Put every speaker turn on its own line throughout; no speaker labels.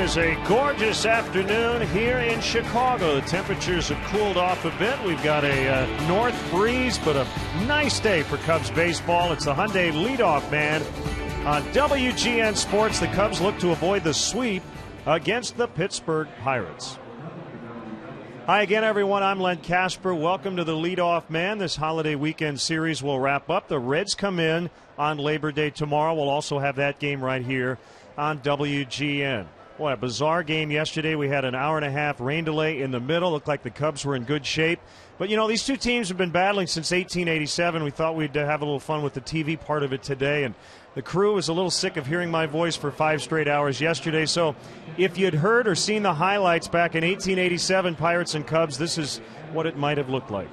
is a gorgeous afternoon here in Chicago. The temperatures have cooled off a bit. We've got a north breeze, but a nice day for Cubs baseball. It's the Hyundai leadoff man on WGN Sports. The Cubs look to avoid the sweep against the Pittsburgh Pirates. Hi again, everyone. I'm Len Casper. Welcome to the leadoff man. This holiday weekend series will wrap up. The Reds come in on Labor Day tomorrow. We'll also have that game right here on WGN. Boy, a bizarre game yesterday. We had an hour-and-a-half rain delay in the middle. Looked like the Cubs were in good shape. But, you know, these two teams have been battling since 1887. We thought we'd have a little fun with the TV part of it today. And the crew was a little sick of hearing my voice for 5 straight hours yesterday. So if you'd heard or seen the highlights back in 1887, Pirates and Cubs, this is what it might have looked like.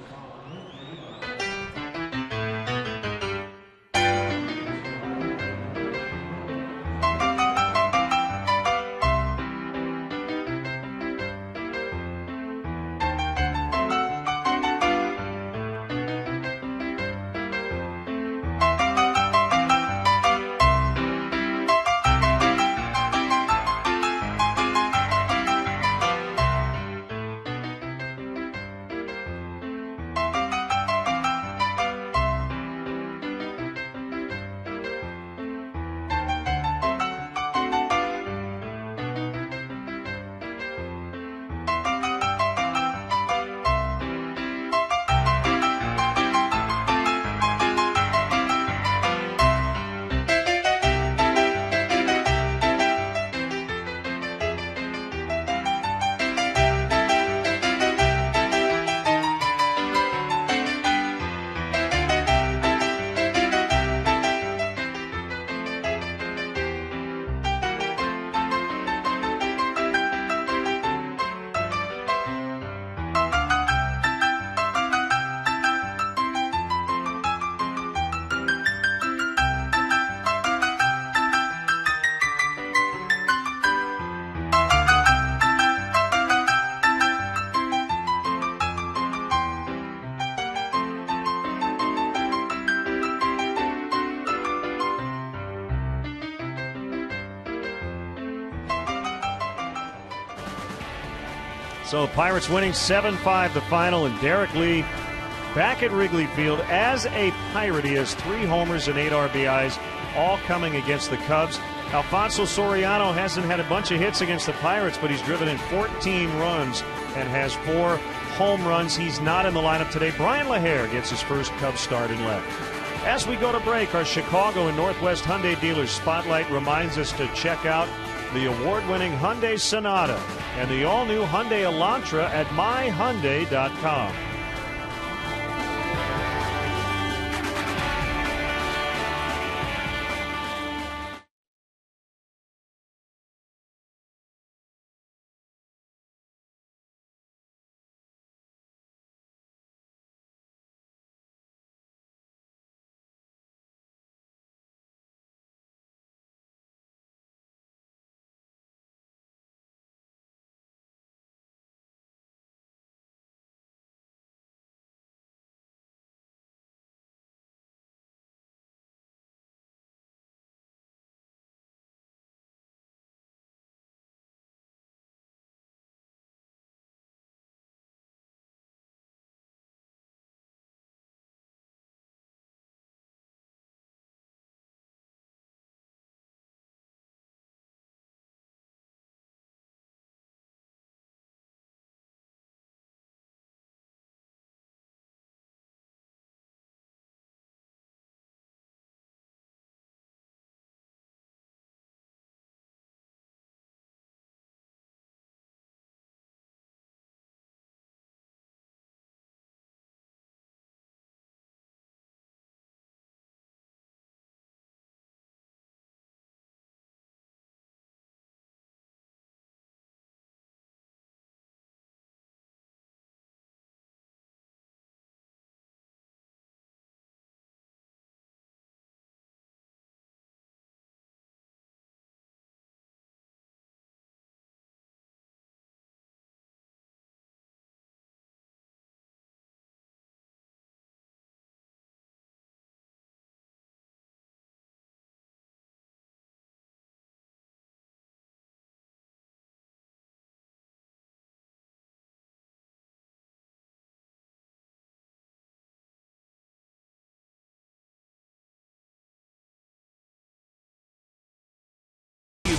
So Pirates winning 7-5 the final, and Derek Lee back at Wrigley Field as a Pirate. He has 3 homers and 8 RBIs, all coming against the Cubs. Alfonso Soriano hasn't had a bunch of hits against the Pirates, but he's driven in 14 runs and has 4 home runs. He's not in the lineup today. Brian LaHare gets his first Cubs start in left. As we go to break, our Chicago and Northwest Hyundai Dealers Spotlight reminds us to check out the award-winning Hyundai Sonata and the all-new Hyundai Elantra at myhyundai.com.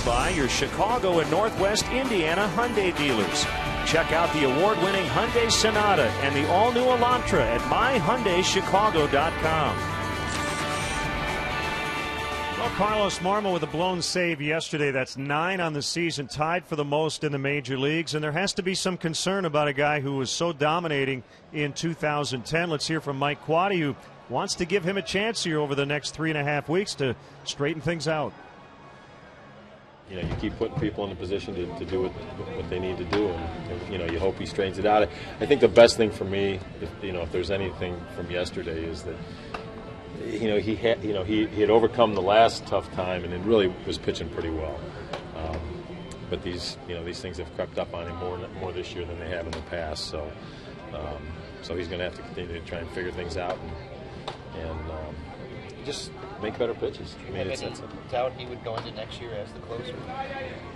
by your Chicago and Northwest Indiana Hyundai dealers. Check out the award-winning Hyundai Sonata and the all-new Elantra at myhyundaichicago.com. Well, Carlos Marmol with a blown save yesterday. That's 9 on the season, tied for the most in the major leagues. And there has to be some concern about a guy who was so dominating in 2010. Let's hear from Mike Quade, who wants to give him a chance here over the next 3.5 weeks to straighten things out.
You know, you keep putting people in a position to do what they need to do, and you know, you hope he straightens it out. I think the best thing for me, if there's anything from yesterday, is that he had overcome the last tough time and it really was pitching pretty well. But these things have crept up on him more this year than they have in the past. So he's going to have to continue to try and figure things out and just make better pitches. I mean,
doubt he would go into next year as the closer?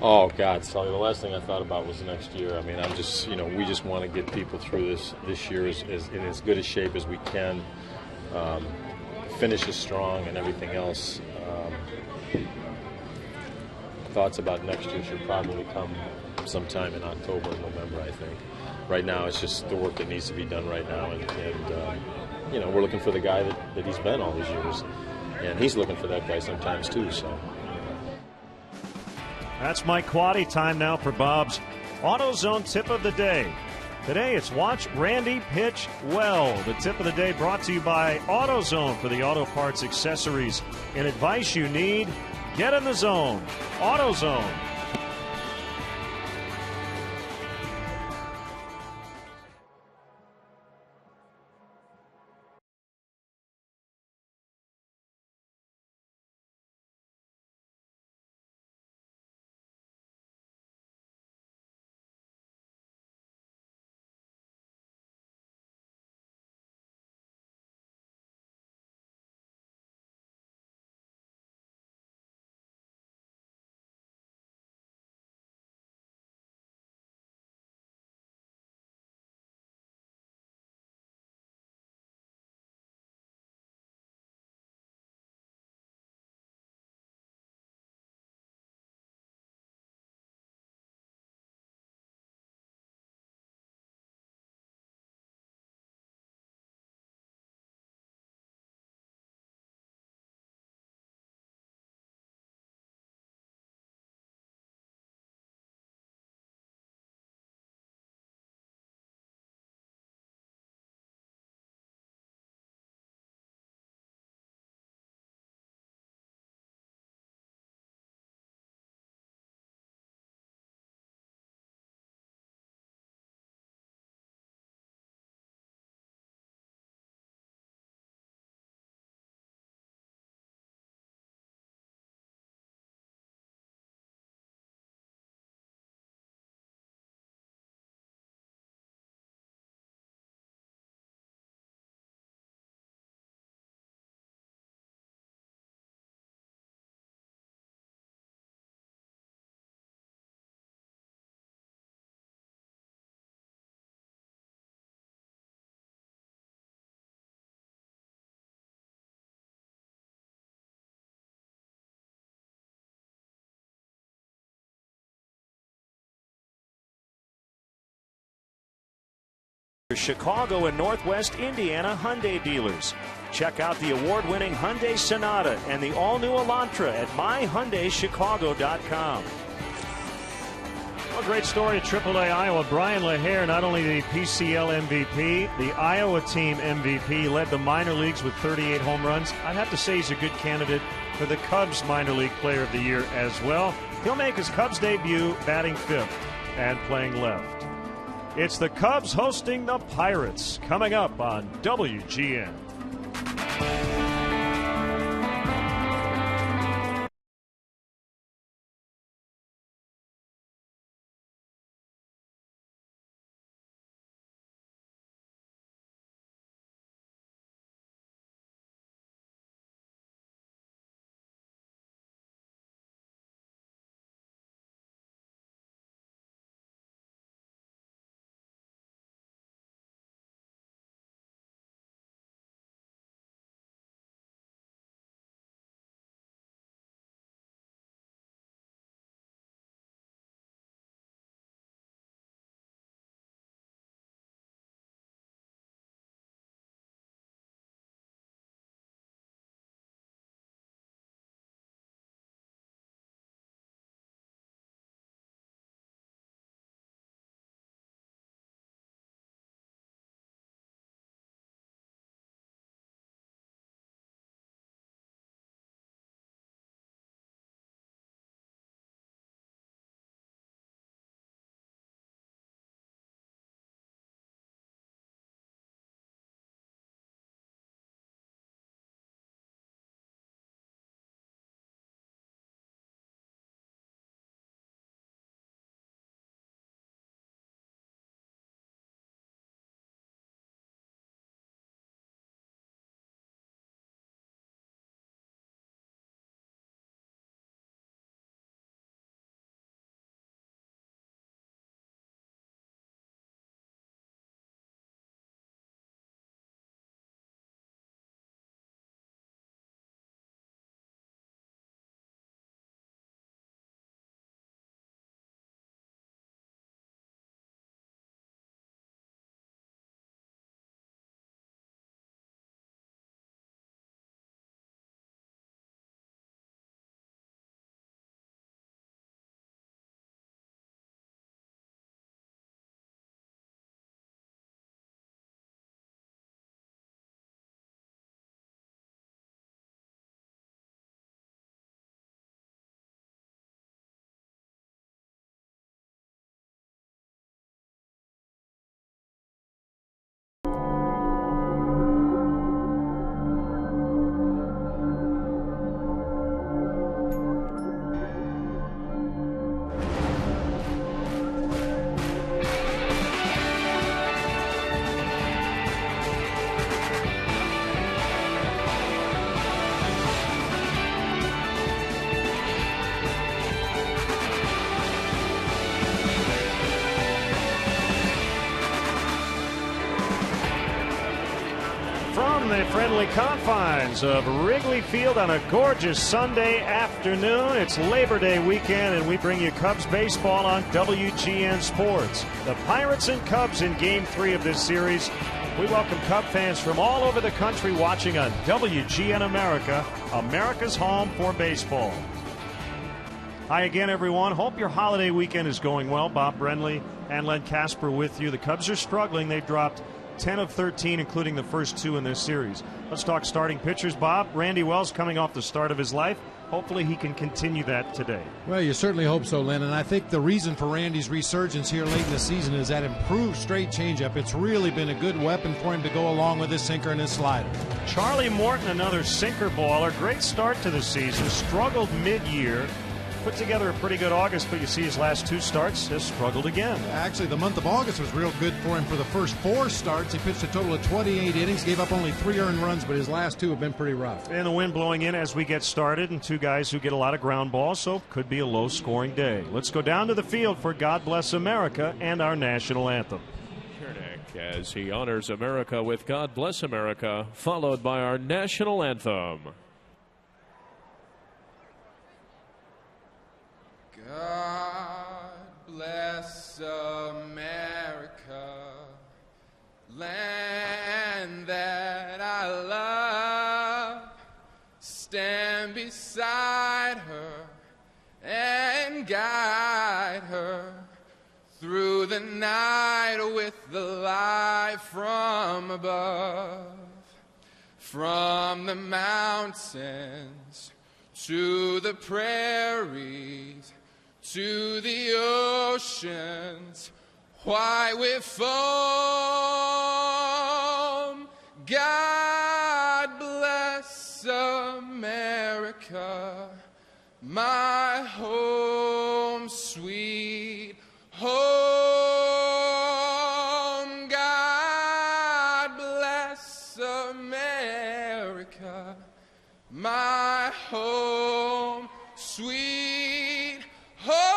Oh God, Sully, the last thing I thought about was next year. I mean, we just want to get people through this year in as good a shape as we can. Finishes strong and everything else. Thoughts about next year should probably come sometime in October and November, I think. Right now, it's just the work that needs to be done right now, and we're looking for the guy that he's been all these years, and he's looking for that guy sometimes too. So
that's Mike Quade. Time now for Bob's AutoZone tip of the day. Today it's watch Randy pitch well. The tip of the day brought to you by AutoZone for the auto parts, accessories, and advice you need. Get in the zone. AutoZone. Chicago and Northwest Indiana Hyundai dealers. Check out the award-winning Hyundai Sonata and the all-new Elantra at myhyundaichicago.com. A great story at AAA Iowa. Brian LaHare, not only the PCL MVP, the Iowa team MVP, led the minor leagues with 38 home runs. I'd have to say he's a good candidate for the Cubs minor league player of the year as well. He'll make his Cubs debut batting 5th and playing left. It's the Cubs hosting the Pirates coming up on WGN. From the friendly confines of Wrigley Field on a gorgeous Sunday afternoon, it's Labor Day weekend, and we bring you Cubs baseball on WGN Sports. The Pirates and Cubs in Game 3 of this series. We welcome Cub fans from all over the country watching on WGN America, America's home for baseball. Hi again, everyone. Hope your holiday weekend is going well. Bob Brenly and Len Casper with you. The Cubs are struggling. They dropped 10 of 13, including the first 2 in this series. Let's talk starting pitchers, Bob. Randy Wells coming off the start of his life. Hopefully he can continue that today.
Well, you certainly hope so, Len. And I think the reason for Randy's resurgence here late in the season is that improved straight changeup. It's really been a good weapon for him to go along with his sinker and his slider.
Charlie Morton, another sinker baller. Great start to the season. Struggled mid-year. Put together a pretty good August, but you see his last 2 starts has struggled again.
Actually, the month of August was real good for him. For the first 4 starts, he pitched a total of 28 innings, gave up only 3 earned runs, but his last 2 have been pretty rough.
And the wind blowing in as we get started, and 2 guys who get a lot of ground balls, so could be a low-scoring day. Let's go down to the field for God Bless America and our national anthem.
As he honors America with God Bless America, followed by our national anthem.
God bless America, land that I love. Stand beside her and guide her through the night with the light from above. From the mountains to the prairies, to the oceans, white with foam. God bless America, my home, sweet home. God bless America, my home, sweet home.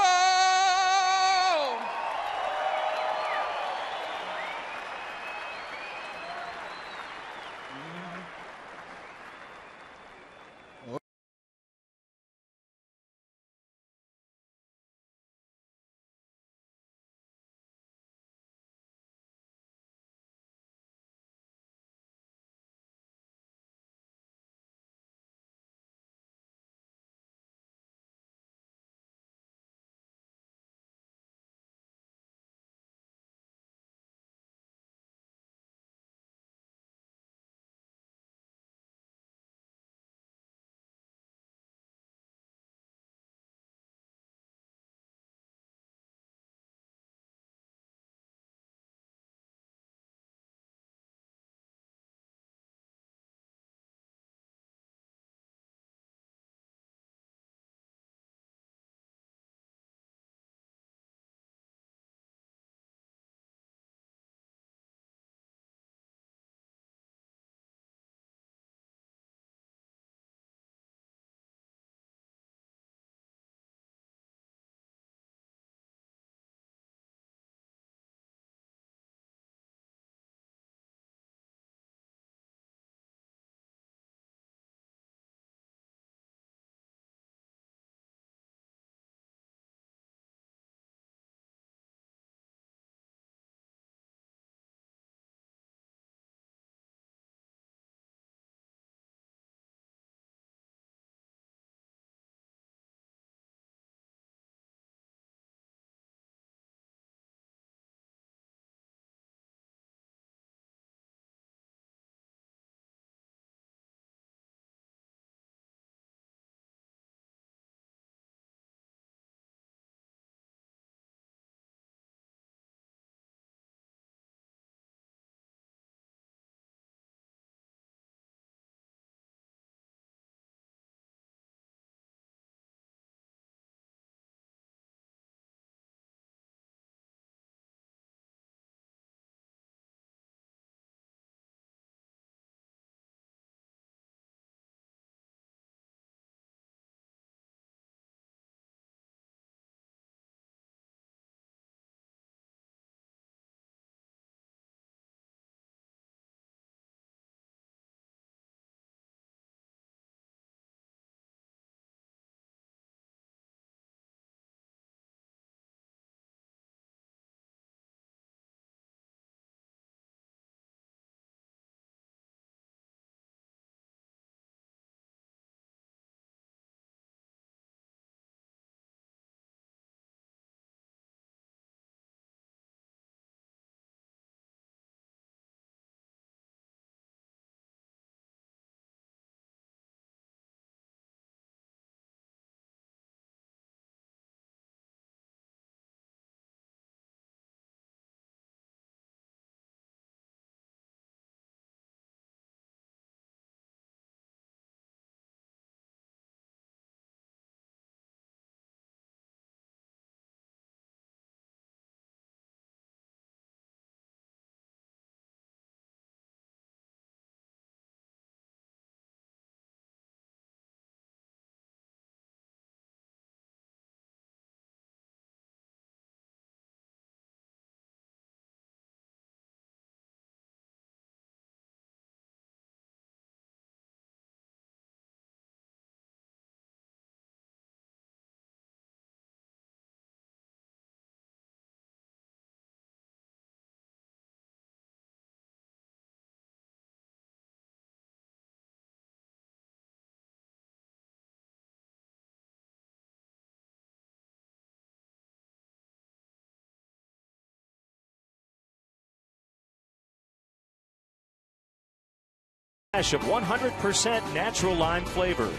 Of 100% natural lime flavor.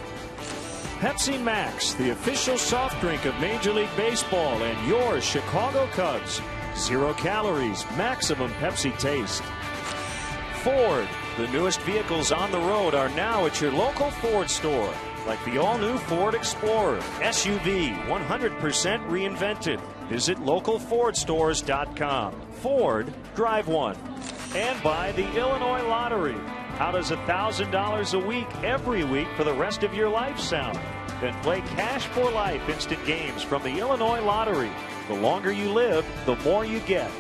Pepsi Max, the official soft drink of Major League Baseball and your Chicago Cubs. 0 calories, maximum Pepsi taste. Ford, the newest vehicles on the road are now at your local Ford store. Like the all-new Ford Explorer, SUV, 100% reinvented. Visit localfordstores.com. Ford, drive one. And by the Illinois Lottery. How does $1,000 a week every week for the rest of your life sound? Then play Cash for Life instant games from the Illinois Lottery. The longer you live, the more you get.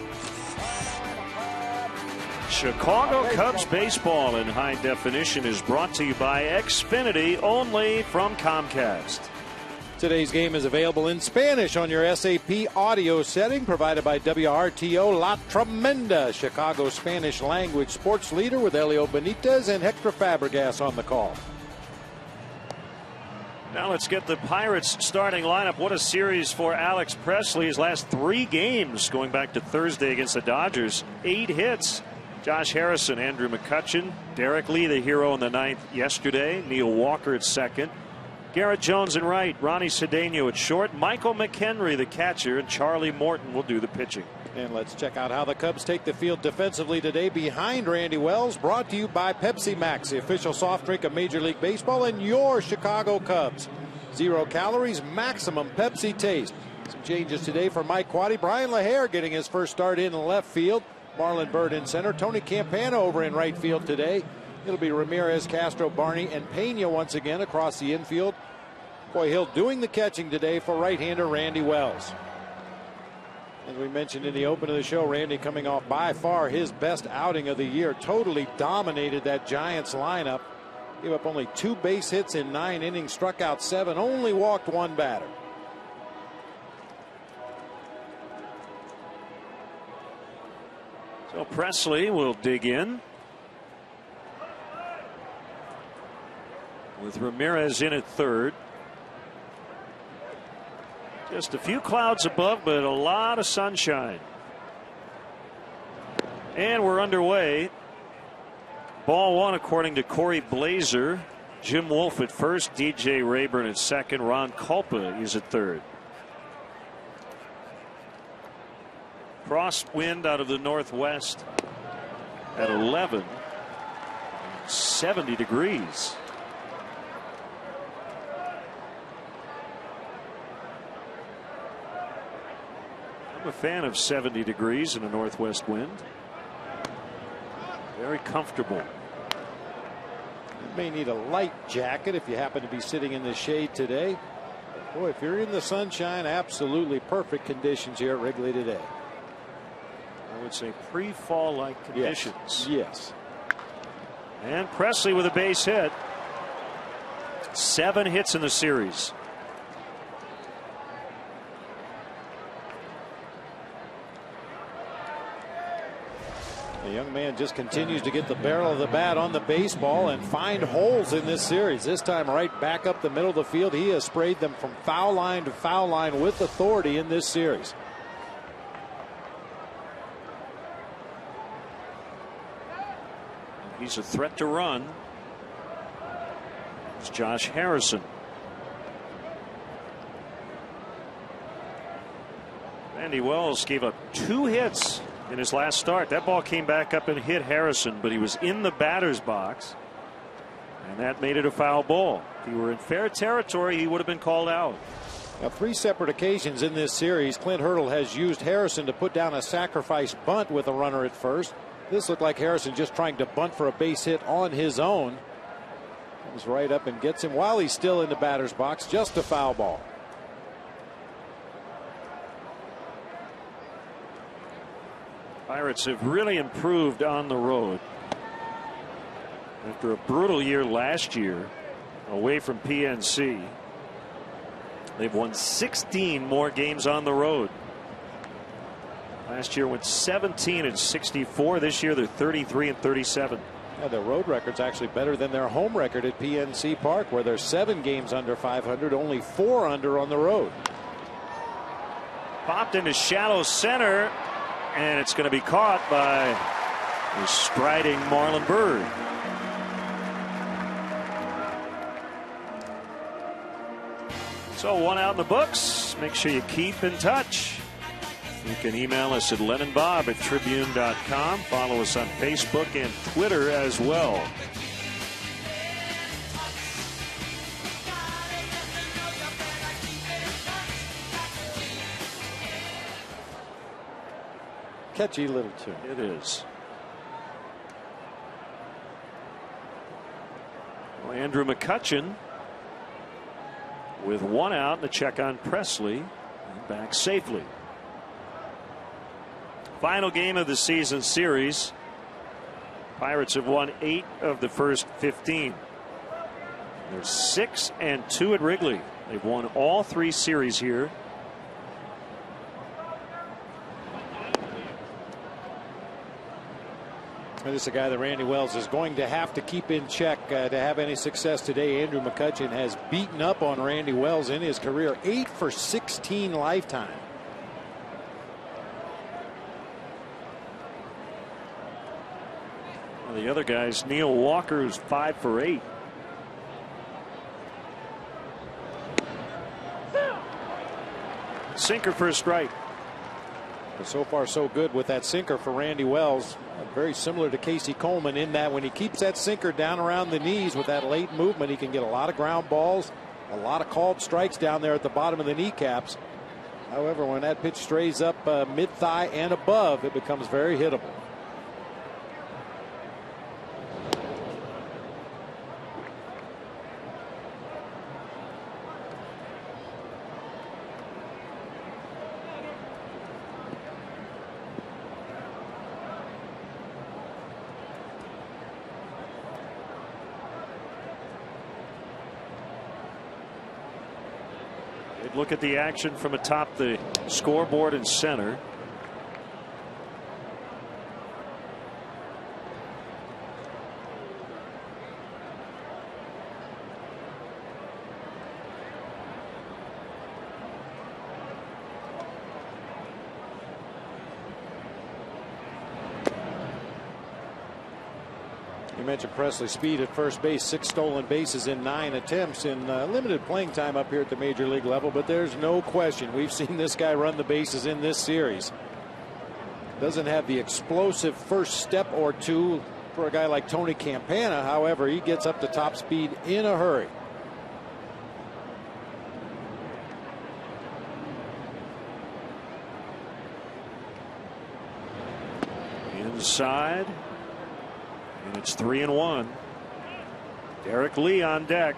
Chicago Cubs baseball in high definition is brought to you by Xfinity, only from Comcast.
Today's game is available in Spanish on your SAP audio setting, provided by WRTO La Tremenda, Chicago Spanish language sports leader, with Elio Benitez and Hector Fabregas on the call.
Now let's get the Pirates starting lineup. What a series for Alex Presley. His last 3 games going back to Thursday against the Dodgers. 8 hits. Josh Harrison, Andrew McCutchen, Derek Lee, the hero in the 9th yesterday. Neil Walker at second. Garrett Jones in right, Ronnie Cedeno at short, Michael McHenry the catcher, and Charlie Morton will do the pitching.
And let's check out how the Cubs take the field defensively today behind Randy Wells. Brought to you by Pepsi Max, the official soft drink of Major League Baseball and your Chicago Cubs. 0 calories, maximum Pepsi taste. Some changes today for Mike Quaddy. Brian LaHare getting his first start in left field. Marlon Byrd in center. Tony Campana over in right field today. It'll be Ramirez, Castro, Barney, and Pena once again across the infield. Coy Hill doing the catching today for right-hander Randy Wells. As we mentioned in the open of the show, Randy coming off by far his best outing of the year. Totally dominated that Giants lineup. Gave up only 2 base hits in 9 innings, struck out 7, only walked 1 batter.
So Presley will dig in, with Ramirez in at third. Just a few clouds above, but a lot of sunshine. And we're underway. Ball 1 according to Corey Blazer. Jim Wolf at first, DJ Rayburn at second, Ron Culpa is at third. Crosswind out of the northwest at 11. 70 degrees. I'm a fan of 70 degrees in a northwest wind. Very comfortable.
You may need a light jacket if you happen to be sitting in the shade today. Boy, if you're in the sunshine, absolutely perfect conditions here at Wrigley today.
I would say pre-fall like conditions.
Yes.
And Presley with a base hit. 7 hits in the series.
The young man just continues to get the barrel of the bat on the baseball and find holes in this series. This time right back up the middle of the field. He has sprayed them from foul line to foul line with authority in this series.
He's a threat to run. It's Josh Harrison. Randy Wells gave up 2 hits in his last start. That ball came back up and hit Harrison, but he was in the batter's box, and that made it a foul ball. If he were in fair territory, he would have been called out.
Now, 3 separate occasions in this series, Clint Hurdle has used Harrison to put down a sacrifice bunt with a runner at first. This looked like Harrison just trying to bunt for a base hit on his own. Comes right up and gets him while he's still in the batter's box. Just a foul ball.
Pirates have really improved on the road. After a brutal year last year away from PNC, they've won 16 more games on the road. Last year went 17-64. This year they're 33-37.
Yeah, their road record's actually better than their home record at PNC Park, where they're 7 games under 500, only 4 under on the road.
Popped into shallow center, and it's going to be caught by the striding Marlon Byrd. So 1 out in the books. Make sure you keep in touch. You can email us at lennonbob@tribune.com. Follow us on Facebook and Twitter as well.
Catchy little tune.
It is. Well, Andrew McCutchen with 1 out, the check on Presley, and back safely. Final game of the season series. Pirates have won 8 of the first 15. They're 6-2 at Wrigley. They've won all 3 series here.
And this is a guy that Randy Wells is going to have to keep in check to have any success today. Andrew McCutchen has beaten up on Randy Wells in his career. 8 for 16 lifetime.
Well, the other guy's Neil Walker, who's 5 for 8. Sinker for a strike.
But so far so good with that sinker for Randy Wells. Very similar to Casey Coleman in that when he keeps that sinker down around the knees with that late movement, he can get a lot of ground balls, a lot of called strikes down there at the bottom of the kneecaps. However, when that pitch strays up mid-thigh and above, it becomes very hittable.
Look at the action from atop the scoreboard in center.
You mentioned Presley's speed at first base, 6 stolen bases in 9 attempts in limited playing time up here at the major league level, but there's no question we've seen this guy run the bases in this series. Doesn't have the explosive first step or two for a guy like Tony Campana. However, he gets up to top speed in a hurry.
Inside. And it's 3-1. Derek Lee on deck.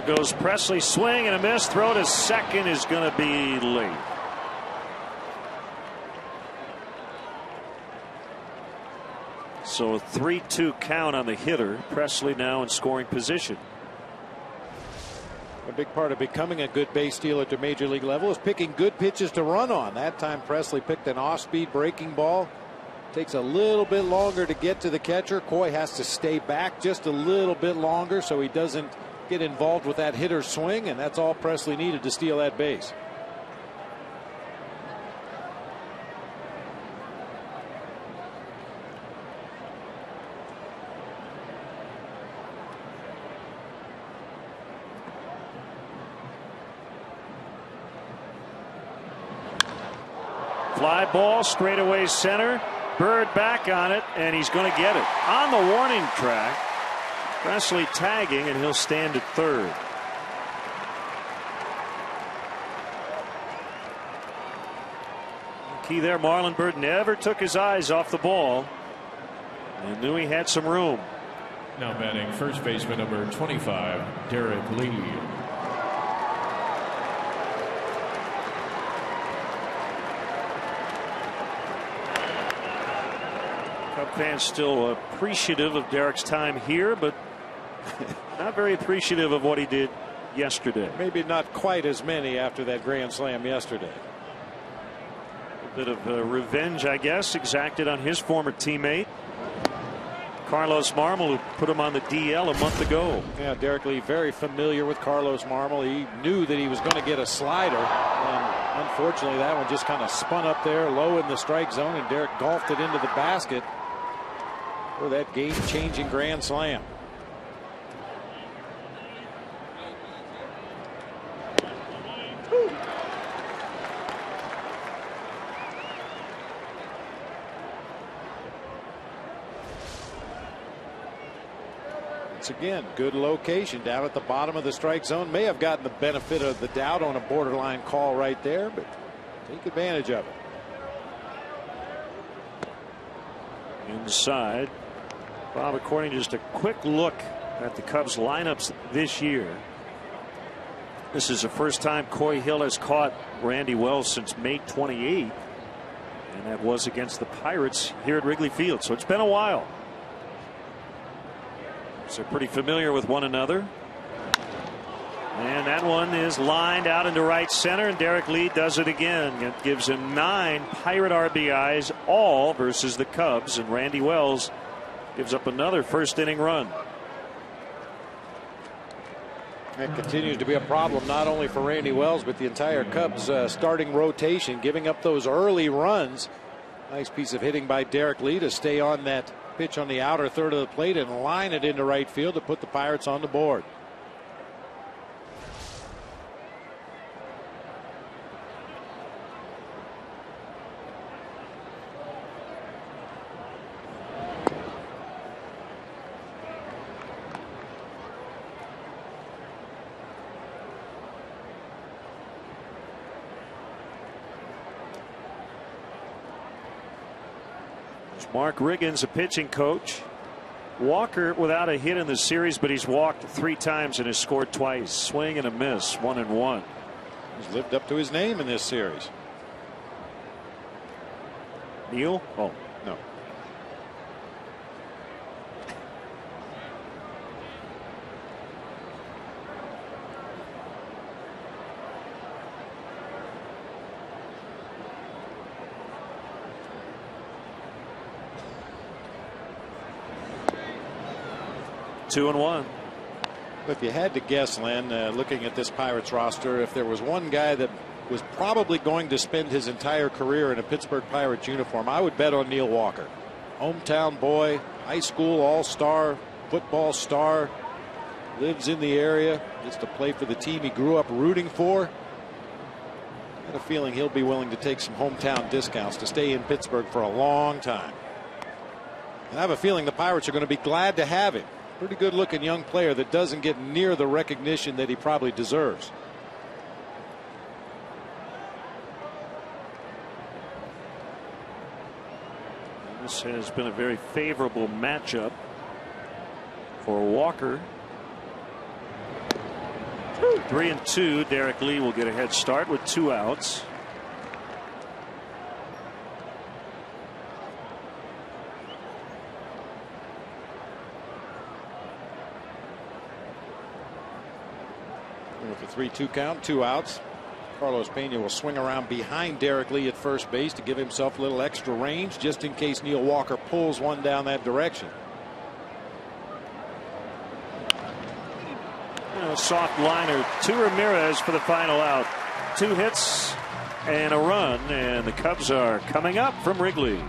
Goes Presley, swing and a miss. Throw to second is going to be late. So a 3-2 count on the hitter. Presley now in scoring position.
A big part of becoming a good base stealer at the major league level is picking good pitches to run on. That time Presley picked an off-speed breaking ball. Takes a little bit longer to get to the catcher. Coy has to stay back just a little bit longer so he doesn't get involved with that hitter's swing, and that's all Presley needed to steal that base.
Fly ball straightaway center. Bird back on it, and he's going to get it on the warning track. Presley tagging, and he'll stand at third. Key there, Marlon Byrd never took his eyes off the ball and knew he had some room.
Now batting first baseman number 25, Derek Lee.
Cub fans still appreciative of Derek's time here, but not very appreciative of what he did yesterday.
Maybe not quite as many after that grand slam yesterday.
Bit of revenge, I guess, exacted on his former teammate Carlos Marmol, who put him on the DL a month ago.
Yeah, Derek Lee very familiar with Carlos Marmol. He knew that he was going to get a slider, and unfortunately that one just kind of spun up there low in the strike zone, and Derek golfed it into the basket for that game-changing grand slam. Again, good location down at the bottom of the strike zone. May have gotten the benefit of the doubt on a borderline call right there, but take advantage of it.
Inside. Bob, according to just a quick look at the Cubs lineups this year, this is the first time Coy Hill has caught Randy Wells since May 28th, and that was against the Pirates here at Wrigley Field. So it's been a while. So pretty familiar with one another. And that one is lined out into right center, and Derek Lee does it again. It gives him 9 Pirate RBIs, all versus the Cubs, and Randy Wells gives up another first inning run.
That continues to be a problem not only for Randy Wells but the entire Cubs starting rotation, giving up those early runs. Nice piece of hitting by Derek Lee to stay on that pitch on the outer third of the plate and line it into right field to put the Pirates on the board.
Mark Riggins, a pitching coach. Walker without a hit in the series, but he's walked 3 times and has scored twice. Swing and a miss, 1-1.
He's lived up to his name in this series.
Neal? Oh,
no.
Two and one.
If you had to guess, Len, looking at this Pirates roster, if there was one guy that was probably going to spend his entire career in a Pittsburgh Pirates uniform, I would bet on Neil Walker. Hometown boy, high school all-star, football star, lives in the area, gets to play for the team he grew up rooting for. I had a feeling he'll be willing to take some hometown discounts to stay in Pittsburgh for a long time. And I have a feeling the Pirates are going to be glad to have him. Pretty good looking young player that doesn't get near the recognition that he probably deserves.
This has been a very favorable matchup for Walker. 3-2. Derek Lee will get a head start with 2 outs.
With a 3-2 count, 2 outs. Carlos Pena will swing around behind Derek Lee at first base to give himself a little extra range just in case Neil Walker pulls one down that direction.
A soft liner to Ramirez for the final out. 2 hits and a run, and the Cubs are coming up from Wrigley.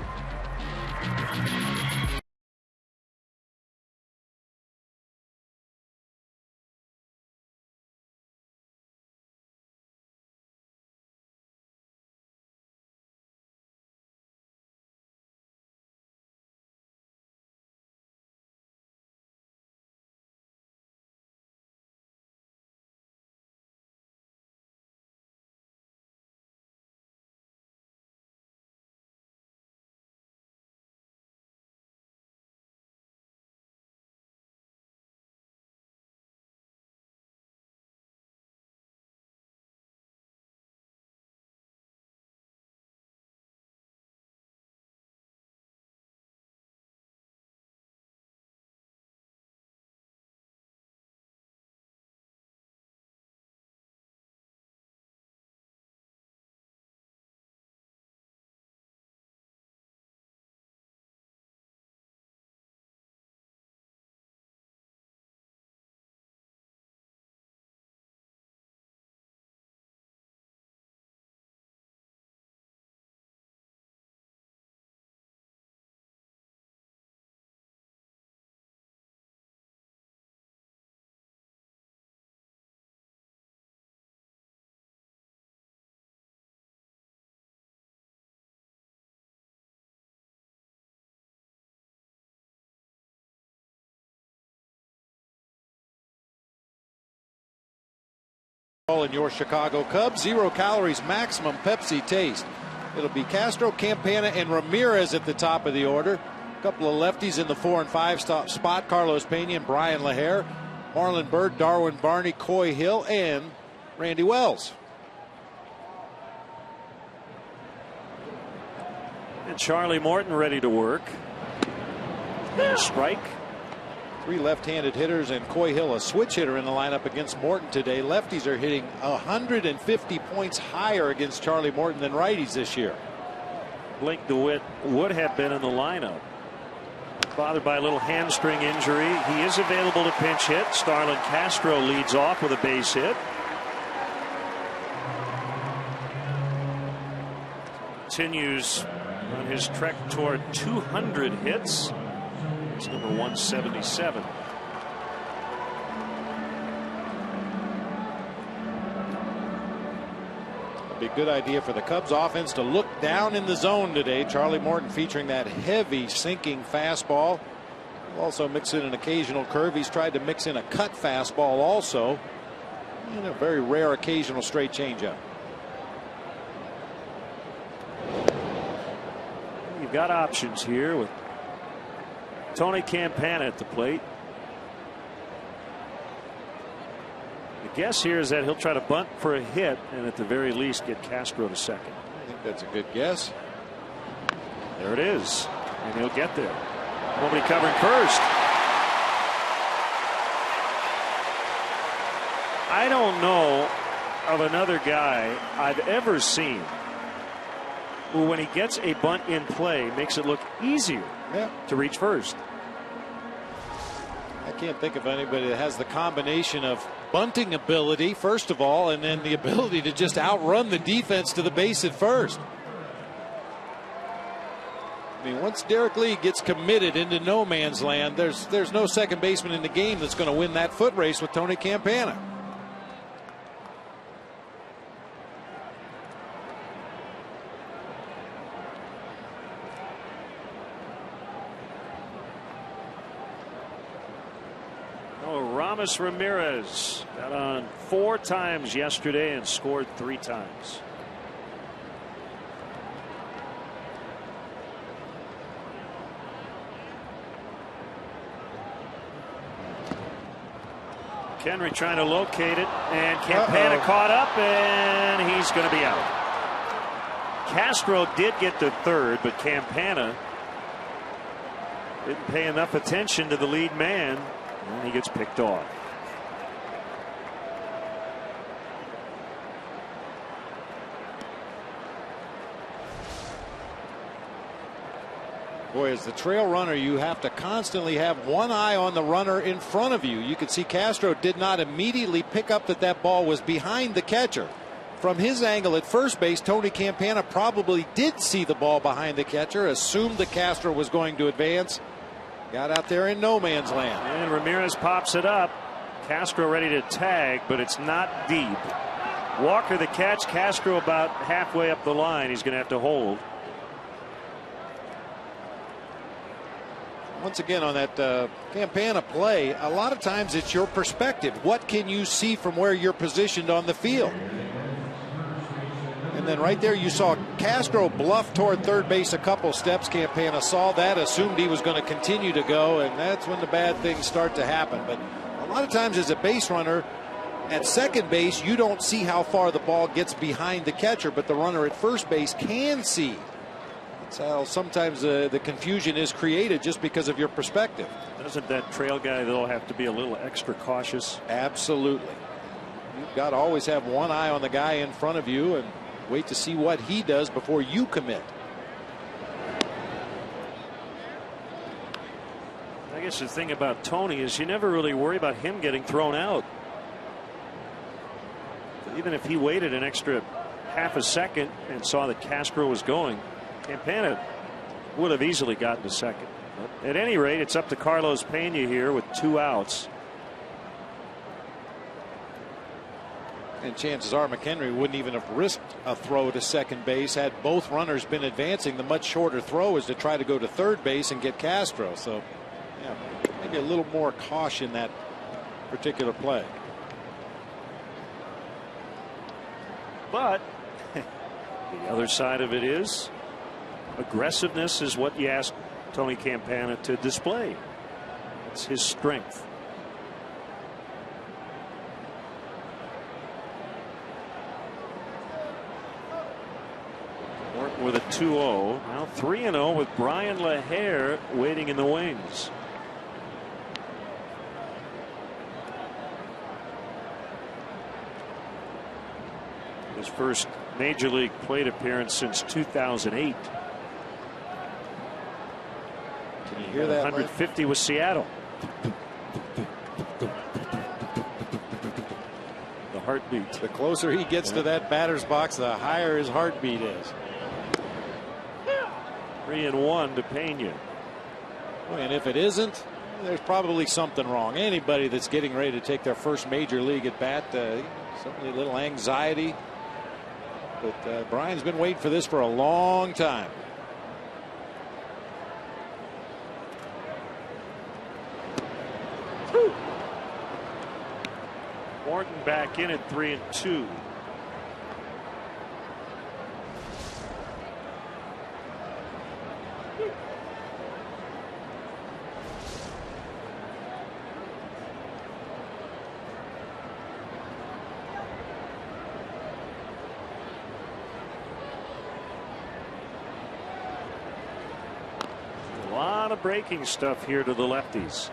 and your Chicago Cubs. 0 calories, maximum Pepsi taste. It'll be Castro, Campana, and Ramirez at the top of the order. A couple of lefties in the 4 and 5 spot. Carlos Pena and Brian LaHare. Marlon Byrd, Darwin Barney, Coy Hill, and Randy Wells.
And Charlie Morton ready to work. And a strike.
3 left-handed hitters, and Coy Hill a switch hitter in the lineup against Morton today. Lefties are hitting 150 points higher against Charlie Morton than righties this year.
Blake DeWitt would have been in the lineup. Bothered by a little hamstring injury. He is available to pinch hit. Starlin Castro leads off with a base hit. Continues on his trek toward 200 hits. It's number 177.
It'd be a good idea for the Cubs offense to look down in the zone today. Charlie Morton featuring that heavy sinking fastball. He'll also mix in an occasional curve. He's tried to mix in a cut fastball also, and a very rare occasional straight changeup.
You've got options here with Tony Campana at the plate. The guess here is that he'll try to bunt for a hit and at the very least get Castro to second.
I think that's a good guess.
There it is, and he'll get there. Nobody covering first. I don't know of another guy I've ever seen who, when he gets a bunt in play, makes it look easier to reach first.
I can't think of anybody that has the combination of bunting ability, first of all, and then the ability to just outrun the defense to the base at first. I mean, once Derek Lee gets committed into no man's land, there's no second baseman in the game that's going to win that foot race with Tony Campana.
Ramos Ramirez got on 4 times yesterday and scored 3 times. Henry trying to locate it, and Campana caught up, and he's going to be out. Castro did get to third, but Campana didn't pay enough attention to the lead man, and he gets picked off.
Boy, as the trail runner, you have to constantly have one eye on the runner in front of you. You could see Castro did not immediately pick up that ball was behind the catcher. From his angle at first base, Tony Campana probably did see the ball behind the catcher, assumed that Castro was going to advance, got out there in no man's land.
And Ramirez pops it up. Castro ready to tag, but it's not deep. Walker the catch. Castro about halfway up the line. He's going to have to hold.
Once again, on that Campana play, a lot of times it's your perspective. What can you see from where you're positioned on the field? And then right there you saw Castro bluff toward third base a couple steps. Campana saw that, assumed he was going to continue to go, and that's when the bad things start to happen. But a lot of times as a base runner at second base, you don't see how far the ball gets behind the catcher, but the runner at first base can see. That's how sometimes the confusion is created, just because of your perspective.
Doesn't that trail guy, though, have to be a little extra cautious?
Absolutely. You've got to always have one eye on the guy in front of you and wait to see what he does before you commit.
I guess the thing about Tony is you never really worry about him getting thrown out. Even if he waited an extra half a second and saw that Castro was going, Campana would have easily gotten to second. But at any rate, it's up to Carlos Pena here with 2 outs.
And chances are McHenry wouldn't even have risked a throw to second base had both runners been advancing. The much shorter throw is to try to go to third base and get Castro. So, yeah, maybe a little more caution that particular play.
But the other side of it is aggressiveness is what you ask Tony Campana to display. It's his strength. Morton with a 2-0. Now 3-0 with Brian LaHare waiting in the wings. His first major league plate appearance since 2008.
Can you hear that?
150 with Seattle. The heartbeat.
The closer he gets to that batter's box, the higher his heartbeat is.
3-1 to Pena.
And if it isn't, there's probably something wrong. Anybody that's getting ready to take their first major league at bat, certainly a little anxiety. But Brian's been waiting for this for a long time.
Morton back in at 3-2. A lot of breaking stuff here to the lefties.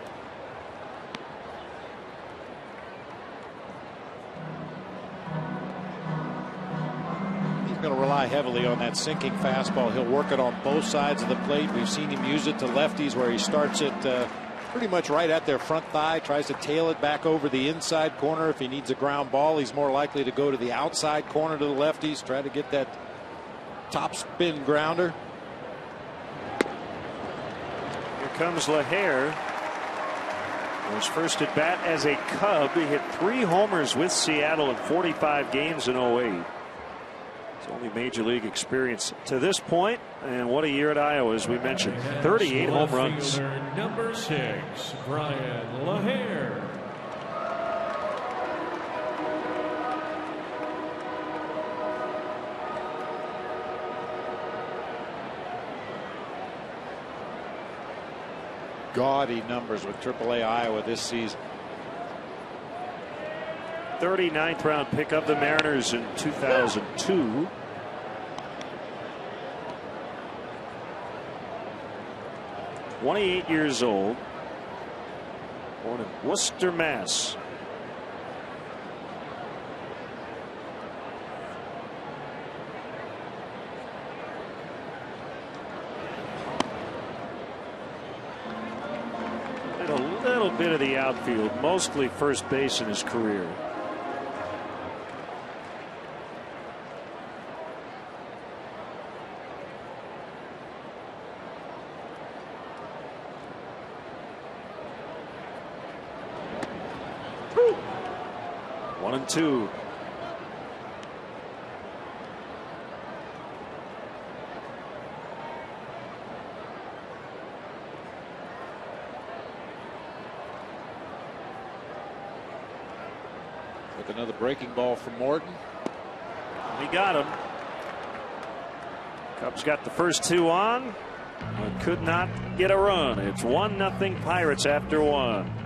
Going to rely heavily on that sinking fastball. He'll work it on both sides of the plate. We've seen him use it to lefties where he starts it pretty much right at their front thigh, tries to tail it back over the inside corner. If he needs a ground ball, he's more likely to go to the outside corner to the lefties, try to get that top spin grounder.
Here comes LaHare. His first at bat as a Cub. He hit 3 homers with Seattle in 45 games in 08. It's only major league experience to this point, and what a year at Iowa, as we mentioned. 38 home runs.
Number 6, Brian LaHare.
Gaudy numbers with AAA Iowa this season.
39th round pick of the Mariners in 2002. "28 years old. Born in Worcester, Mass. Did a little bit of the outfield, mostly first base in his career. Woo. 1-2.
With another breaking ball from Morton.
He got him. Cubs got the first 2 on, but could not get a run. It's 1-0 Pirates after 1.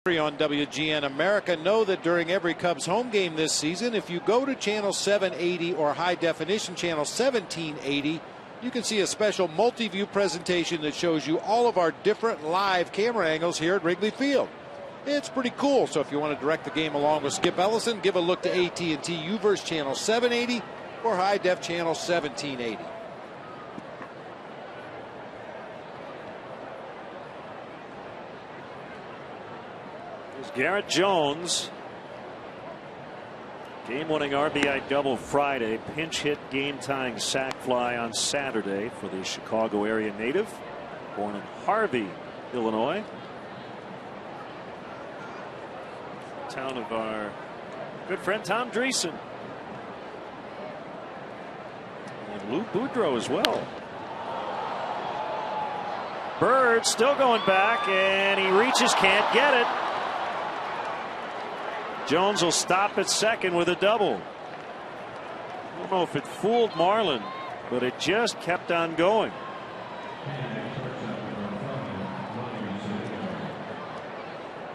On WGN America, know that during every Cubs home game this season, if you go to channel 780 or high definition channel 1780, you can see a special multi-view presentation that shows you all of our different live camera angles here at Wrigley Field. It's pretty cool. So if you want to direct the game along with Skip Ellison, give a look to AT&T UVerse channel 780 or high def channel 1780.
Garrett Jones, game-winning RBI double Friday, pinch hit game-tying sac fly on Saturday for the Chicago area native, born in Harvey, Illinois, town of our good friend Tom Dreesen, and Lou Boudreau as well. Bird still going back, and he reaches, can't get it. Jones will stop at second with a double. I don't know if it fooled Marlin, but it just kept on going.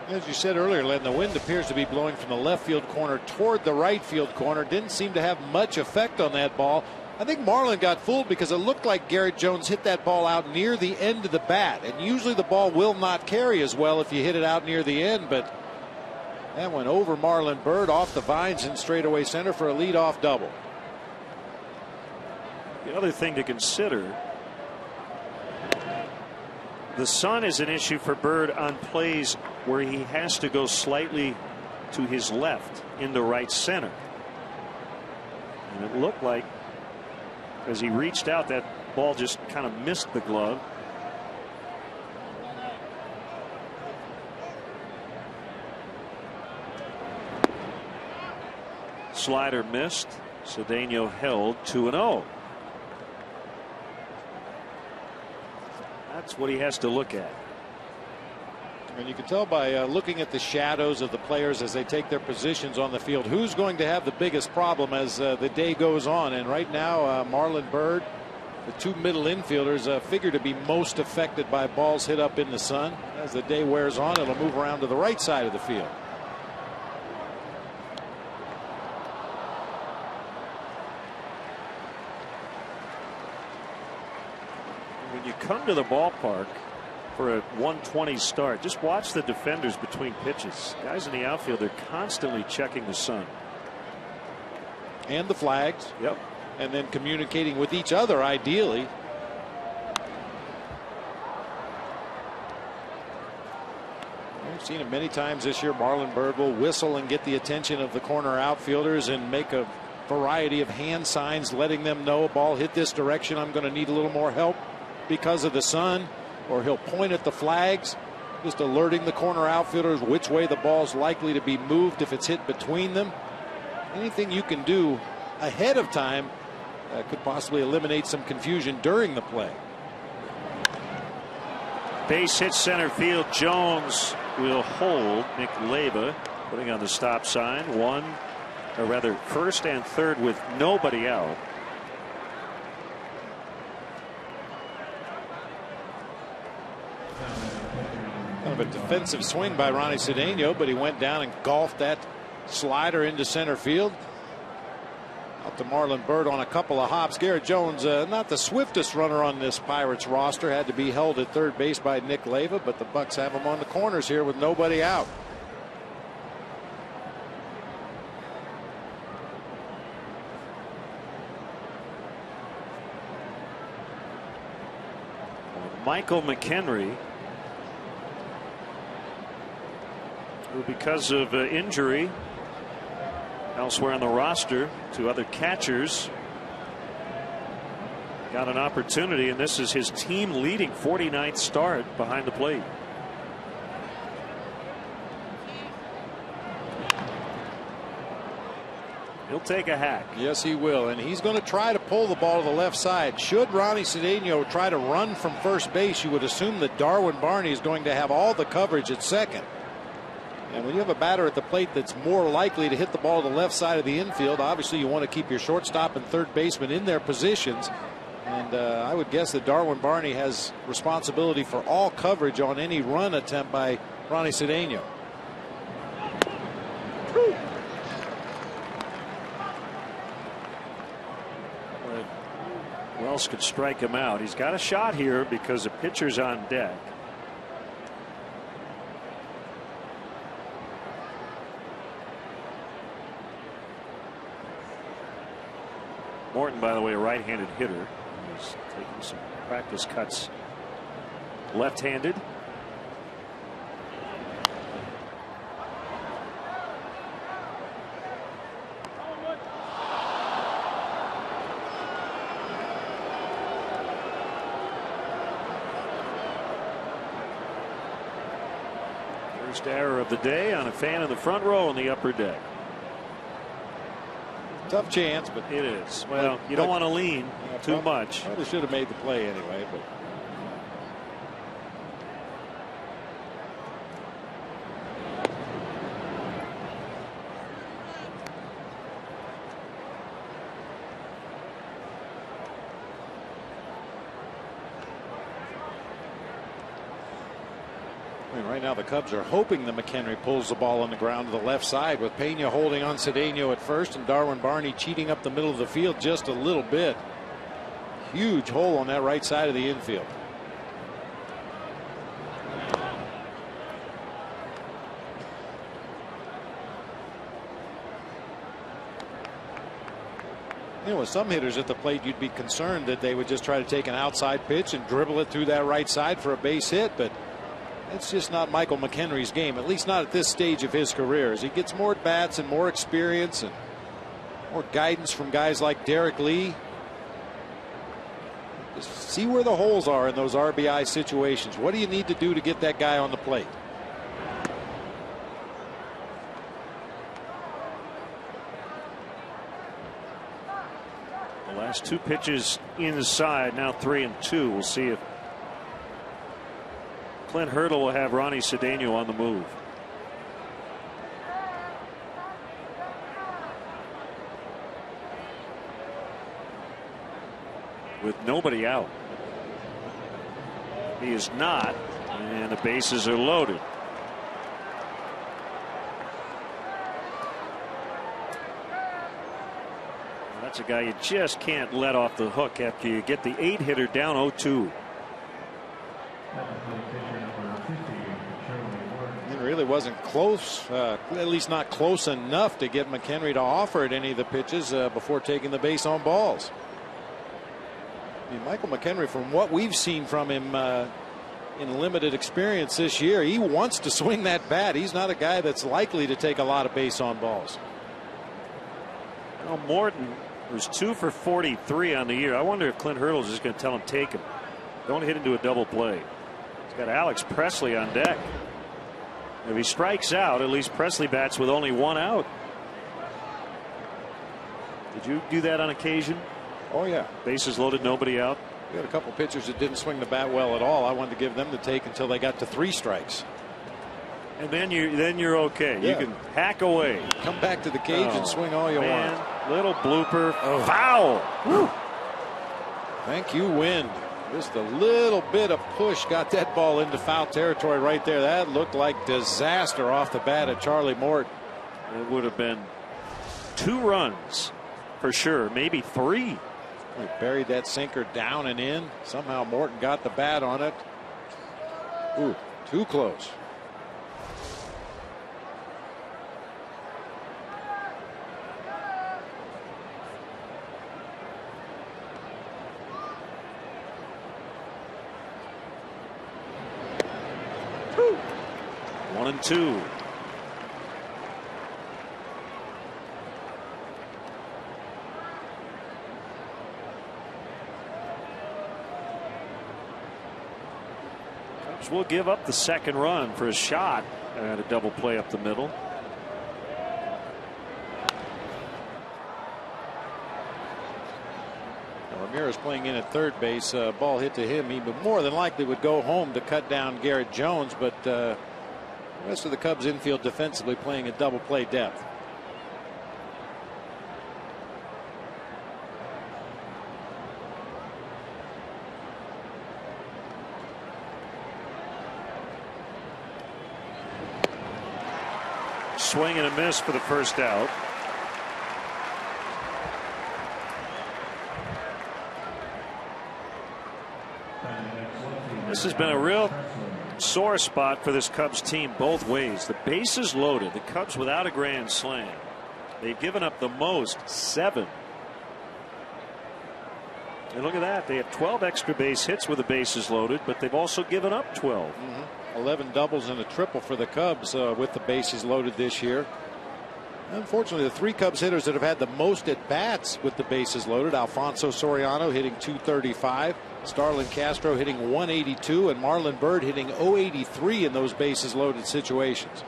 As you said earlier, Len, the wind appears to be blowing from the left field corner toward the right field corner. Didn't seem to have much effect on that ball. I think Marlin got fooled because it looked like Garrett Jones hit that ball out near the end of the bat. And usually the ball will not carry as well if you hit it out near the end, but that went over Marlin Bird off the vines in straightaway center for a leadoff double.
The other thing to consider, the sun is an issue for Bird on plays where he has to go slightly to his left into right center. And it looked like as he reached out, that ball just kind of missed the glove. Slider missed. Cedeno held 2-0. That's what he has to look at.
And you can tell by looking at the shadows of the players as they take their positions on the field who's going to have the biggest problem as the day goes on. And right now Marlin Bird, the two middle infielders, figure to be most affected by balls hit up in the sun. As the day wears on, it'll move around to the right side of the field.
When you come to the ballpark for a 120 start, just watch the defenders between pitches. Guys in the outfield, they're constantly checking the sun
and the flags.
Yep.
And then communicating with each other ideally. We've seen it many times this year. Marlin Bird will whistle and get the attention of the corner outfielders and make a variety of hand signs letting them know a ball hit this direction, I'm going to need a little more help because of the sun. Or he'll point at the flags, just alerting the corner outfielders which way the ball's likely to be moved if it's hit between them. Anything you can do ahead of time could possibly eliminate some confusion during the play.
Base hit center field. Jones will hold. Nick Leba putting on the stop sign. First and third with nobody out.
Kind of a defensive swing by Ronnie Cedeno, but he went down and golfed that slider into center field. Out to Marlin Bird on a couple of hops. Garrett Jones, not the swiftest runner on this Pirates roster, had to be held at third base by Nick Leva, but the Bucks have him on the corners here with nobody out.
Michael McHenry, who because of injury elsewhere on the roster to other catchers, got an opportunity, and this is his team leading 49th start behind the plate. He'll take a hack.
Yes, he will, and he's going to try to pull the ball to the left side. Should Ronnie Cedeno try to run from first base, you would assume that Darwin Barney is going to have all the coverage at second. And when you have a batter at the plate that's more likely to hit the ball to the left side of the infield, obviously you want to keep your shortstop and third baseman in their positions. And I would guess that Darwin Barney has responsibility for all coverage on any run attempt by Ronnie Cedeno.
else could strike him out? He's got a shot here because the pitcher's on deck. Morton, by the way, a right-handed hitter. He's taking some practice cuts left-handed. First error of the day on a fan in the front row on the upper deck.
Tough chance, but
it is. Well, you don't want to lean too much.
Probably should have made the play anyway, but. Right now the Cubs are hoping that McHenry pulls the ball on the ground to the left side, with Pena holding on Cedeno at first and Darwin Barney cheating up the middle of the field just a little bit. Huge hole on that right side of the infield. You know, with some hitters at the plate, you'd be concerned that they would just try to take an outside pitch and dribble it through that right side for a base hit, but that's just not Michael McHenry's game, at least not at this stage of his career. As he gets more at bats and more experience and more guidance from guys like Derek Lee, just see where the holes are in those RBI situations. What do you need to do to get that guy on the plate?
The last two pitches inside, now 3-2. We'll see if Clint Hurdle will have Ronnie Cedeno on the move. With nobody out. He is not, and the bases are loaded. That's a guy you just can't let off the hook after you get the 8-hitter down 0-2.
It really wasn't close, at least not close enough to get McHenry to offer at any of the pitches before taking the base on balls. I mean, Michael McHenry, from what we've seen from him in limited experience this year, he wants to swing that bat. He's not a guy that's likely to take a lot of base on balls.
Well, Morton was 2 for 43 on the year. I wonder if Clint Hurdle is just going to tell him take him. Don't hit into a double play. He's got Alex Presley on deck. If he strikes out, at least Presley bats with only 1 out. Did you do that on occasion?
Oh yeah.
Bases loaded, nobody out.
We had a couple pitchers that didn't swing the bat well at all. I wanted to give them the take until they got to 3 strikes.
And then you're okay. Yeah. You can hack away.
Come back to the cage and swing all you want.
Little blooper. Oh. Foul. Whew.
Thank you, wind. Just a little bit of push got that ball into foul territory right there. That looked like disaster off the bat of Charlie Morton.
It would have been 2 runs for sure, maybe 3.
He buried that sinker down and in. Somehow Morton got the bat on it. Ooh, too close.
Woo. 1-2. Will give up the 2nd run for a shot at a double play up the middle.
Ramirez playing in at 3rd base. Ball hit to him. He more than likely would go home to cut down Garrett Jones, but the rest of the Cubs infield defensively playing at double play depth.
Swing and a miss for the first out. This has been a real sore spot for this Cubs team both ways. The bases loaded. The Cubs without a grand slam. They've given up the most, 7. And look at that. They have 12 extra base hits with the bases loaded, but they've also given up 12.
11 doubles and a triple for the Cubs with the bases loaded this year. Unfortunately, the 3 Cubs hitters that have had the most at bats with the bases loaded: Alfonso Soriano hitting .235, Starlin Castro hitting .182, and Marlon Byrd hitting .083 in those bases loaded situations.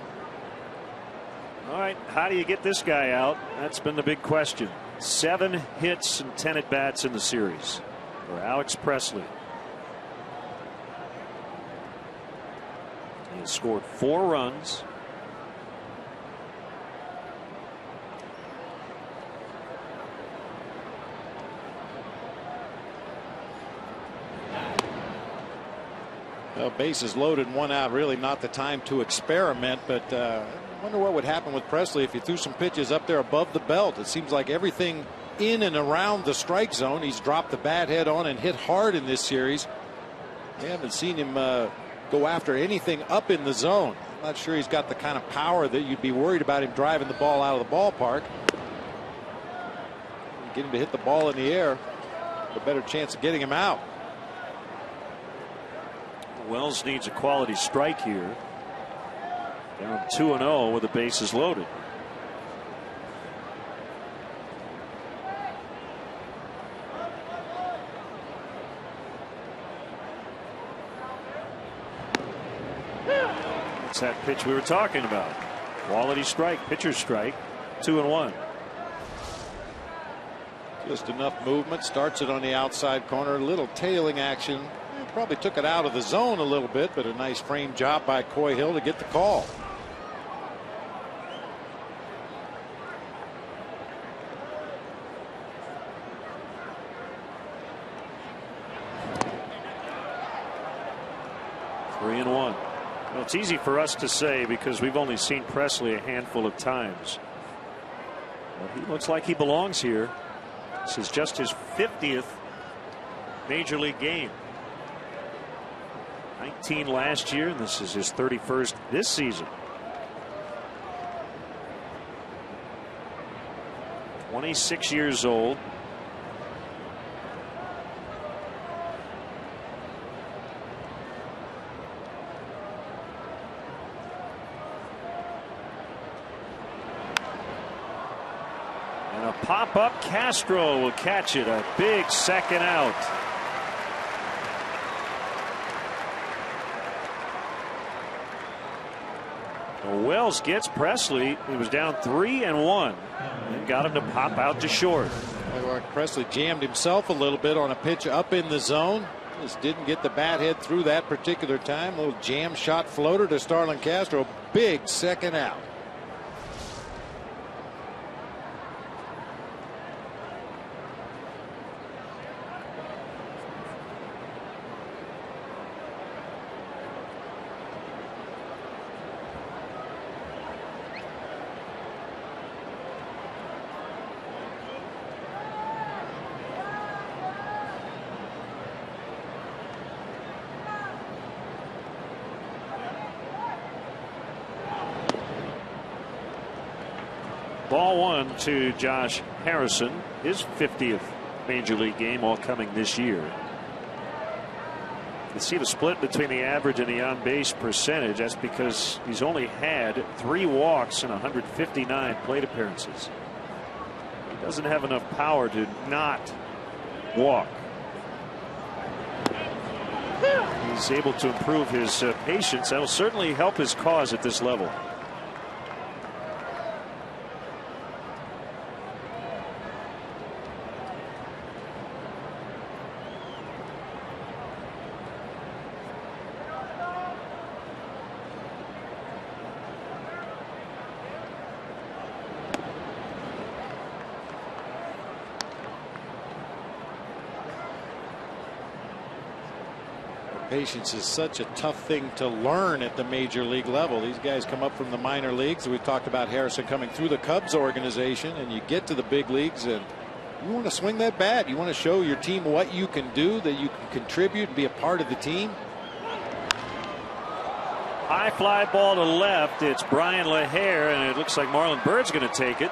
All right, how do you get this guy out? That's been the big question. 7 hits and 10 at bats in the series for Alex Presley. He has scored 4 runs.
Well, bases loaded, 1 out. Really not the time to experiment, but I wonder what would happen with Presley if you threw some pitches up there above the belt. It seems like everything in and around the strike zone, he's dropped the bat head on and hit hard in this series. We haven't seen him go after anything up in the zone. I'm not sure he's got the kind of power that you'd be worried about him driving the ball out of the ballpark. Get him to hit the ball in the air, a better chance of getting him out.
Wells needs a quality strike here. Down 2-0 with the bases loaded. It's that pitch we were talking about. Quality strike, pitcher's strike, 2-1.
Just enough movement. Starts it on the outside corner. A little tailing action. Probably took it out of the zone a little bit, but a nice frame job by Coy Hill to get the call.
Three and one. Well, it's easy for us to say because we've only seen Presley a handful of times. But he looks like he belongs here. This is just his 50th major league game. 19 last year, and this is his 31st this season. 26 years old. And a pop-up, Castro will catch it. A big second out. Wells gets Presley. He was down 3-1 and got him to pop out to short.
Presley jammed himself a little bit on a pitch up in the zone. Just didn't get the bat head through that particular time. A little jam shot floater to Starlin Castro. Big second out.
Ball one to Josh Harrison, his 50th major league game, all coming this year. You see the split between the average and the on base percentage. That's because he's only had 3 walks in 159 plate appearances. He doesn't have enough power to not walk. He's able to improve his patience. That'll certainly help his cause at this level.
Patience is such a tough thing to learn at the major league level. These guys come up from the minor leagues. We've talked about Harrison coming through the Cubs organization, and you get to the big leagues and You want to swing that bat. You want to show your team what you can do, that you can contribute and be a part of the team.
High fly ball to left. It's Brian LaHare, and it looks like Marlon Byrd's going to take it.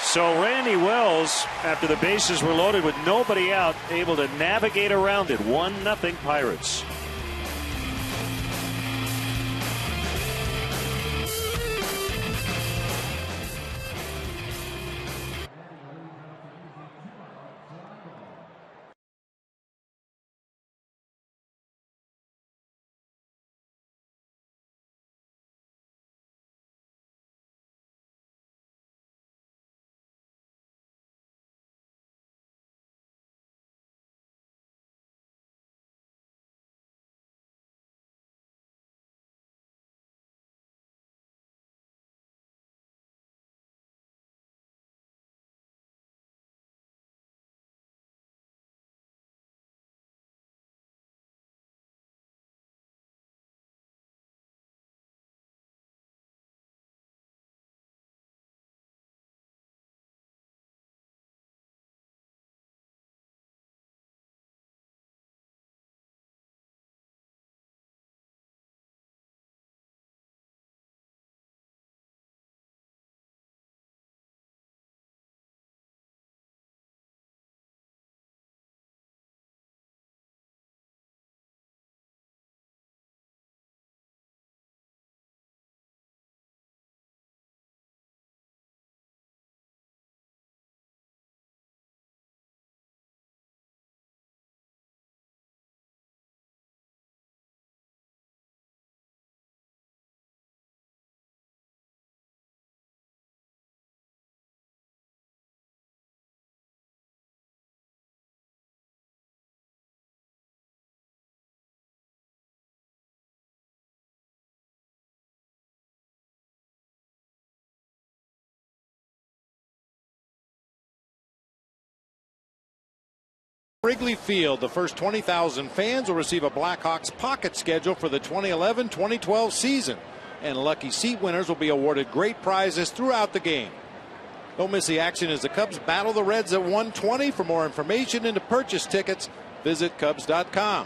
So Randy Wells, after the bases were loaded with nobody out, able to navigate around it. 1-0 Pirates.
Wrigley Field, the first 20,000 fans will receive a Blackhawks pocket schedule for the 2011-2012 season, and lucky seat winners will be awarded great prizes throughout the game. Don't miss the action as the Cubs battle the Reds at 1:20. For more information and to purchase tickets, visit Cubs.com.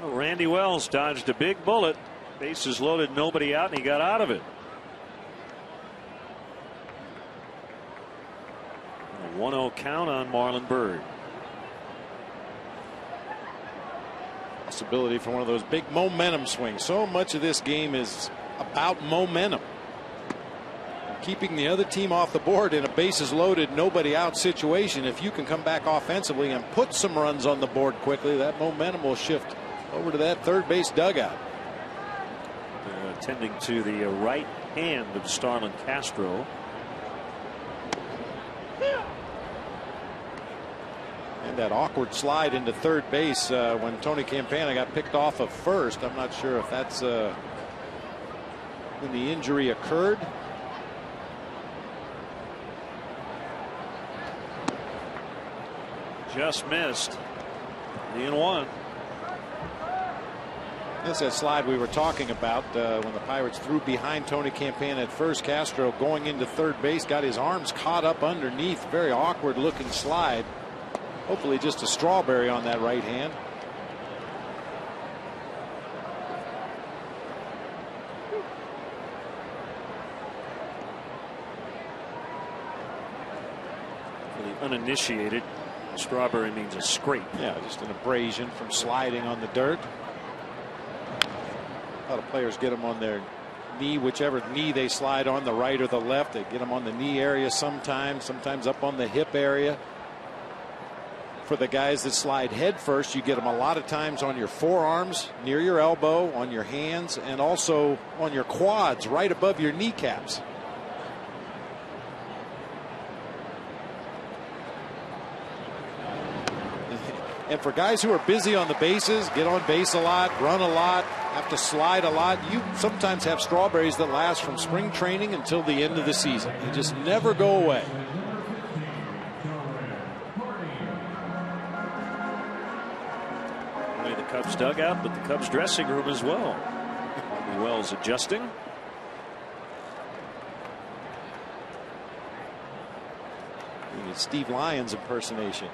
Well, Randy Wells dodged a big bullet. Bases loaded, nobody out, and he got out of it. A 1-0 count on Marlon Byrd.
Possibility for one of those big momentum swings. So much of this game is about momentum. Keeping the other team off the board in a bases loaded, nobody out situation. If you can come back offensively and put some runs on the board quickly, that momentum will shift over to that third base dugout.
Tending to the right hand of Starlin Castro.
And that awkward slide into third base when Tony Campana got picked off of first. I'm not sure if that's when the injury occurred.
Just missed. 3-1.
That's that slide we were talking about when the Pirates threw behind Tony Campana at first. Castro going into third base, got his arms caught up underneath. Very awkward looking slide. Hopefully just a strawberry on that right hand.
For the uninitiated, strawberry means a scrape.
Yeah, just an abrasion from sliding on the dirt. A lot of players get them on their knee, whichever knee they slide on, the right or the left. They get them on the knee area sometimes up on the hip area. For the guys that slide head first, you get them a lot of times on your forearms, near your elbow, on your hands, and also on your quads, right above your kneecaps. And for guys who are busy on the bases, get on base a lot, run a lot, have to slide a lot, you sometimes have strawberries that last from spring training until the end of the season. They just never go away.
The Cubs dugout, but the Cubs dressing room as well. Wells adjusting.
Steve Lyons impersonation.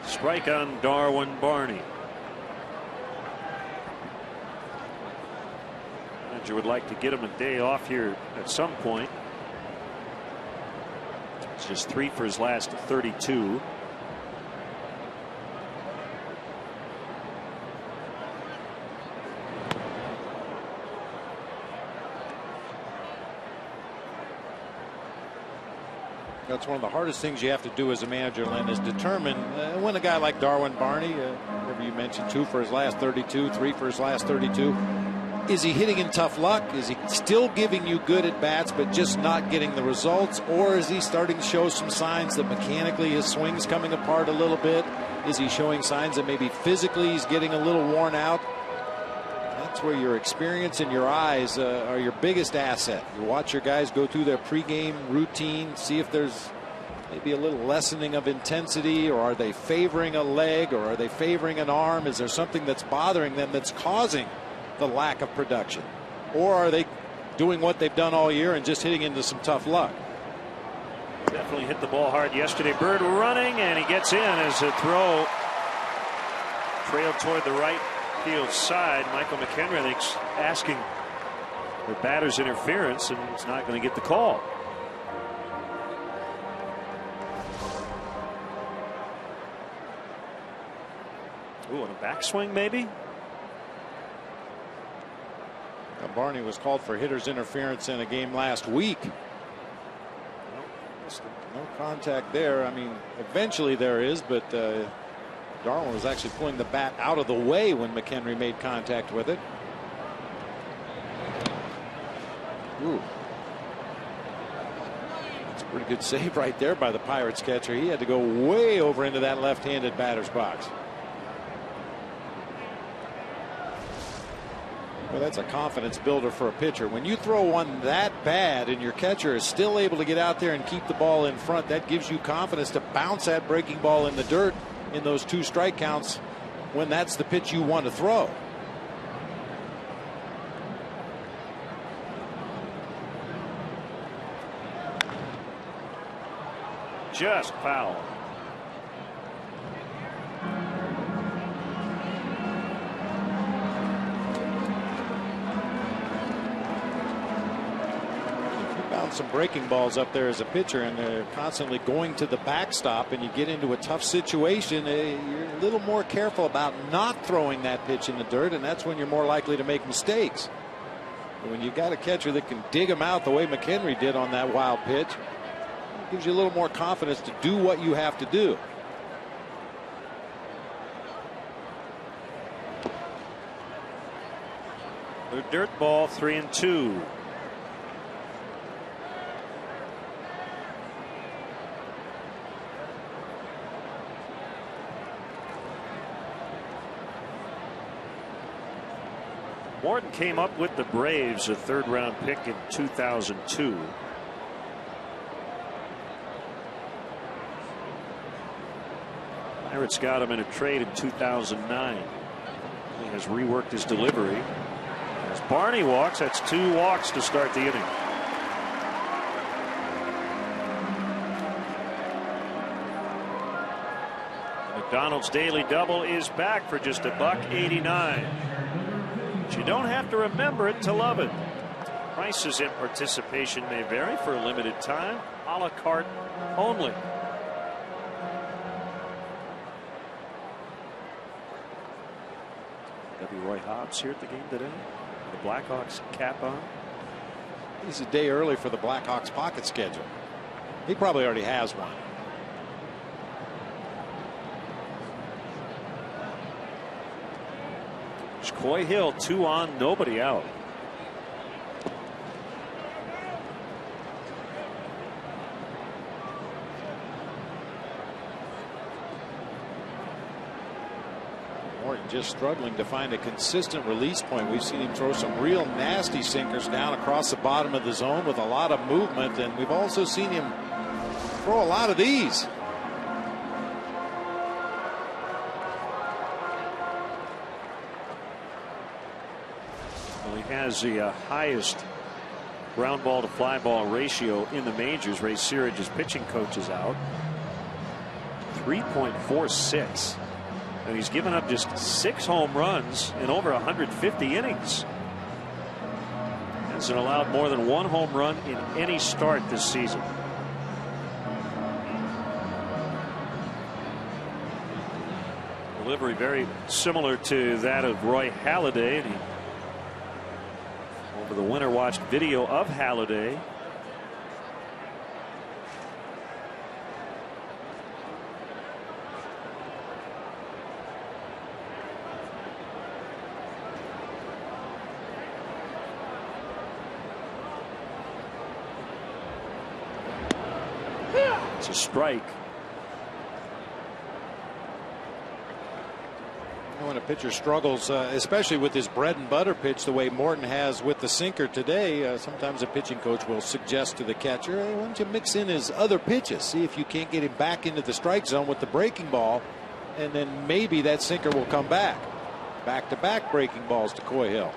Strike on Darwin Barney. Manager would like to get him a day off here at some point. It's just 3 for his last 32.
That's one of the hardest things you have to do as a manager, Len, is determine when a guy like Darwin Barney, whatever you mentioned, 2 for his last 32, 3 for his last 32, is he hitting in tough luck? Is he still giving you good at bats but just not getting the results? Or is he starting to show some signs that mechanically his swing's coming apart a little bit? Is he showing signs that maybe physically he's getting a little worn out? That's where your experience and your eyes are your biggest asset. You watch your guys go through their pregame routine, see if there's maybe a little lessening of intensity, or are they favoring a leg, or are they favoring an arm? Is there something that's bothering them that's causing the lack of production? Or are they doing what they've done all year and just hitting into some tough luck?
Definitely hit the ball hard yesterday. Bird running, and he gets in as a throw trailed toward the right field side. Michael McHenry, I think, asking for batter's interference, and he's not going to get the call. Ooh, and a backswing maybe.
Barney was called for hitter's interference in a game last week. No contact there. I mean, eventually there is, but Darwin was actually pulling the bat out of the way when McHenry made contact with it. Ooh. That's a pretty good save right there by the Pirates catcher. He had to go way over into that left-handed batter's box. Well, that's a confidence builder for a pitcher. When you throw one that bad and your catcher is still able to get out there and keep the ball in front, that gives you confidence to bounce that breaking ball in the dirt in those 2 strike counts when that's the pitch you want to throw.
Just foul.
Some breaking balls up there as a pitcher, and they're constantly going to the backstop, and you get into a tough situation, you're a little more careful about not throwing that pitch in the dirt, and that's when you're more likely to make mistakes. But when you've got a catcher that can dig them out the way McHenry did on that wild pitch, it gives you a little more confidence to do what you have to do.
The dirt ball, 3-2. Morton came up with the Braves, a 3rd-round pick in 2002. Pirates got him in a trade in 2009. He has reworked his delivery. As Barney walks, that's 2 walks to start the inning. McDonald's Daily Double is back for just $1.89. But you don't have to remember it to love it. Prices and participation may vary for a limited time. A la carte only. W. Roy Hobbs here at the game today. The Blackhawks cap on.
He's a day early for the Blackhawks pocket schedule. He probably already has one.
Coy Hill, 2 on, nobody out.
Morton just struggling to find a consistent release point. We've seen him throw some real nasty sinkers down across the bottom of the zone with a lot of movement, and we've also seen him throw a lot of these.
has the highest ground ball to fly ball ratio in the majors. Ray Searage's pitching coach is out. 3.46. And he's given up just 6 home runs in over 150 innings. Hasn't allowed more than 1 home run in any start this season. Delivery very similar to that of Roy Halladay. And over the winter watched video of Halladay. It's a strike.
When a pitcher struggles, especially with his bread and butter pitch the way Morton has with the sinker today, sometimes a pitching coach will suggest to the catcher, hey, why don't you mix in his other pitches, see if you can't get him back into the strike zone with the breaking ball, and then maybe that sinker will come back. Back-to-back breaking balls to Coy Hill.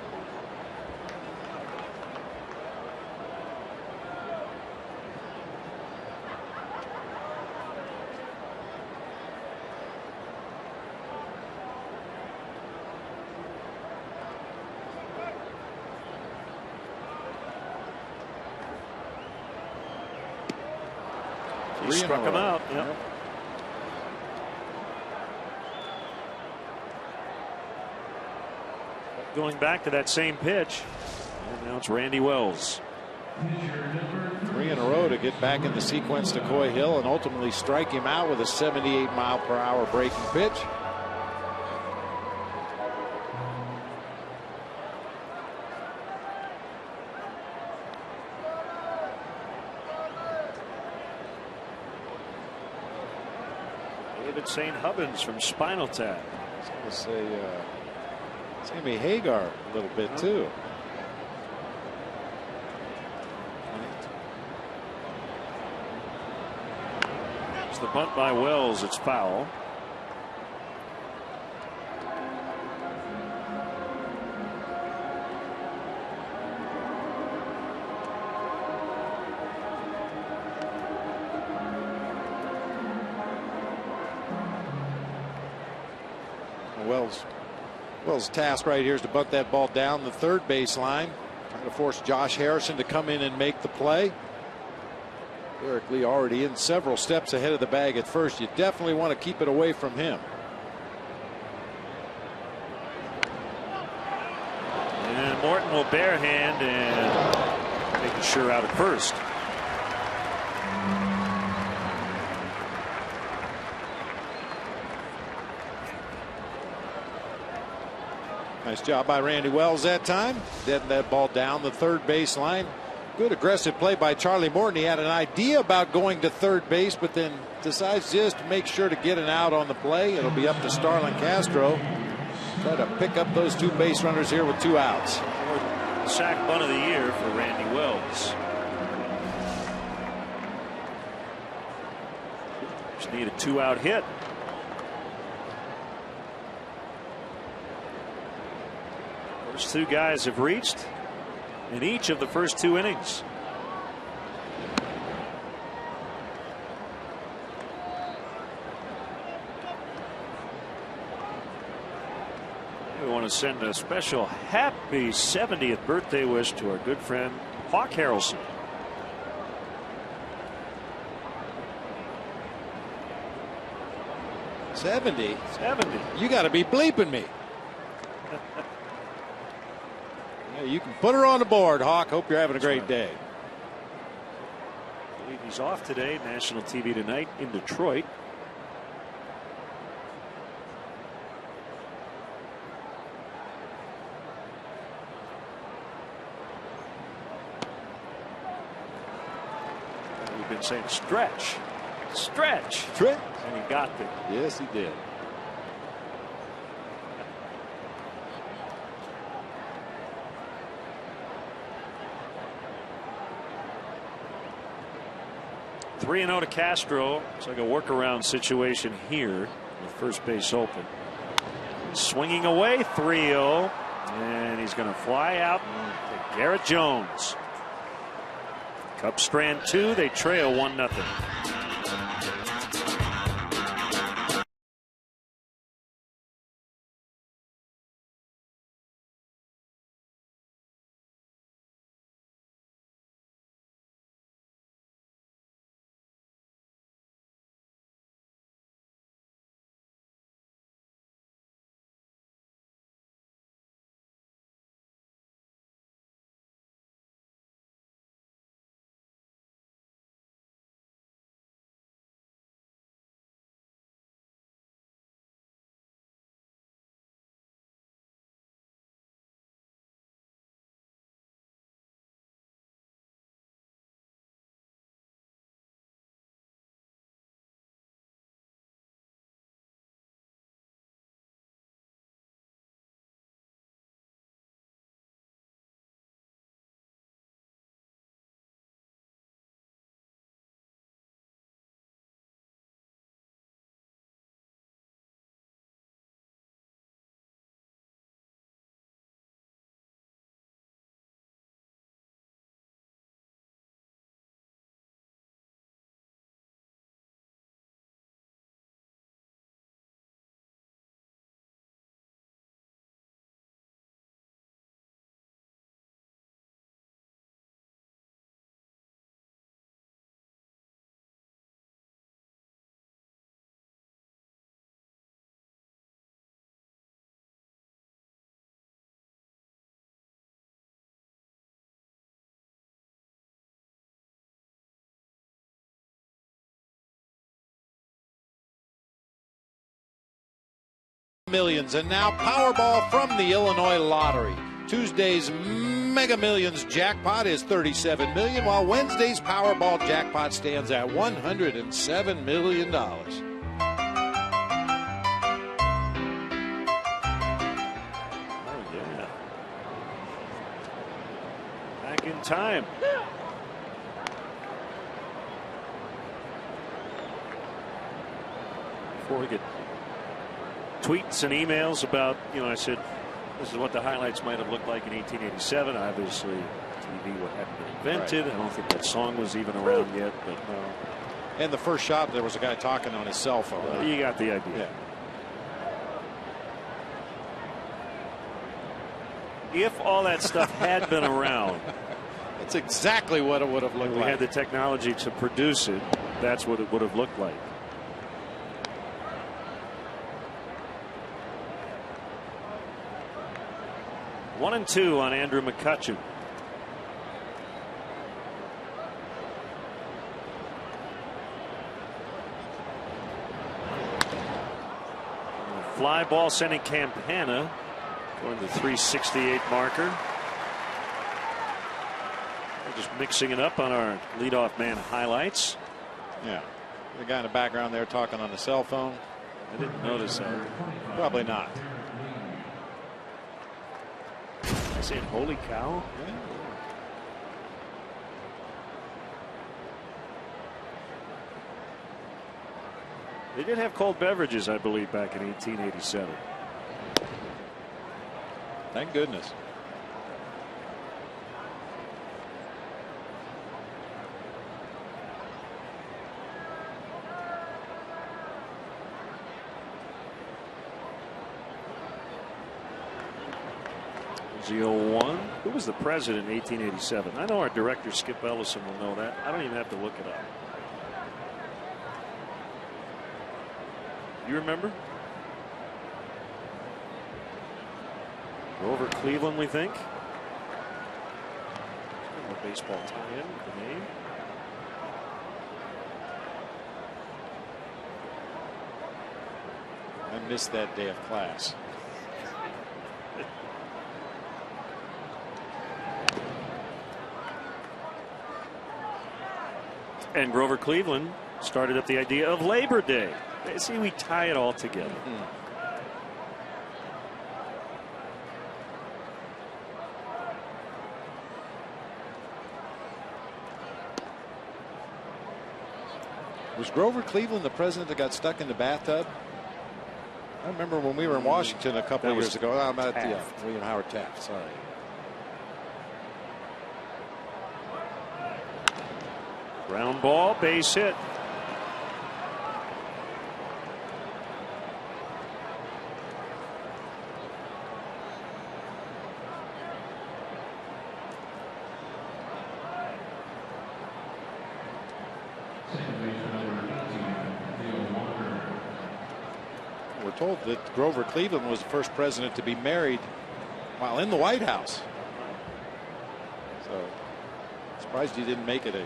He struck him out. Yep. Going back to that same pitch. And now it's Randy Wells.
3 in a row to get back in the sequence to Coy Hill and ultimately strike him out with a 78-mile-per-hour breaking pitch.
St. Hubbins from Spinal Tap.
I was going to say Sammy Hagar a little bit too.
It's the bunt by Wells. It's foul.
Wells' task right here is to bunt that ball down the third base line, trying to force Josh Harrison to come in and make the play. Eric Lee already in several steps ahead of the bag at first. You definitely want to keep it away from him.
And Morton will barehand and making sure out at first.
Nice job by Randy Wells that time. Deading that ball down the third base line. Good aggressive play by Charlie Morton. He had an idea about going to third base, but then decides just to make sure to get an out on the play. It'll be up to Starlin Castro. Try to pick up those 2 base runners here with 2 outs.
Sack bunt of the year for Randy Wells. Just need a 2-out hit. First 2 guys have reached in each of the first 2 innings. We want to send a special happy 70th birthday wish to our good friend Hawk Harrelson.
'70. You got to be bleeping me. You can put her on the board, Hawk. Hope you're having a great day.
I believe he's off today. National TV tonight in Detroit. We've been saying stretch. And he got there.
Yes, he did.
Three 3-0 to Castro. It's like a workaround situation here with first base open. Swinging away 3-0. And he's going to fly out to Garrett Jones. Cubs strand 2. They trail 1-0.
Millions, and now Powerball from the Illinois Lottery. Tuesday's Mega Millions jackpot is $37 million, while Wednesday's Powerball jackpot stands at $107 million.
Oh, yeah. Back in time. Before we get tweets and emails about, I said this is what the highlights might have looked like in 1887. Obviously, TV hadn't been invented. Right. I don't think that song was even around yet, but no.
And the first shot, there was a guy talking on his cell phone.
Well, you got the idea. Yeah. If all that stuff had been around,
that's exactly what it would have looked like.
We had the technology to produce it. That's what it would have looked like. One and 2 on Andrew McCutchen. Fly ball sending Campana going to the 368 marker. We're just mixing it up on our leadoff man highlights.
Yeah, the guy in the background there talking on the cell phone.
I didn't notice that.
Probably not.
I said, holy cow.
Yeah.
They did have cold beverages, I believe, back in 1887.
Thank goodness.
The 0-1. Who was the president in 1887? I know our director Skip Ellison will know that. I don't even have to look it up. You remember? Grover Cleveland, we think. A baseball tie-in with the name.
I missed that day of class.
And Grover Cleveland started up the idea of Labor Day. See, we tie it all together.
Was Grover Cleveland the president that got stuck in the bathtub? I remember when we were in Washington a couple of years ago. I'm at William Howard Taft. Sorry.
Ground ball, base hit.
We're told that Grover Cleveland was the first president to be married while in the White House. So surprised he didn't make it a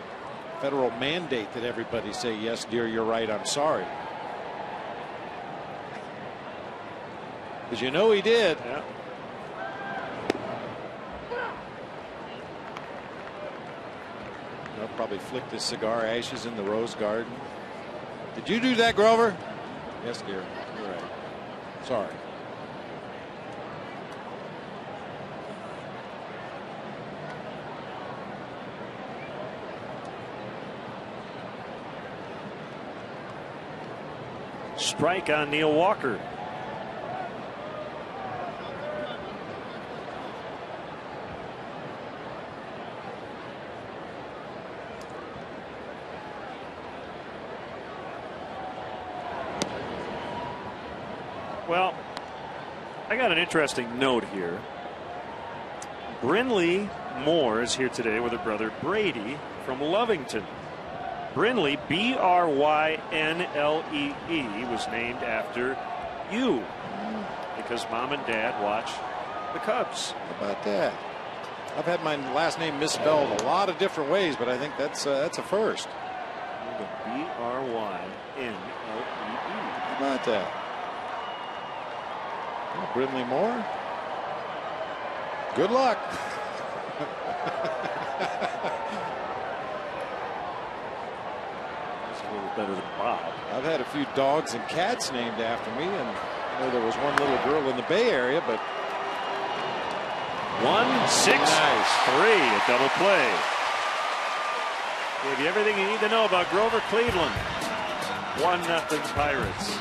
federal mandate that everybody say, yes, dear, you're right, I'm sorry. Because you know he did.
Yeah.
He'll probably flick his cigar ashes in the rose garden. Did you do that, Grover? Yes, dear. You're right. Sorry.
Strike on Neil Walker. Well, I got an interesting note here. Brinley Moore is here today with her brother Brady from Lovington. Brinley, B-R-Y-N-L-E-E, was named after you because Mom and Dad watch the Cubs.
How about that? I've had my last name misspelled a lot of different ways, but I think that's a first.
B-R-Y-N-L-E-E.
How about that? Oh, Brinley Moore. Good luck.
That's a little better than Bob.
I've had a few dogs and cats named after me, and I know there was one little girl in the Bay Area, but
1-6-3, a double play. Gave you everything you need to know about Grover Cleveland. 1-0 Pirates.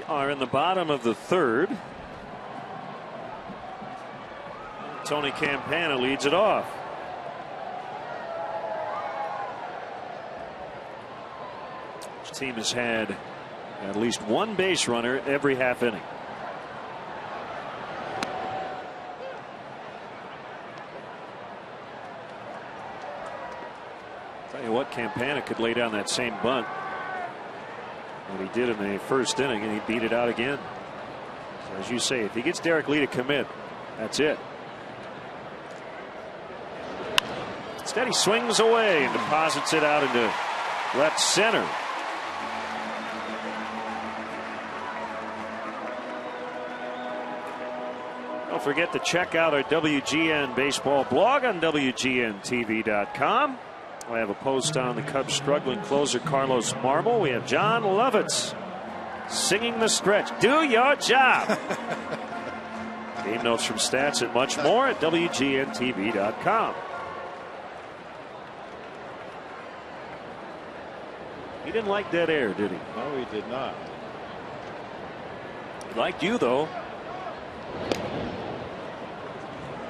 Are in the bottom of the third. Tony Campana leads it off. This team has had at least one base runner every half inning. Tell you what, Campana could lay down that same bunt what he did in the first inning, and he beat it out again. So as you say, if he gets Derek Lee to commit, that's it. Instead, he swings away and deposits it out into left center. Don't forget to check out our WGN Baseball blog on WGNTV.com. I have a post on the Cubs' struggling closer Carlos Marmol. We have John Lovitz singing the stretch. Do your job. Game notes from stats and much more at WGNTV.com. He didn't like dead air, did he?
No, he did not.
He liked you, though.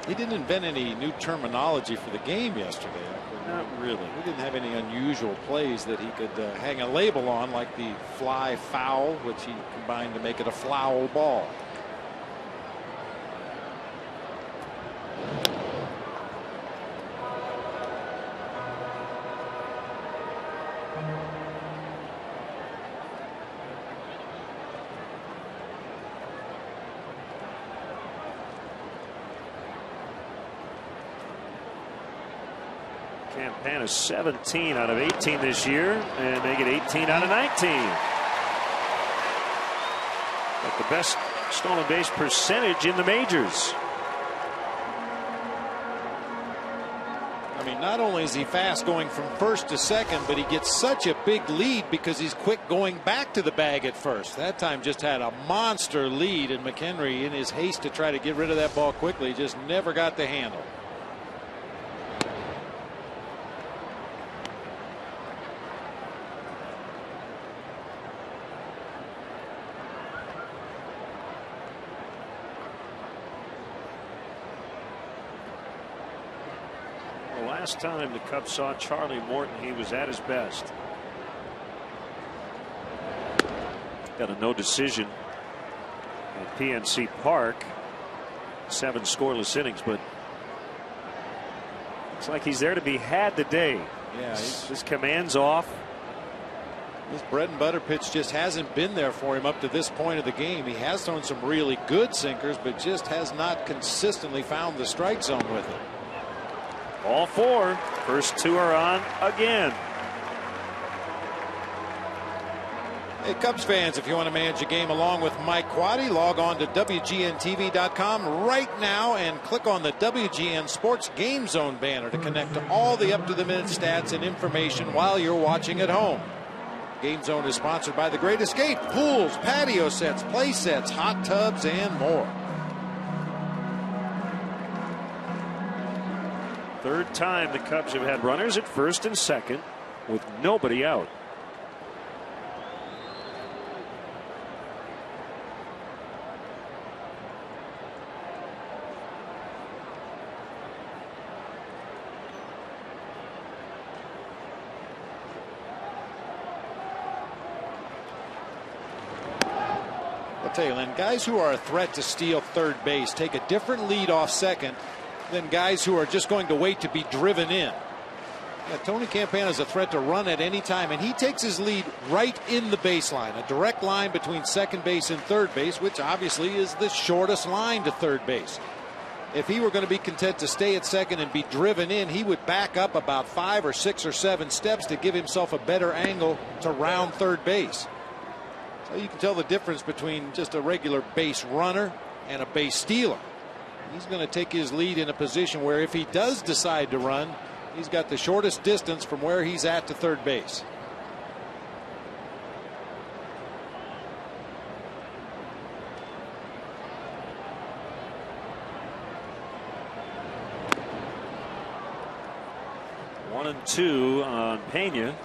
He didn't invent any new terminology for the game yesterday.
Not really.
We didn't have any unusual plays that he could hang a label on, like the fly foul, which he combined to make it a foul ball.
Campana 17 out of 18 this year, and they get 18 out of 19. Got the best stolen base percentage in the majors.
I mean, not only is he fast going from first to second, but he gets such a big lead because he's quick going back to the bag at first. That time just had a monster lead, and McHenry, in his haste to try to get rid of that ball quickly, just never got the handle.
Last time the Cubs saw Charlie Morton, he was at his best. Got a no decision at PNC Park. 7 scoreless innings, but looks like he's there to be had today.
Yeah,
his command's off.
His bread and butter pitch just hasn't been there for him up to this point of the game. He has thrown some really good sinkers, but just has not consistently found the strike zone with it.
All 4. First 2 are on again.
Hey, Cubs fans, if you want to manage a game along with Mike Quaddy, log on to WGNTV.com right now and click on the WGN Sports Game Zone banner to connect to all the up-to-the-minute stats and information while you're watching at home. Game Zone is sponsored by The Great Escape, pools, patio sets, play sets, hot tubs, and more.
Third time the Cubs have had runners at first and second with nobody out.
I'll tell you, Lynn, guys who are a threat to steal third base take a different lead off second than guys who are just going to wait to be driven in. Yeah, Tony Campana is a threat to run at any time, and he takes his lead right in the baseline, a direct line between second base and third base, which obviously is the shortest line to third base. If he were going to be content to stay at second and be driven in, he would back up about 5 or 6 or 7 steps to give himself a better angle to round third base. So you can tell the difference between just a regular base runner and a base stealer. He's going to take his lead in a position where if he does decide to run, he's got the shortest distance from where he's at to third base.
One and 2 on Pena.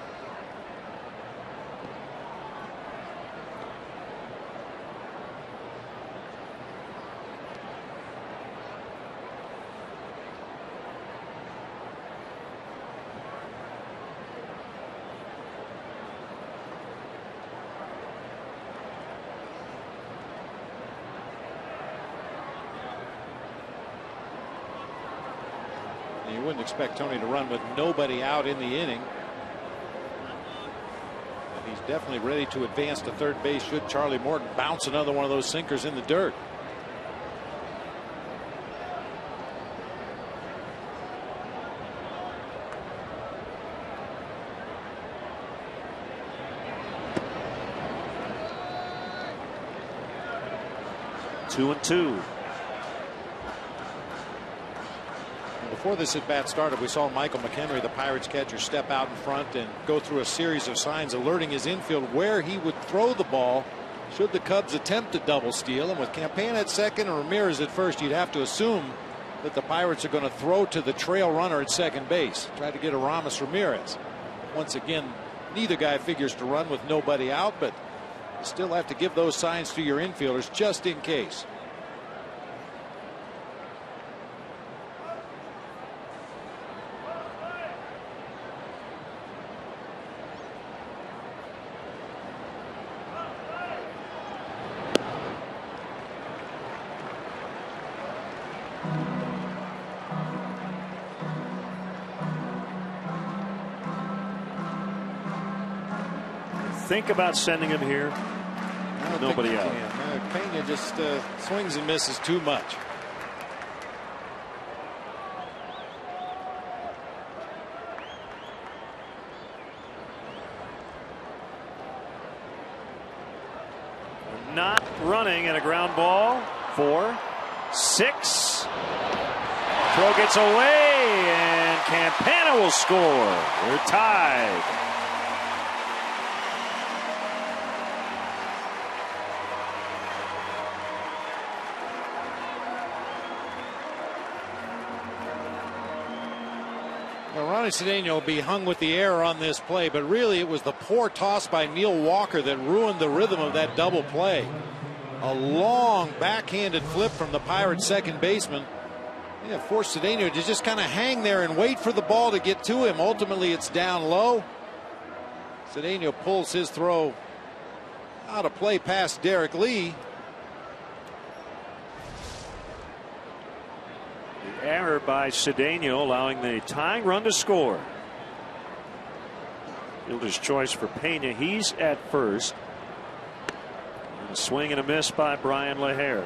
You wouldn't expect Tony to run with nobody out in the inning. And he's definitely ready to advance to third base should Charlie Morton bounce another one of those sinkers in the dirt.
2-2.
Before this at bat started, we saw Michael McHenry, the Pirates catcher, step out in front and go through a series of signs alerting his infield where he would throw the ball should the Cubs attempt to double steal. And with Campana at second and Ramirez at first, you'd have to assume that the Pirates are going to throw to the trail runner at second base, try to get a Aramis Ramirez. Once again, neither guy figures to run with nobody out, but you still have to give those signs to your infielders just in case.
Think about sending him here. Nobody out.
Pena just swings and misses too much.
Not running, and a ground ball. 4, 6. Throw gets away, and Campana will score. We're tied.
Ronnie Cedeno will be hung with the error on this play, but really it was the poor toss by Neil Walker that ruined the rhythm of that double play. A long backhanded flip from the Pirates second baseman. Yeah, forced Cedeno to just kind of hang there and wait for the ball to get to him. Ultimately it's down low. Cedeno pulls his throw out of play past Derek Lee.
Error by Cedeno, allowing the tying run to score. Fielder's choice for Pena. He's at first. And a swing and a miss by Brian LaHare.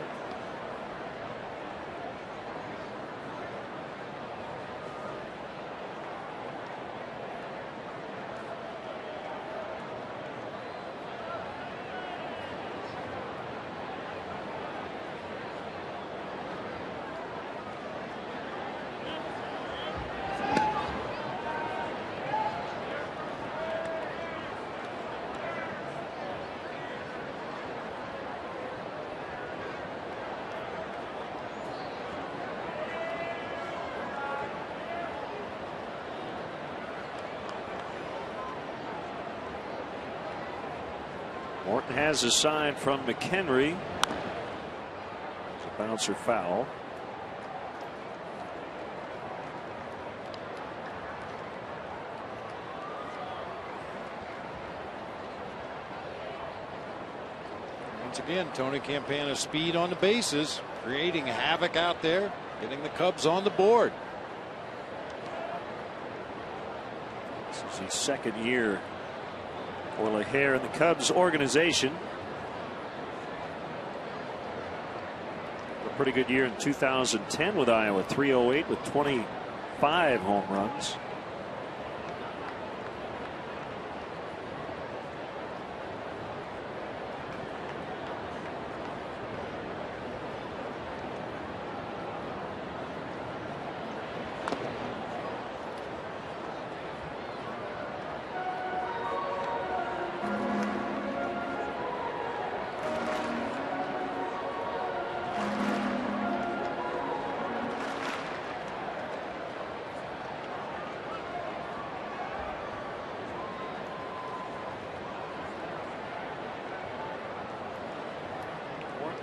Morton has a sign from McHenry. It's a bouncer foul.
Once again, Tony Campana's speed on the bases, creating havoc out there, getting the Cubs on the board.
This is his second year for LaHare in the Cubs organization. A pretty good year in 2010 with Iowa, 308 with 25 home runs.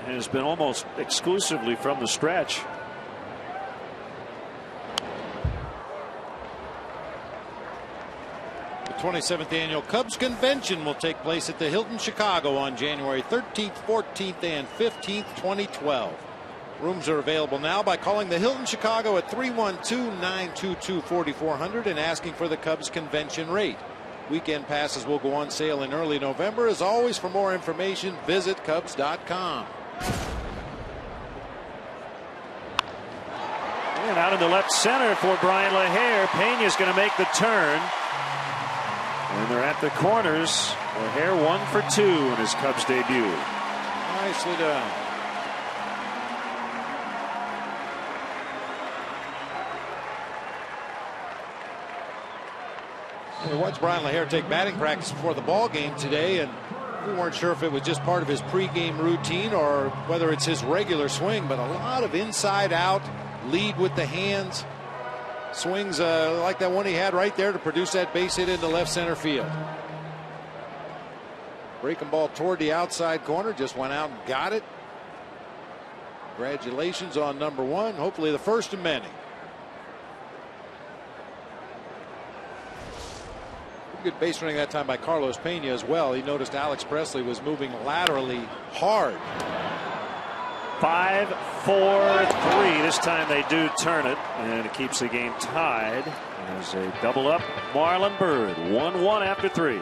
Has been almost exclusively from the stretch.
The 27th annual Cubs convention will take place at the Hilton Chicago on January 13th, 14th, and 15th, 2012. Rooms are available now by calling the Hilton Chicago at 312-922-4400 and asking for the Cubs convention rate. Weekend passes will go on sale in early November. As always, for more information, visit Cubs.com.
And out in the left center for Brian LaHare. Pena's going to make the turn. And they're at the corners. LaHare 1 for 2 in his Cubs debut.
Nicely done. We watched Brian LaHare take batting practice before the ball game today, and we weren't sure if it was just part of his pregame routine or whether it's his regular swing, but a lot of inside out, lead with the hands, swings like that one he had right there to produce that base hit into left center field. Breaking ball toward the outside corner, just went out and got it. Congratulations on number one, hopefully the first of many. Good base running that time by Carlos Pena as well. He noticed Alex Presley was moving laterally hard.
5-4-3. This time they do turn it, and it keeps the game tied as a double up. Marlon Byrd 1-1 after 3.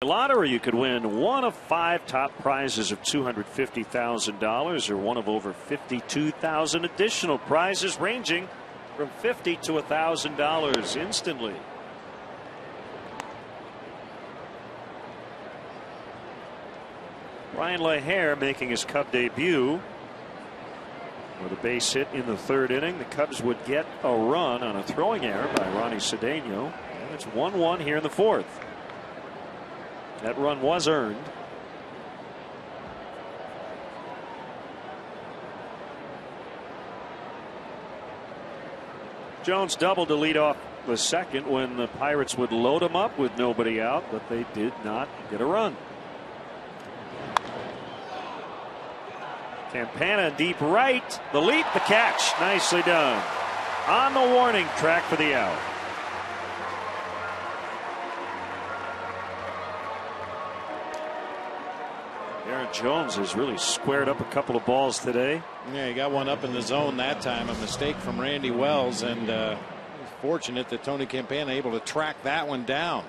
Lottery, you could win one of 5 top prizes of $250,000 or one of over 52,000 additional prizes ranging from $50 to $1,000 instantly. Brian LaHare making his Cub debut with a base hit in the 3rd inning. The Cubs would get a run on a throwing error by Ronnie Cedeno, and it's 1-1 here in the 4th. That run was earned. Jones doubled to lead off the 2nd when the Pirates would load him up with nobody out, but they did not get a run. Campana deep right. The leap, the catch. Nicely done. On the warning track for the out. Aaron Jones has really squared up a couple of balls today.
Yeah, he got one up in the zone that time. A mistake from Randy Wells, and fortunate that Tony Campana able to track that one down.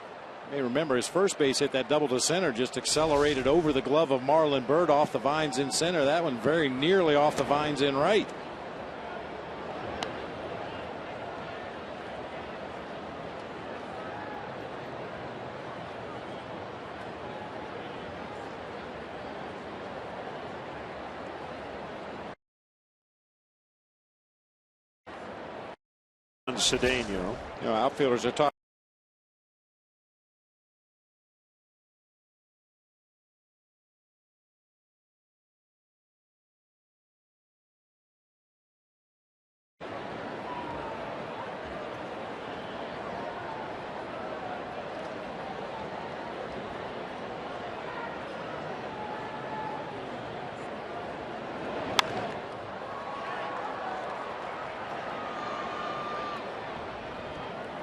You may remember his first base hit, that double to center, just accelerated over the glove of Marlon Byrd off the vines in center. That one very nearly off the vines in right.
Cedeno.
You know, outfielders are talking.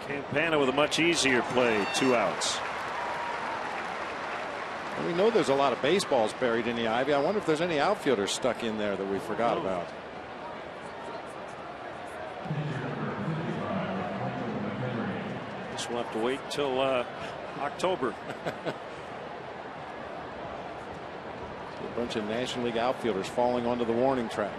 Campana with a much easier play, 2 outs.
We know there's a lot of baseballs buried in the ivy. I wonder if there's any outfielders stuck in there that we forgot about.
Guess we'll have to wait till October.
A bunch of National League outfielders falling onto the warning track.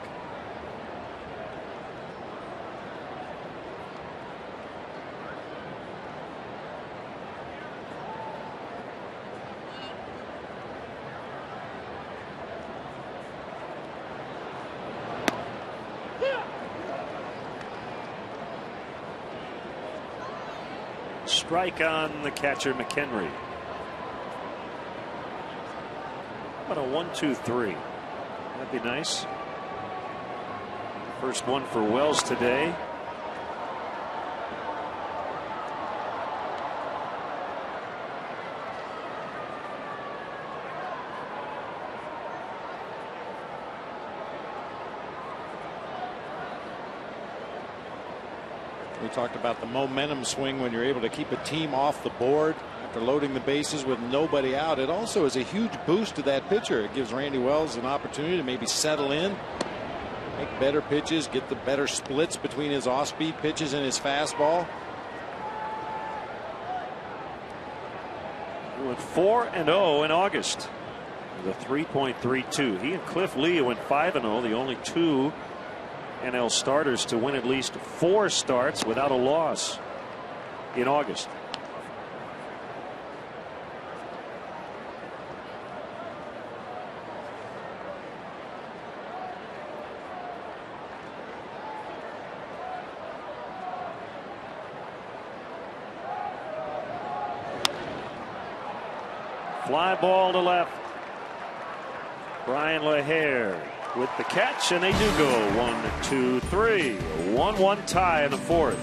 Strike on the catcher, McHenry. How about a 1-2-3? That'd be nice. First one for Wells today.
We talked about the momentum swing when you're able to keep a team off the board after loading the bases with nobody out. It also is a huge boost to that pitcher. It gives Randy Wells an opportunity to maybe settle in, make better pitches, get the better splits between his off-speed pitches and his fastball.
He went 4-0 in August with a 3.32. He and Cliff Lee went 5-0, the only 2 NL starters to win at least 4 starts without a loss in August. Fly ball to left. Brian LaHare with the catch, and they do go 1-2-3. 1-1 tie in the 4th.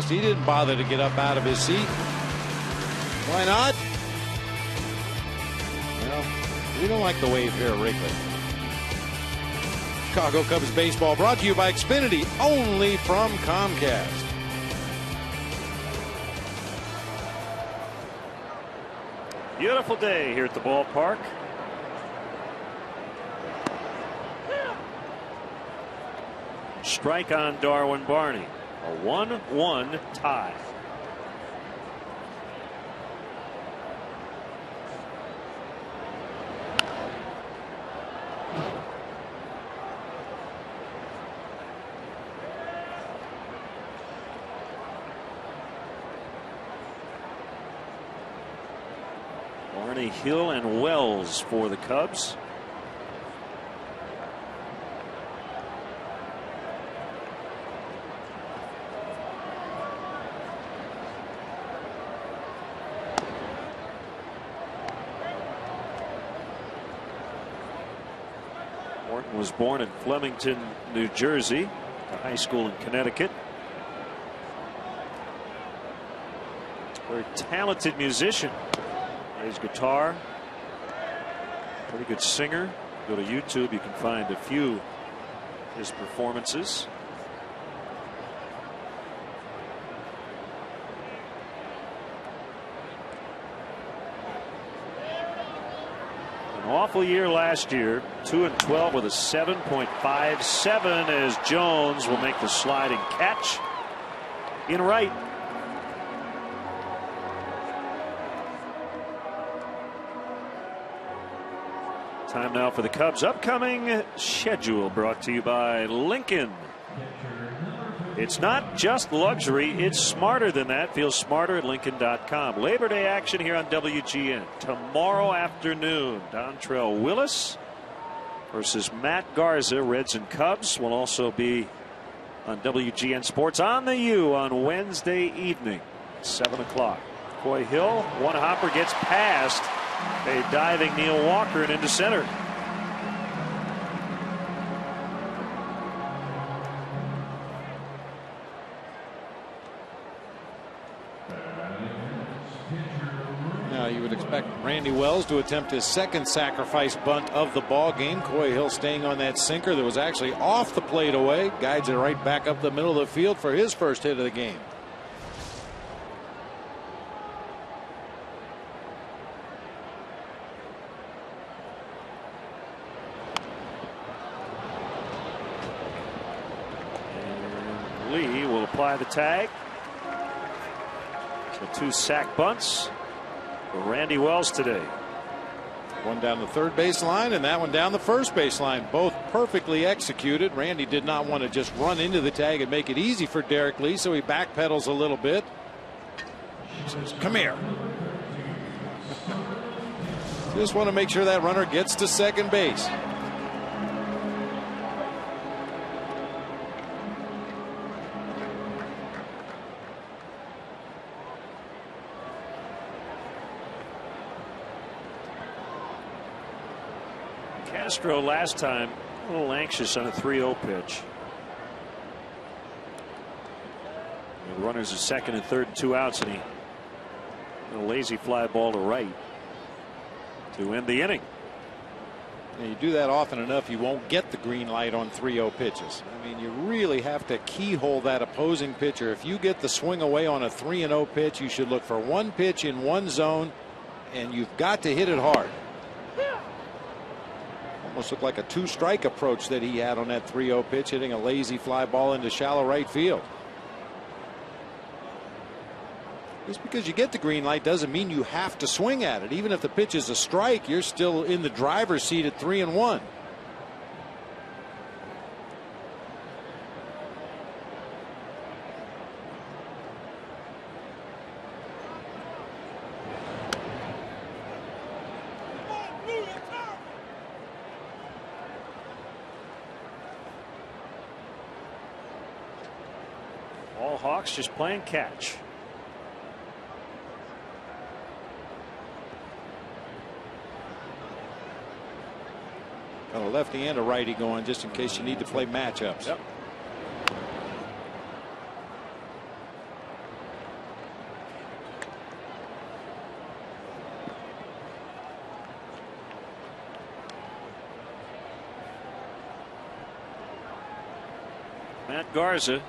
He didn't bother to get up out of his seat. Why not? Well, we don't like the wave here at Wrigley. Chicago Cubs baseball brought to you by Xfinity, only from Comcast.
Beautiful day here at the ballpark. Strike on Darwin Barney. A 1-1 tie. Sonny Hill and Wells for the Cubs. Morton was born in Flemington, New Jersey, a high school in Connecticut. Very talented musician. Plays guitar. Pretty good singer. Go to YouTube, you can find a few of his performances. An awful year last year. 2-12 with a 7.57 as Jones will make the sliding catch in right. Time now for the Cubs' upcoming schedule, brought to you by Lincoln. It's not just luxury, it's smarter than that. Feel smarter at Lincoln.com. Labor Day action here on WGN. Tomorrow afternoon, Dontrell Willis versus Matt Garza. Reds and Cubs will also be on WGN Sports on the U on Wednesday evening, 7 o'clock. Coy Hill, one hopper gets past a diving Neil Walker and into center.
Now you would expect Randy Wells to attempt his second sacrifice bunt of the ball game. Coy Hill staying on that sinker that was actually off the plate away. Guides it right back up the middle of the field for his first hit of the game.
Lee will apply the tag. So 2 sack bunts for Randy Wells today.
One down the third base line and that one down the first base line. Both perfectly executed. Randy did not want to just run into the tag and make it easy for Derek Lee, so he backpedals a little bit. He says, "Come here." Just want to make sure that runner gets to second base.
Castro last time a little anxious on a 3-0 pitch. The runners are second and third and 2 outs, and he a lazy fly ball to right to end the inning.
And you do that often enough, you won't get the green light on 3-0 pitches. I mean, you really have to keyhole that opposing pitcher. If you get the swing away on a 3-0 pitch, you should look for one pitch in one zone, and you've got to hit it hard. Almost looked like a 2-strike approach that he had on that 3-0 pitch, hitting a lazy fly ball into shallow right field. Just because you get the green light doesn't mean you have to swing at it. Even if the pitch is a strike, you're still in the driver's seat at 3-1.
All Hawks just playing catch.
Got a lefty and a righty going just in case you need to play matchups.
Yep. Matt Garza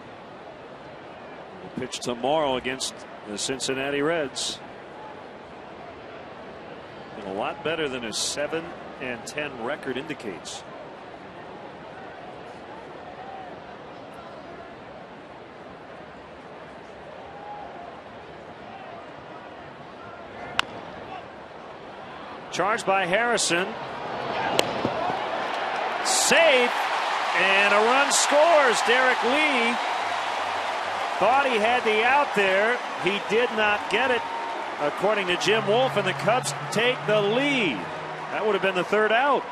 will pitch tomorrow against the Cincinnati Reds. And a lot better than his 7-10 record indicates. Charged by Harrison. Safe. And a run scores. Derek Lee thought he had the out there. He did not get it. according to Jim Wolf, and the Cubs take the lead. That would have been the third out.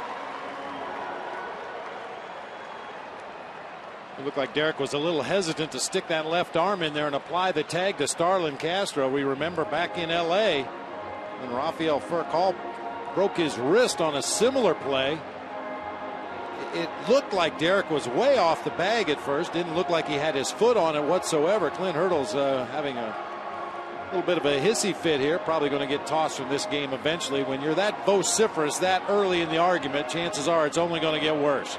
It looked like Derek was a little hesitant to stick that left arm in there and apply the tag to Starlin Castro. We remember back in L.A. when Rafael Furcal broke his wrist on a similar play. It looked like Derek was way off the bag at first. Didn't look like he had his foot on it whatsoever. Clint Hurdle's having a little bit of a hissy fit here. Probably going to get tossed from this game eventually. When you're that vociferous that early in the argument, chances are it's only going to get worse.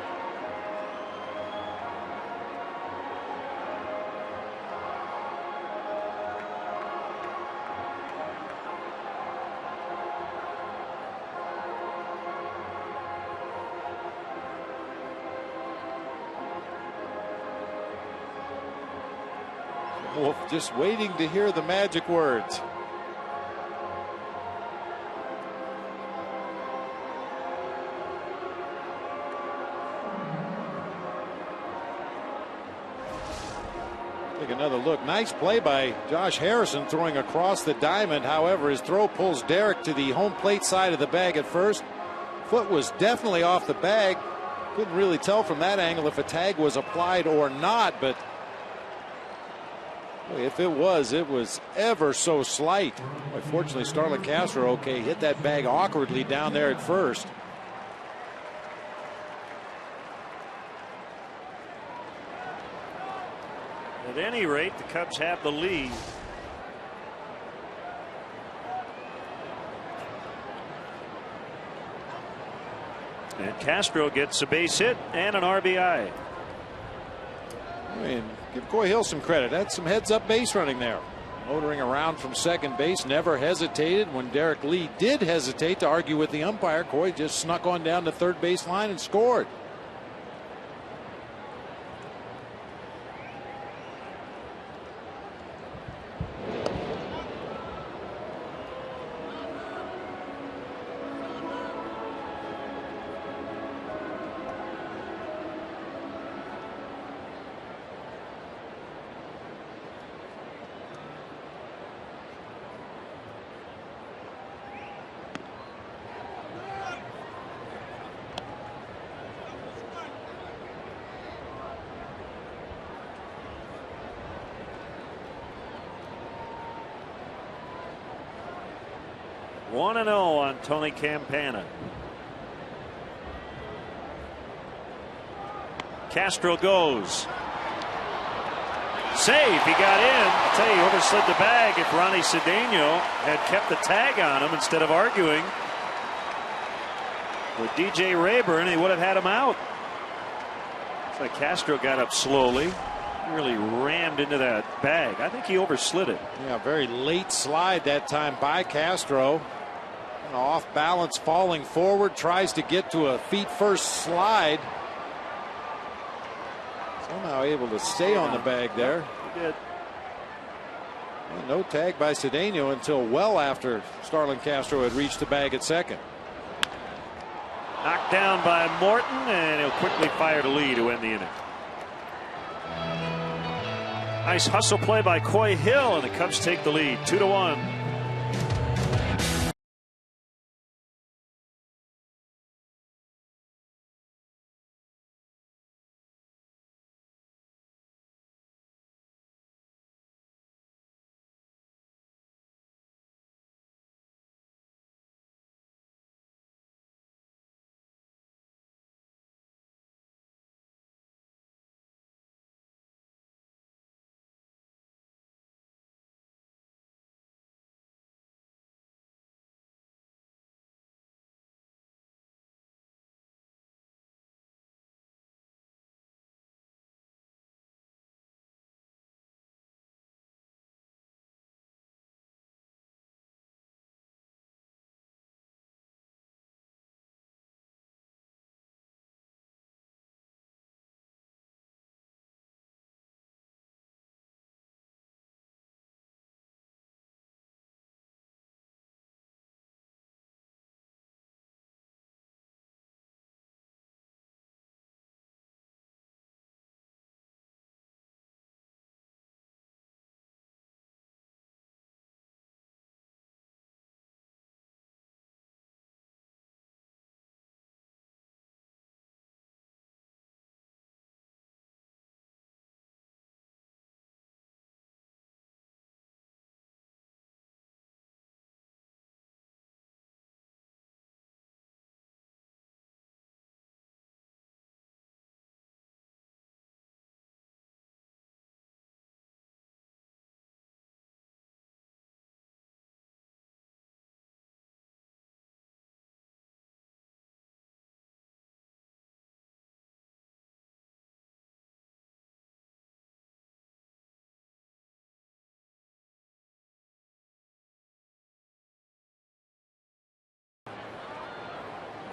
Wolf just waiting to hear the magic words. Take another look. Nice play by Josh Harrison throwing across the diamond. However, his throw pulls Derek to the home plate side of the bag at first. Foot was definitely off the bag. Couldn't really tell from that angle if a tag was applied or not, but if it was ever so slight. Boy, fortunately, Starlin Castro, hit that bag awkwardly down there at first.
At any rate, the Cubs have the lead. And Castro gets a base hit and an RBI.
Give Coy Hill some credit. Had some heads-up base running there. Motoring around from second base, never hesitated. When Derek Lee did hesitate to argue with the umpire, Coy just snuck on down the third base line and scored.
One 1-0 on Tony Campana. Castro goes. Save. He got in. I'll tell you, he overslid the bag. If Ronnie Cedeno had kept the tag on him instead of arguing with DJ Rayburn, he would have had him out. It's like Castro got up slowly. He really rammed into that bag. I think he overslid it.
Yeah, very late slide that time by Castro. Off balance, falling forward, tries to get to a feet first slide. Somehow able to stay on the bag there.
He did.
And no tag by Cedeno until well after Starlin Castro had reached the bag at second.
Knocked down by Morton, and he'll quickly fire the lead to end the inning. Nice hustle play by Coy Hill, and the Cubs take the lead 2-1.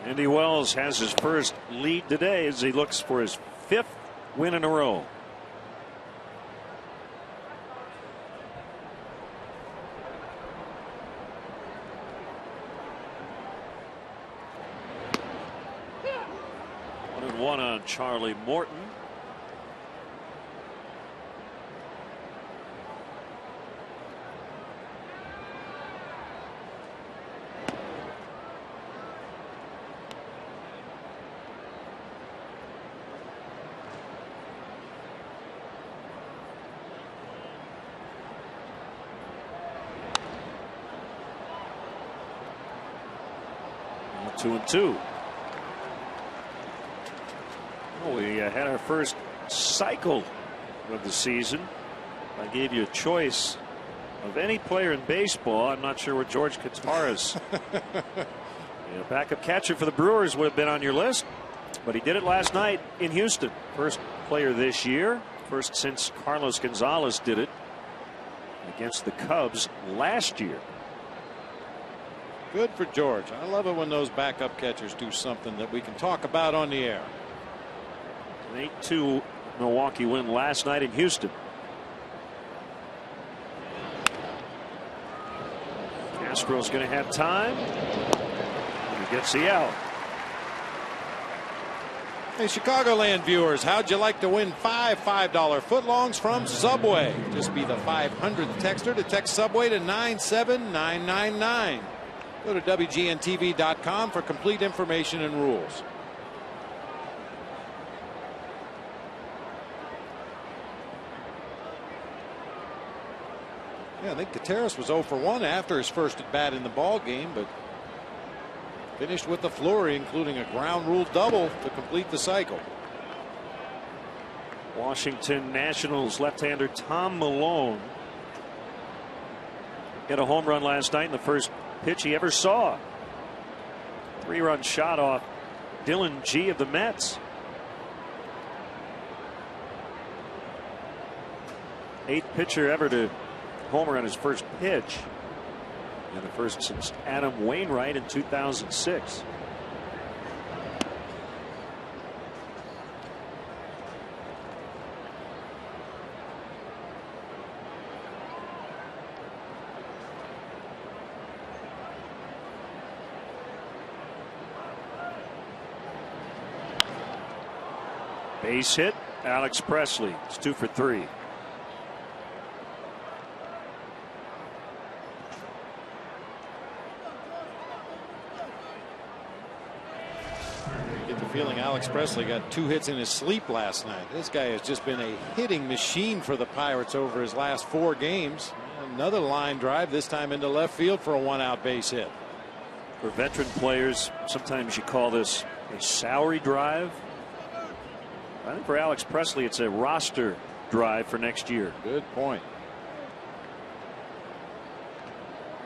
Andy Wells has his first lead today as he looks for his 5th win in a row. One on Charlie Morton. Now 2-2. We had our first cycle of the season. I gave you a choice of any player in baseball. I'm not sure what George Katara's backup catcher for the Brewers would have been on your list, but he did it last night in Houston. First player this year, first since Carlos Gonzalez did it against the Cubs last year.
Good for George. I love it when those backup catchers do something that we can talk about on the air.
An 8-2 Milwaukee win last night in Houston. Castro's going to have time. He gets the out.
Hey, Chicagoland viewers, how'd you like to win 5 $5 footlongs from Subway? Just be the 500th texter to text Subway to 97999. Go to WGNTV.com for complete information and rules. Yeah, I think Gutierrez was 0 for 1 after his first at bat in the ball game, but finished with the flurry, including a ground rule double to complete the cycle.
Washington Nationals left-hander Tom Malone hit a home run last night in the first pitch he ever saw. 3-run shot off Dylan G of the Mets. 8th pitcher ever to homer on his first pitch, and the first since Adam Wainwright in 2006. Base hit, Alex Presley. It's 2 for 3.
Feeling Alex Presley got 2 hits in his sleep last night. This guy has just been a hitting machine for the Pirates over his last 4 games. Another line drive, this time into left field for a 1-out base hit.
For veteran players, sometimes you call this a salary drive. I think for Alex Presley, it's a roster drive for next year.
Good point.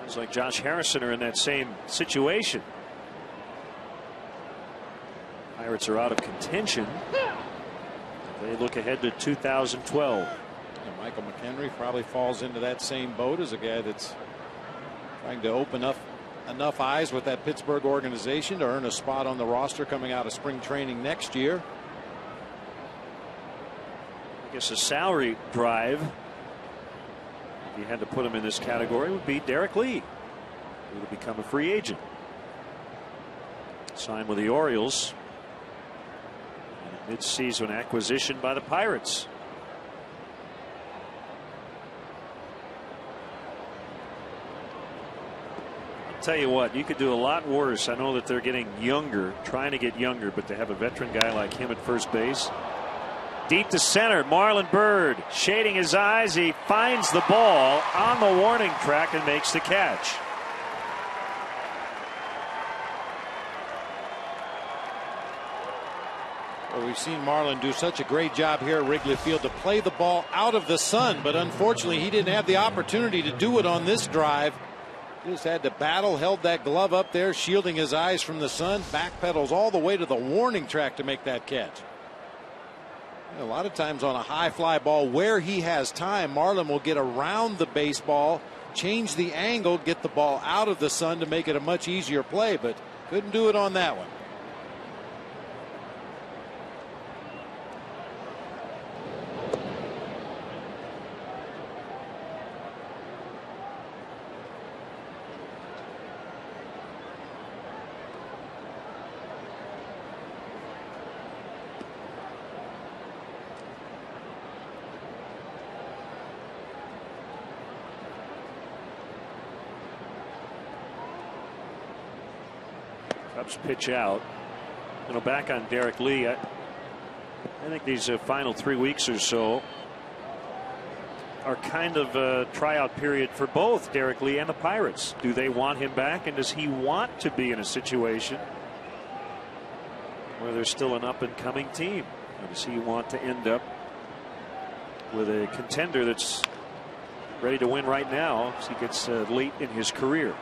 It's like Josh Harrison are in that same situation. Pirates are out of contention. They look ahead to 2012.
And Michael McHenry probably falls into that same boat as a guy that's trying to open up enough eyes with that Pittsburgh organization to earn a spot on the roster coming out of spring training next year.
I guess a salary drive, if you had to put him in this category, would be Derek Lee, who would become a free agent. Signed with the Orioles. Mid-season acquisition by the Pirates. I'll tell you what, you could do a lot worse. I know that they're getting younger, trying to get younger, but to have a veteran guy like him at first base. Deep to center, Marlon Byrd shading his eyes. He finds the ball on the warning track and makes the catch.
Well, we've seen Marlon do such a great job here at Wrigley Field to play the ball out of the sun, but unfortunately he didn't have the opportunity to do it on this drive. Just had to battle, held that glove up there, shielding his eyes from the sun, backpedals all the way to the warning track to make that catch. A lot of times on a high fly ball where he has time, Marlon will get around the baseball, change the angle, get the ball out of the sun to make it a much easier play, but couldn't do it on that one.
Cubs pitch out. Back on Derek Lee. I think these final 3 weeks or so are kind of a tryout period for both Derek Lee and the Pirates. Do they want him back, and does he want to be in a situation where there's still an up-and-coming team? Or does he want to end up with a contender that's ready to win right now as he gets late in his career?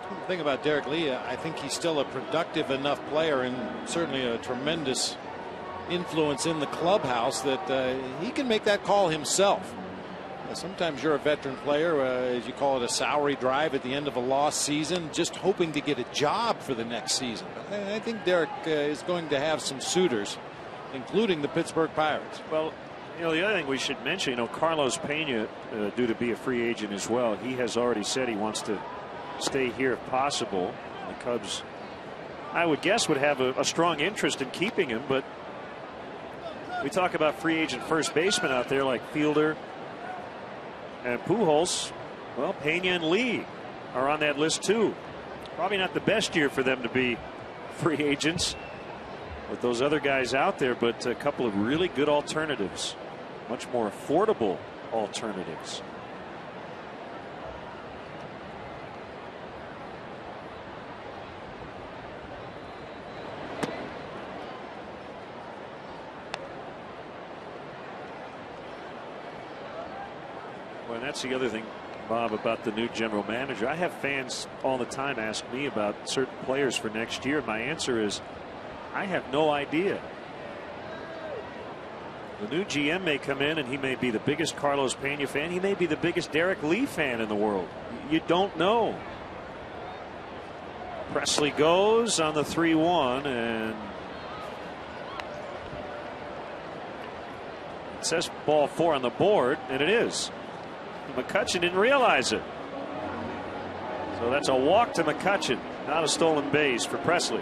The thing about Derek Lee, I think he's still a productive enough player and certainly a tremendous influence in the clubhouse that he can make that call himself. Sometimes you're a veteran player, as you call it, a salary drive at the end of a lost season, just hoping to get a job for the next season. But I think Derek is going to have some suitors, including the Pittsburgh Pirates.
Well, the other thing we should mention, Carlos Pena, due to be a free agent as well, he has already said he wants to stay here if possible. The Cubs, I would guess, would have a strong interest in keeping him, but we talk about free agent first baseman out there like Fielder and Pujols. Well, Pena and Lee are on that list too. Probably not the best year for them to be free agents with those other guys out there, but a couple of really good alternatives, much more affordable alternatives. Well, that's the other thing, Bob, about the new general manager. I have fans all the time ask me about certain players for next year. My answer is I have no idea. The new GM may come in and he may be the biggest Carlos Pena fan. He may be the biggest Derek Lee fan in the world. You don't know. Presley goes on the 3-1, and it says ball 4 on the board, and it is. McCutchen didn't realize it. So that's a walk to McCutchen, not a stolen base for Presley.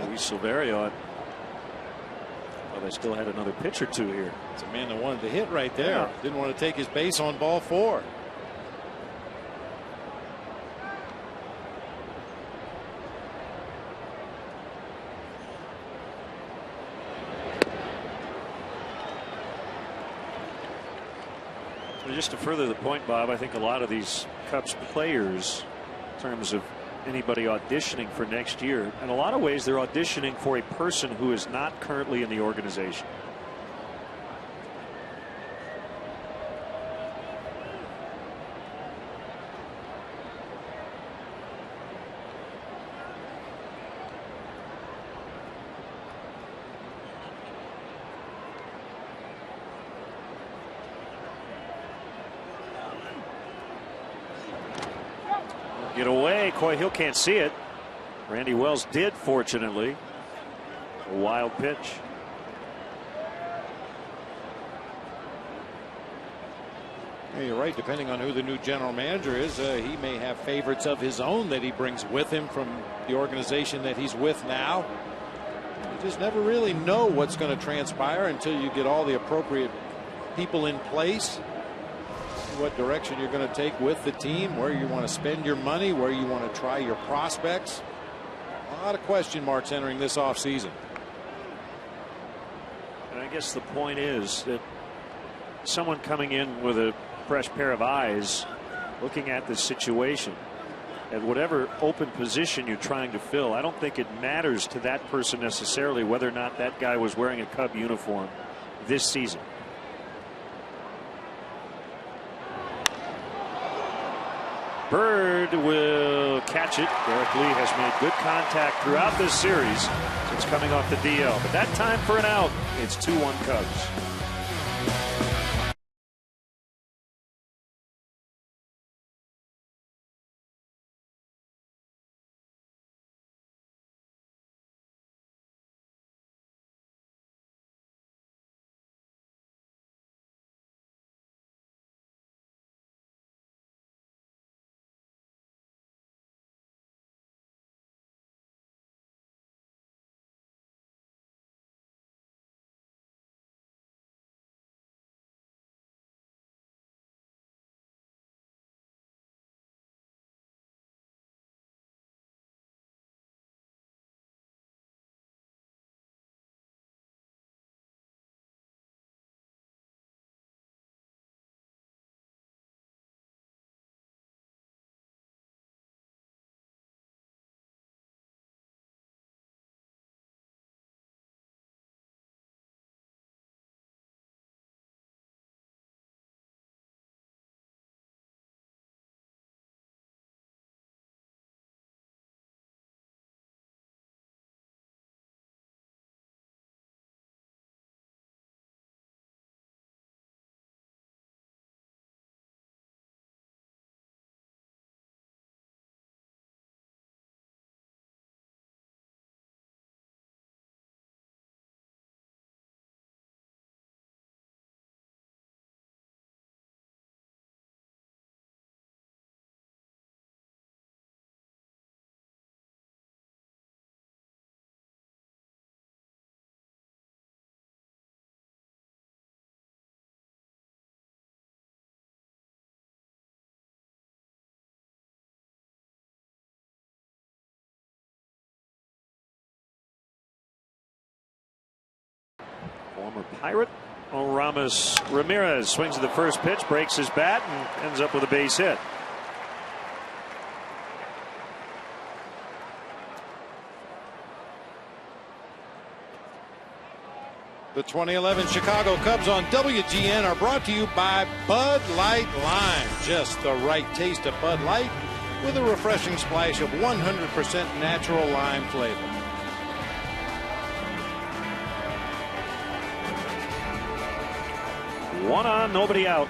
Luis Silverio. Well, they still had another pitch or two here.
It's a man that wanted to hit right there.
Yeah.
Didn't want to take his base on ball 4.
So just to further the point, Bob, I think a lot of these Cubs players, in terms of anybody auditioning for next year, in a lot of ways they're auditioning for a person who is not currently in the organization. Get away. Coy Hill can't see it. Randy Wells did, fortunately. A wild pitch.
Yeah, you're right. Depending on who the new general manager is, he may have favorites of his own that he brings with him from the organization that he's with now. You just never really know what's going to transpire until you get all the appropriate people in place. What direction you're going to take with the team, where you want to spend your money, where you want to try your prospects. A lot of question marks entering this offseason.
And I guess the point is that someone coming in with a fresh pair of eyes, looking at this situation, at whatever open position you're trying to fill, I don't think it matters to that person necessarily whether or not that guy was wearing a Cub uniform this season. Bird will catch it. Derek Lee has made good contact throughout this series since coming off the DL. But that time for an out, it's 2-1 Cubs. Former Pirate. Oramas Ramirez swings at the first pitch, breaks his bat, and ends up with a base hit.
The 2011 Chicago Cubs on WGN are brought to you by Bud Light Lime. Just the right taste of Bud Light with a refreshing splash of 100% natural lime flavor.
One on, nobody out.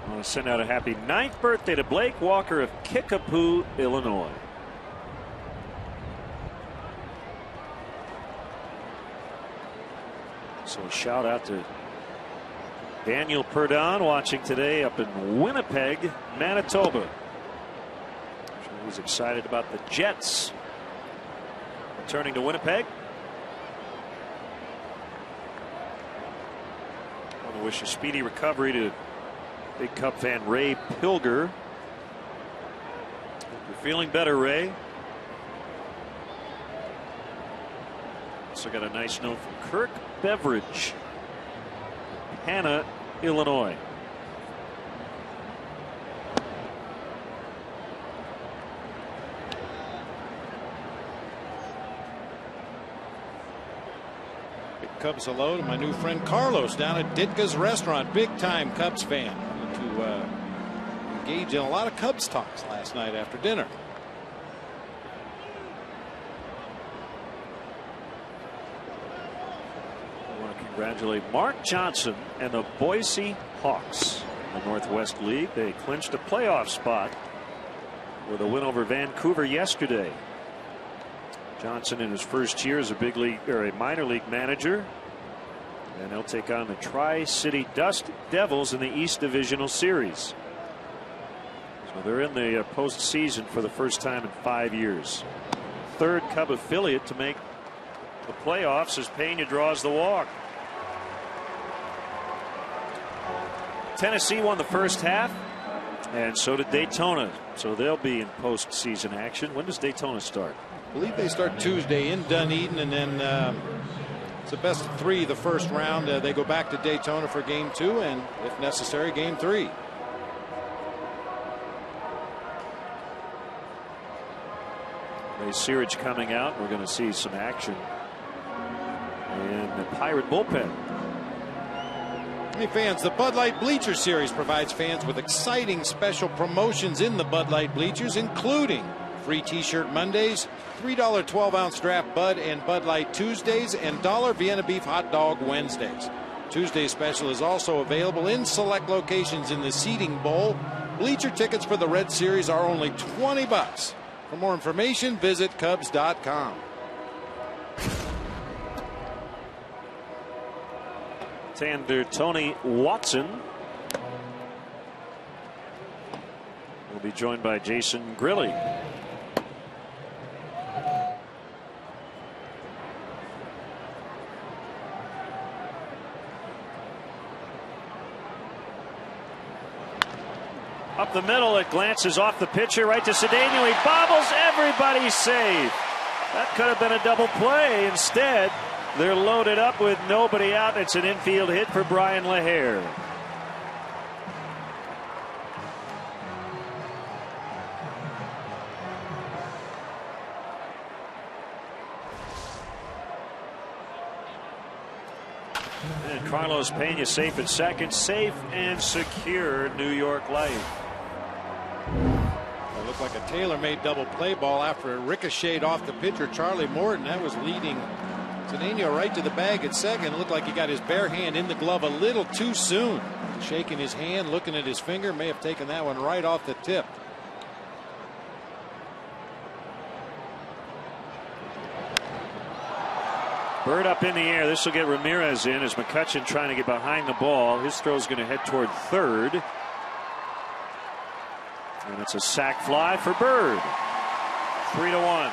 I want to send out a happy 9th birthday to Blake Walker of Kickapoo, Illinois. So a shout out to Daniel Perdon watching today up in Winnipeg, Manitoba. I'm sure he's excited about the Jets returning to Winnipeg. I want to wish a speedy recovery to big Cub fan Ray Pilger. Hope you're feeling better, Ray. Also got a nice note from Kirk Beveridge, Hannah, Illinois.
Big Cubs hello to my new friend Carlos down at Ditka's restaurant. Big time Cubs fan. To engage in a lot of Cubs talks last night after dinner.
Congratulate Mark Johnson and the Boise Hawks in the Northwest League. They clinched a playoff spot with a win over Vancouver yesterday. Johnson in his first year as a big league or a minor league manager, and they'll take on the Tri-City Dust Devils in the East Divisional Series. So they're in the postseason for the first time in 5 years. Third Cub affiliate to make the playoffs as Pena draws the walk. Tennessee won the first half, and so did Daytona. So they'll be in postseason action. When does Daytona start?
I believe they start Tuesday in Dunedin, and then it's the best of 3 the first round. They go back to Daytona for game 2, and if necessary, game 3.
Ray Searage coming out. We're going to see some action in the Pirate bullpen.
Hey fans, the Bud Light Bleacher Series provides fans with exciting special promotions in the Bud Light Bleachers, including free t-shirt Mondays, $3 12-ounce draft Bud and Bud Light Tuesdays, and $1 Vienna Beef hot dog Wednesdays. Tuesday's special is also available in select locations in the Seating Bowl. Bleacher tickets for the Red Series are only $20. For more information, visit Cubs.com.
Tander Tony Watson will be joined by Jason Grilli. Up the middle, it glances off the pitcher right to Cedeno. He bobbles, everybody's safe. That could have been a double play. Instead, they're loaded up with nobody out. It's an infield hit for Brian LaHare. And Carlos Pena safe at second. Safe and secure, New York Life.
It looked like a tailor-made double play ball after it ricocheted off the pitcher, Charlie Morton. That was leading Cedeno right to the bag at second. It looked like he got his bare hand in the glove a little too soon. Shaking his hand, looking at his finger, may have taken that one right off the tip.
Bird up in the air. This will get Ramirez in as McCutchen trying to get behind the ball. His throw is going to head toward third. And it's a sac fly for Bird. 3-1.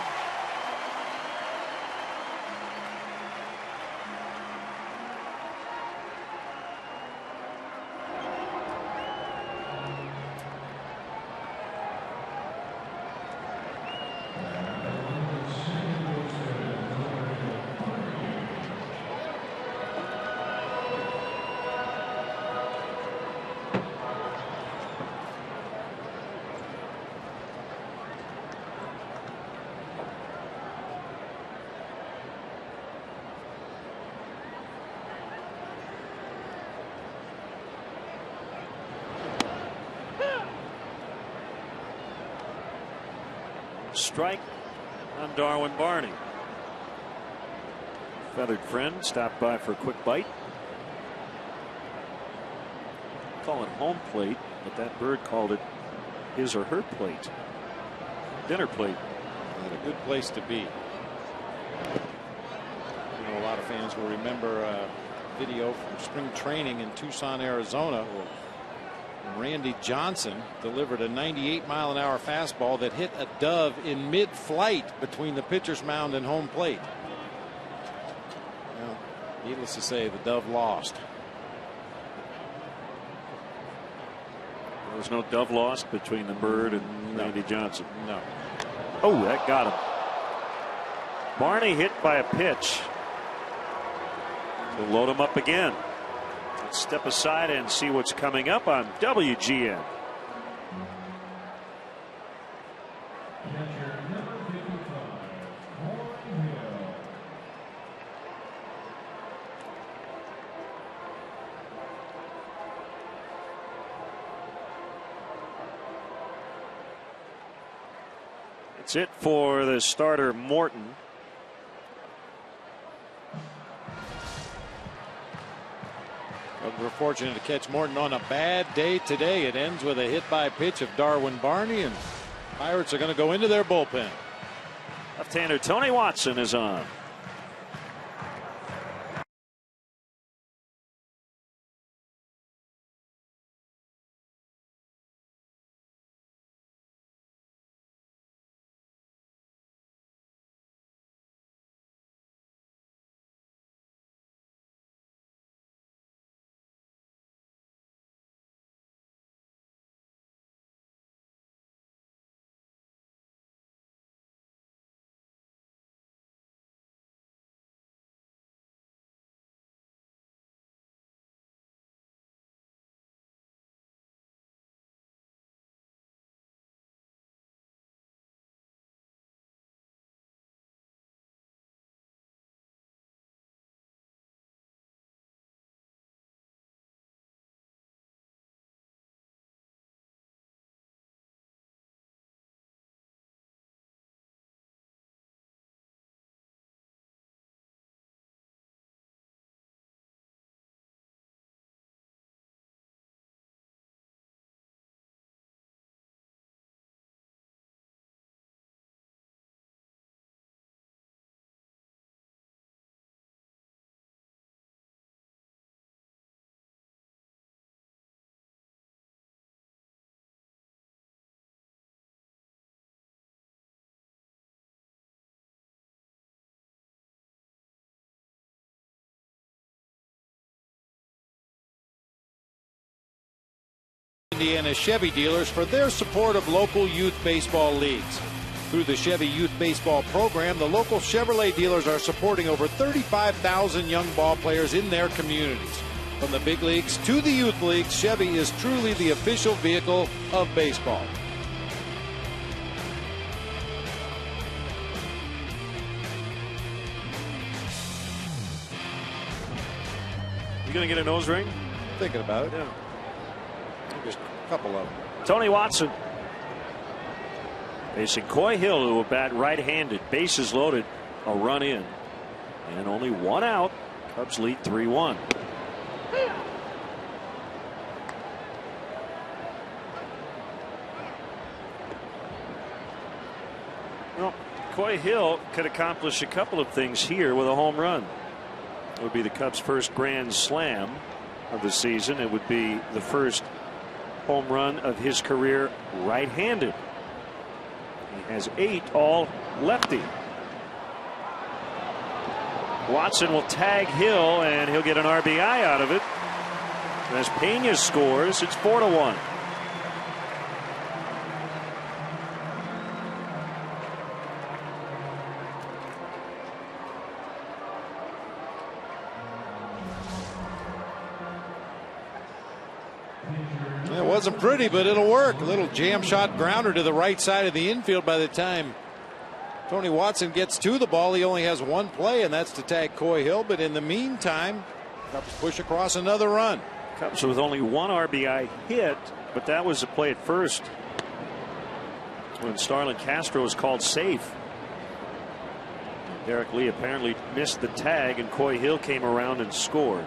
strike on Darwin Barney. Feathered friend stopped by for a quick bite. Call it home plate, but that bird called it his or her plate. Dinner plate.
Not a good place to be. A lot of fans will remember a video from spring training in Tucson, Arizona, where Randy Johnson delivered a 98-mile-an-hour fastball that hit a dove in mid-flight between the pitcher's mound and home plate. Well, needless to say, the dove lost.
There was no dove lost between the bird and Randy Johnson.
No.
Oh, that got him. Barney hit by a pitch. We'll load him up again. Let's step aside and see what's coming up on WGN. That's it for the starter Morton.
We're fortunate to catch Morton on a bad day today. It ends with a hit by pitch of Darwin Barney, and Pirates are going to go into their bullpen.
Left-hander Tony Watson is on.
Indiana Chevy dealers for their support of local youth baseball leagues. Through the Chevy Youth Baseball program, the local Chevrolet dealers are supporting over 35,000 young ball players in their communities. From the big leagues to the youth leagues, Chevy is truly the official vehicle of baseball.
You going to get a nose ring?
Thinking about it.
Yeah.
Just a couple of them.
Tony Watson facing Coy Hill, who will bat right-handed. Bases loaded, a run in, and only one out. Cubs lead 3-1. Well, Coy Hill could accomplish a couple of things here with a home run. It would be the Cubs' first grand slam of the season. It would be the first home run of his career right-handed. He has 8, all lefty. Watson will tag Hill, and he'll get an RBI out of it. As Pena scores, it's 4-1.
It wasn't pretty, but it'll work. A little jam shot grounder to the right side of the infield. By the time Tony Watson gets to the ball, he only has one play, and that's to tag Coy Hill. But in the meantime, Cubs push across another run.
Cubs with only one RBI hit, but that was a play at first. when Starlin Castro was called safe. Derek Lee apparently missed the tag, and Coy Hill came around and scored.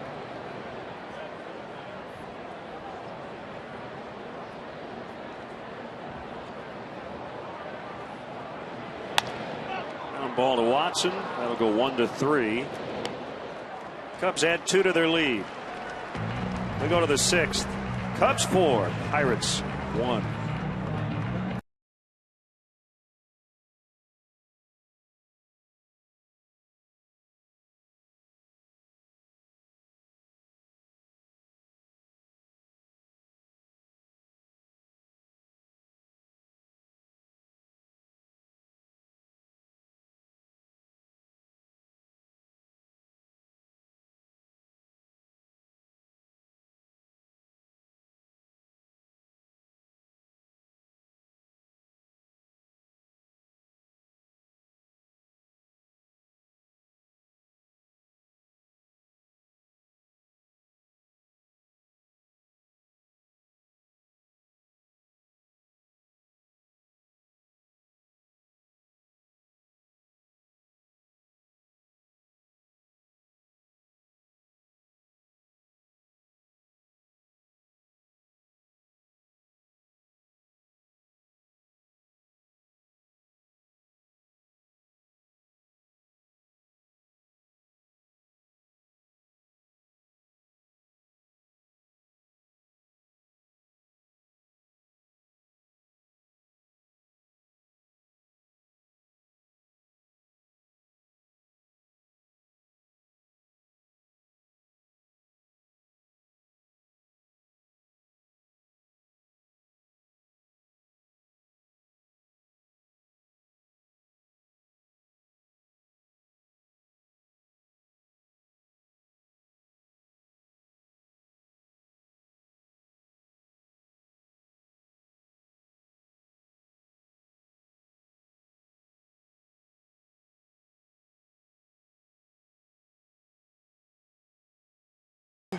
Ground ball to Watson. That'll go 1-3. Cubs add 2 to their lead. We go to the 6th. Cubs 4, Pirates 1.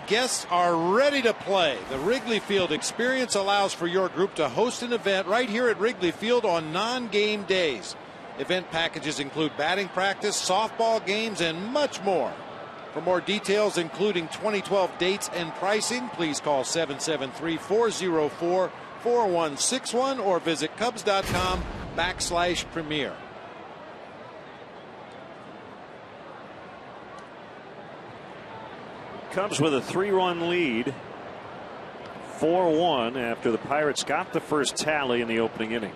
Guests are ready to play. The Wrigley Field experience allows for your group to host an event right here at Wrigley Field on non-game days. Event packages include batting practice, softball games, and much more. For more details, including 2012 dates and pricing, please call 773-404-4161 or visit Cubs.com/premier.
Cubs with a 3-run lead, 4-1 after the Pirates got the first tally in the opening inning.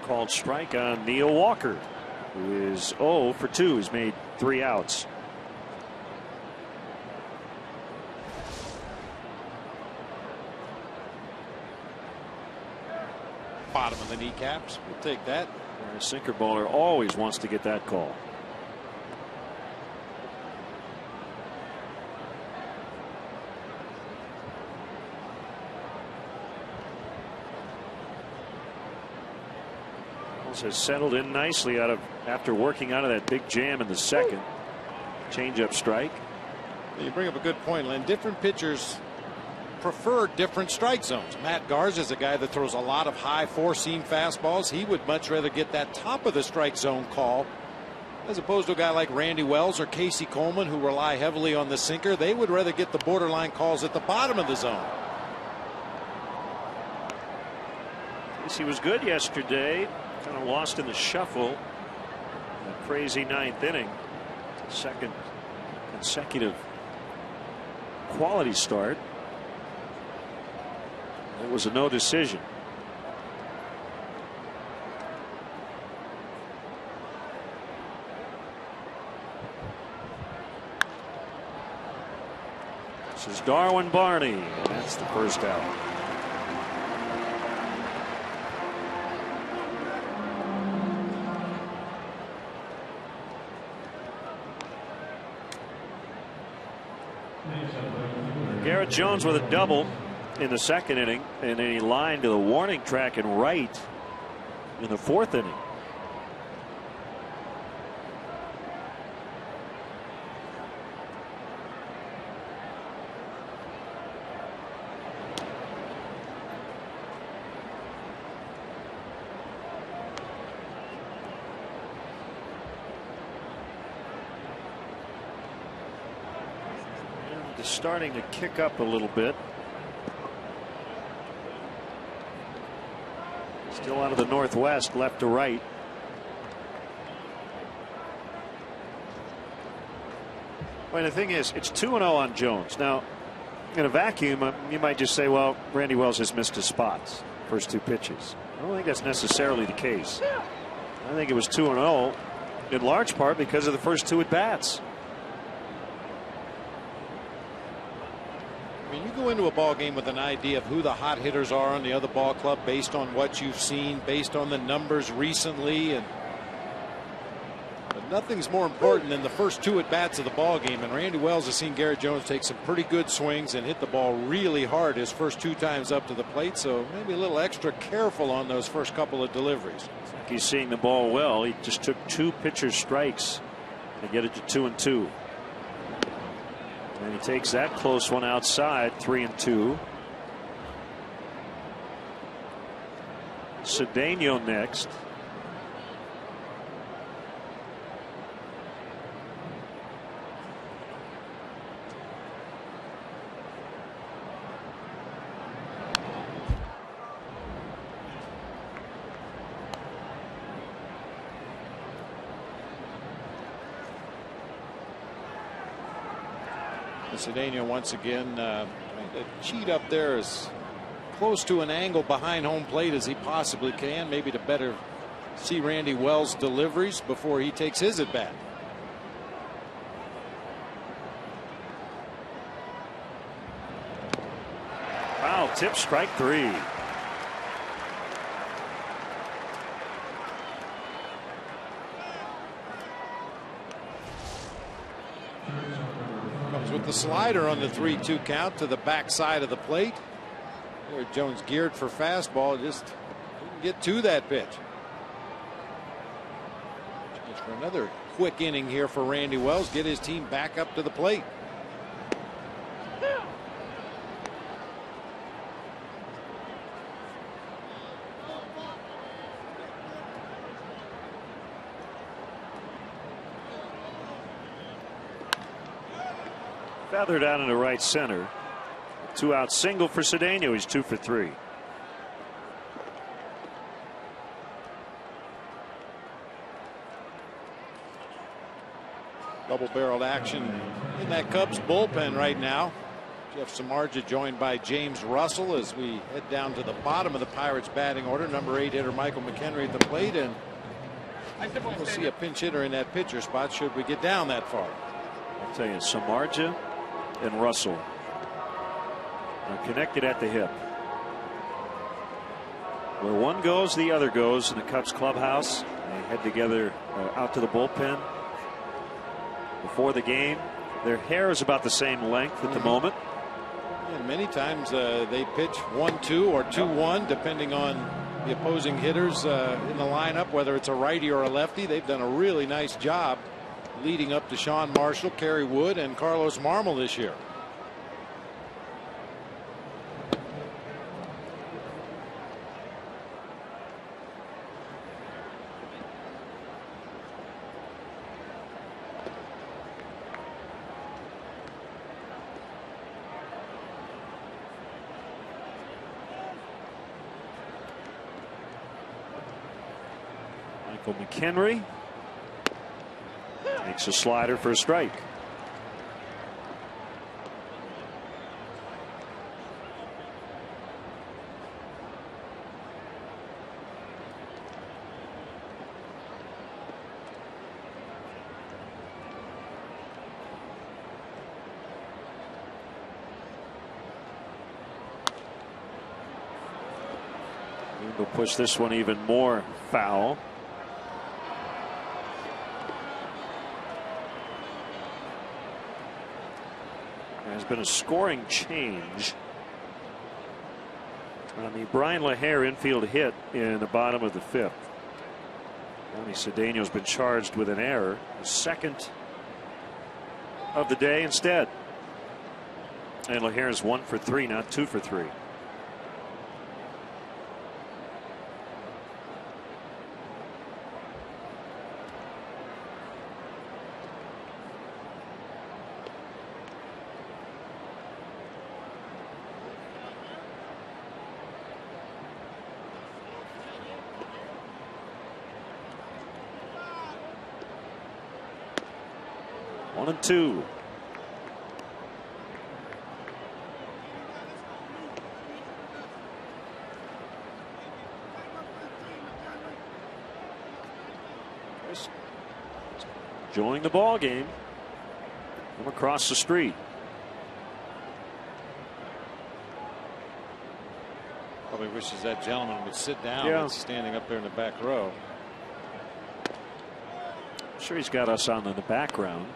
Called strike on Neil Walker, who is 0 for 2. He's made 3 outs.
Bottom of the kneecaps. We'll take that.
A sinker baller always wants to get that call. Has settled in nicely after working out of that big jam in the second. Change-up strike.
You bring up a good point, Len. Different pitchers prefer different strike zones. Matt Garza is a guy that throws a lot of high four-seam fastballs. He would much rather get that top of the strike zone call as opposed to a guy like Randy Wells or Casey Coleman, who rely heavily on the sinker. They would rather get the borderline calls at the bottom of the zone.
Casey was good yesterday. Kind of lost in the shuffle. A crazy 9th inning. Second consecutive quality start. It was a no decision. This is Darwin Barney. That's the first out. Garrett Jones with a double in the second inning, and then he lined to the warning track and right in the 4th inning. is starting to kick up a little bit. Still out of the northwest, left to right. Well, the thing is, it's 2-0 on Jones. Now, in a vacuum, you might just say, well, Randy Wells has missed his spots, first 2 pitches. I don't think that's necessarily the case. I think it was 2-0 in large part because of the first 2 at-bats.
I mean, you go into a ball game with an idea of who the hot hitters are on the other ball club based on what you've seen, based on the numbers recently, but nothing's more important than the first 2 at bats of the ball game. And Randy Wells has seen Garrett Jones take some pretty good swings and hit the ball really hard his first 2 times up to the plate. So maybe a little extra careful on those first couple of deliveries.
He's seeing the ball well. He just took 2 pitcher's strikes to get it to 2-2. And he takes that close one outside, 3-2. Cedeno next.
Cedeno once again trying to cheat up there as close to an angle behind home plate as he possibly can, maybe to better see Randy Wells' deliveries before he takes his at bat.
Foul tip, strike 3.
With the slider on the 3-2 count to the backside of the plate. There Jones geared for fastball, just didn't get to that pitch. Just for another quick inning here for Randy Wells, get his team back up to the plate.
Feathered out into right center. 2-out single for Cedeno. He's 2 for 3.
Double-barreled action in that Cubs bullpen right now. Jeff Samardzija joined by James Russell as we head down to the bottom of the Pirates batting order. Number 8 hitter Michael McHenry at the plate, and we'll see a pinch hitter in that pitcher spot should we get down that far.
I'll tell you, Samardzija and Russell are connected at the hip. Where one goes, the other goes in the Cubs clubhouse. They head together out to the bullpen before the game. Their hair is about the same length at the moment.
And many times they pitch 1-2 or 2-1 depending on the opposing hitters in the lineup, whether it's a righty or a lefty. They've done a really nice job leading up to Sean Marshall, Kerry Wood, and Carlos Marmol this year.
Michael McHenry makes a slider for a strike. We'll push this one even more foul. There's been a scoring change on the Brian LaHare infield hit in the bottom of the 5th. Tony Cedeno's been charged with an error, the second of the day instead. And LaHare is 1 for 3, not 2 for 3. 1-2. Enjoying the ball game from across the street.
Probably wishes that gentleman would sit down.
Yeah.
That's standing up there in the back row.
I'm sure he's got us on in the background,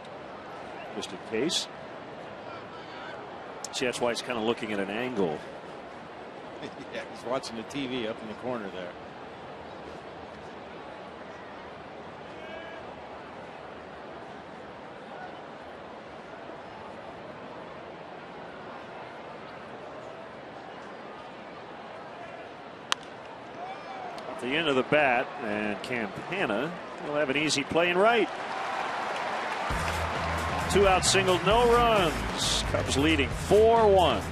just in case. See, that's why he's kind of looking at an angle.
Yeah, he's watching the TV up in the corner there.
At the end of the bat, and Campana will have an easy play in right. 2-out single, no runs. Cubs leading 4-1.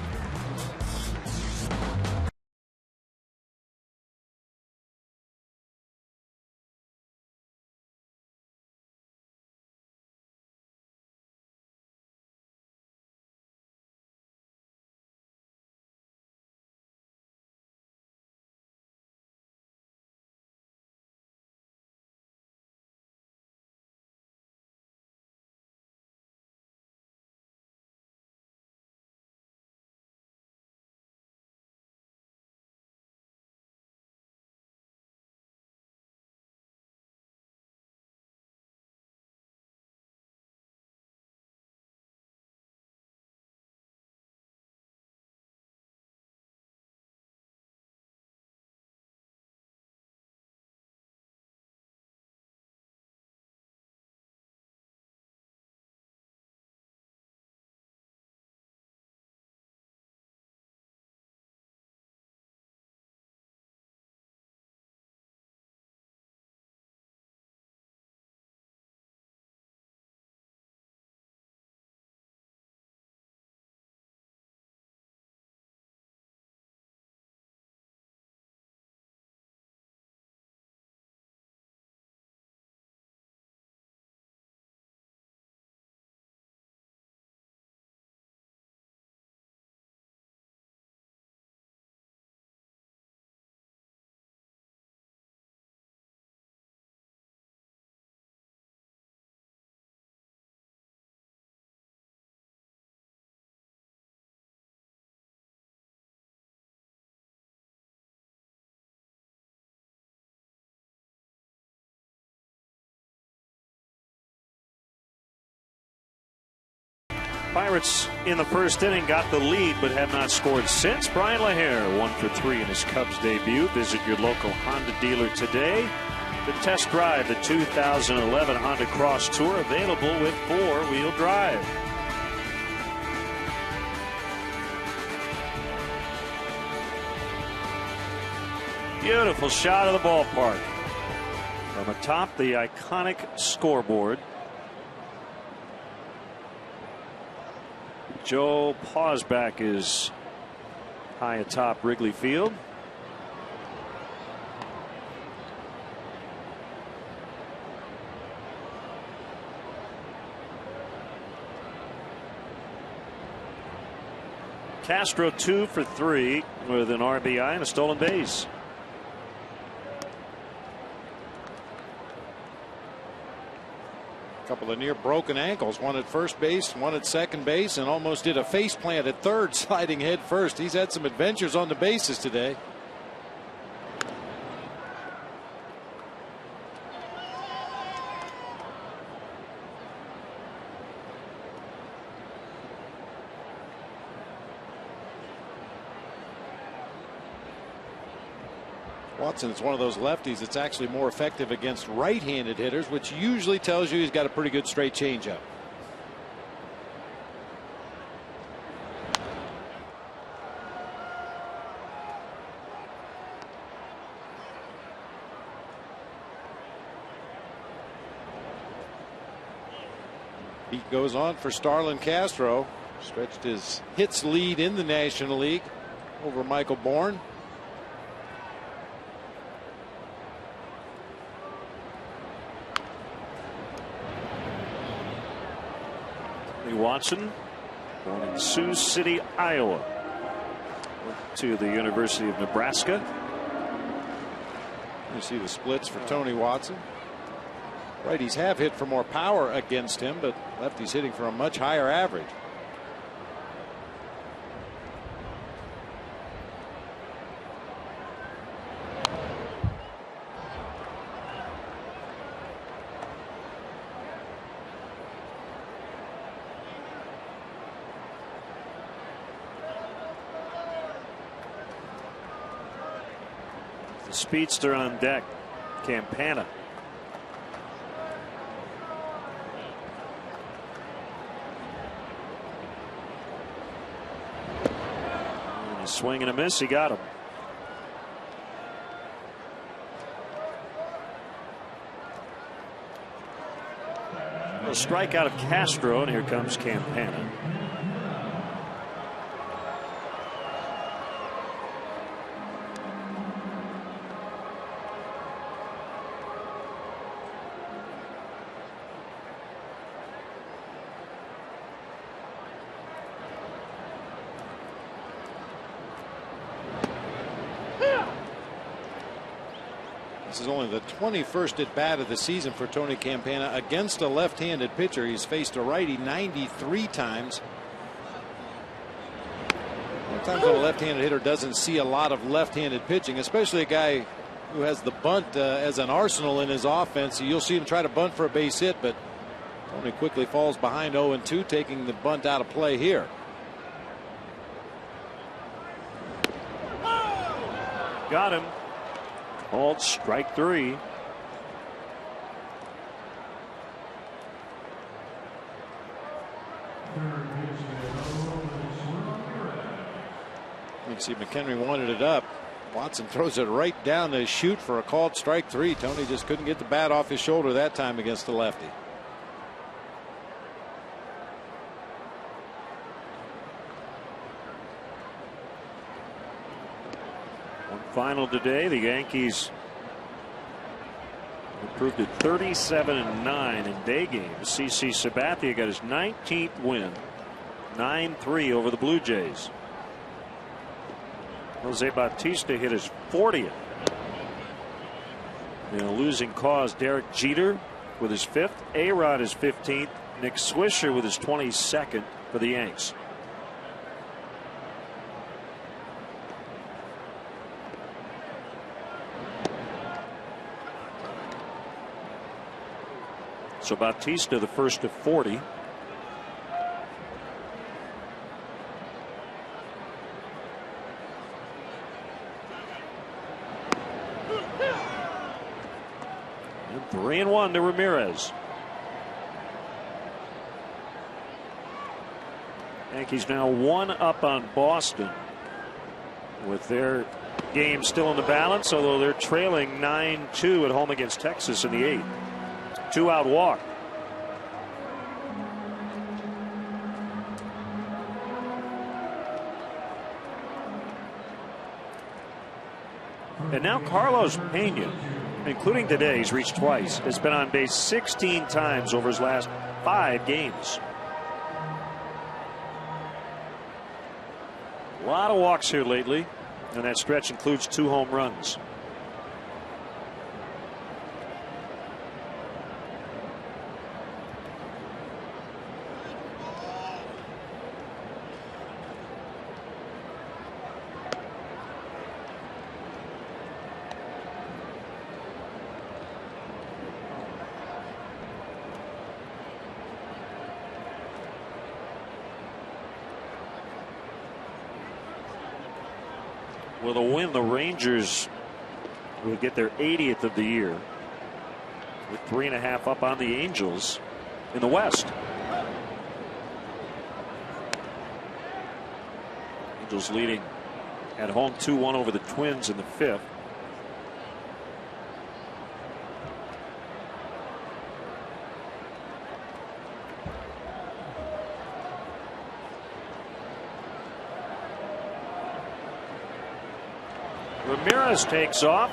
Pirates in the first inning got the lead but have not scored since. Brian LaHare 1 for 3 in his Cubs debut. Visit your local Honda dealer today to test drive the 2011 Honda Cross Tour, available with 4-wheel drive. Beautiful shot of the ballpark from atop the iconic scoreboard. Joe Pausbach is high atop Wrigley Field. Castro 2 for 3 with an RBI and a stolen base.
Couple of near broken ankles, one at first base, one at second base, and almost did a face plant at third, sliding head first. He's had some adventures on the bases today. Watson is one of those lefties that's actually more effective against right-handed hitters, which usually tells you he's got a pretty good straight changeup. He goes on for Starlin Castro. Stretched his hits lead in the National League over Michael Bourne.
Tony Watson, born in Sioux City, Iowa. Went to the University of Nebraska.
You see the splits for Tony Watson. Righties have hit for more power against him, but lefties hitting for a much higher average.
The speedster on deck, Campana. And a swing and a miss, he got him. A strikeout of Castro, and here comes Campana.
This is only the 21st at bat of the season for Tony Campana against a left-handed pitcher. He's faced a righty 93 times. Sometimes when a left-handed hitter doesn't see a lot of left-handed pitching, especially a guy who has the bunt as an arsenal in his offense. You'll see him try to bunt for a base hit, but Tony quickly falls behind 0-2, taking the bunt out of play here.
Got him. Called strike 3. You
can see McHenry wanted it up. Watson throws it right down to shoot for a called strike 3. Tony just couldn't get the bat off his shoulder that time against the lefty.
Final today, the Yankees improved to 37-9 in day games. CC Sabathia got his 19th win, 9-3 over the Blue Jays. Jose Bautista hit his 40th. In a losing cause, Derek Jeter with his 5th, A-Rod his 15th, Nick Swisher with his 22nd for the Yanks. So Bautista the first of 40. And 3-1 to Ramirez. Yankees now 1 up on Boston with their game still in the balance, although they're trailing 9-2 at home against Texas in the 8th. 2-out walk. And now Carlos Pena, including today, he's reached twice, has been on base 16 times over his last 5 games. A lot of walks here lately, and that stretch includes 2 home runs. With a win, the Rangers will get their 80th of the year, with 3.5 up on the Angels in the West. Angels leading at home 2-1 over the Twins in the 5th. Ramirez takes off,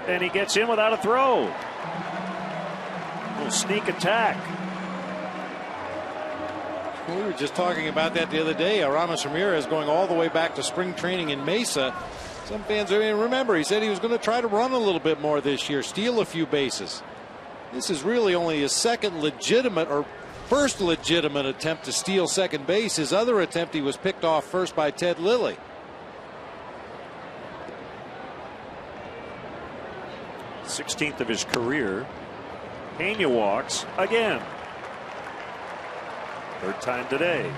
and he gets in without a throw. A little sneak attack.
We were just talking about that the other day. Aramis Ramirez going all the way back to spring training in Mesa. Some fans remember he said he was going to try to run a little bit more this year, steal a few bases. This is really only his second legitimate or first legitimate attempt to steal second base. His other attempt, he was picked off first by Ted Lilly.
'16th of his career. Pena walks again. Third time today.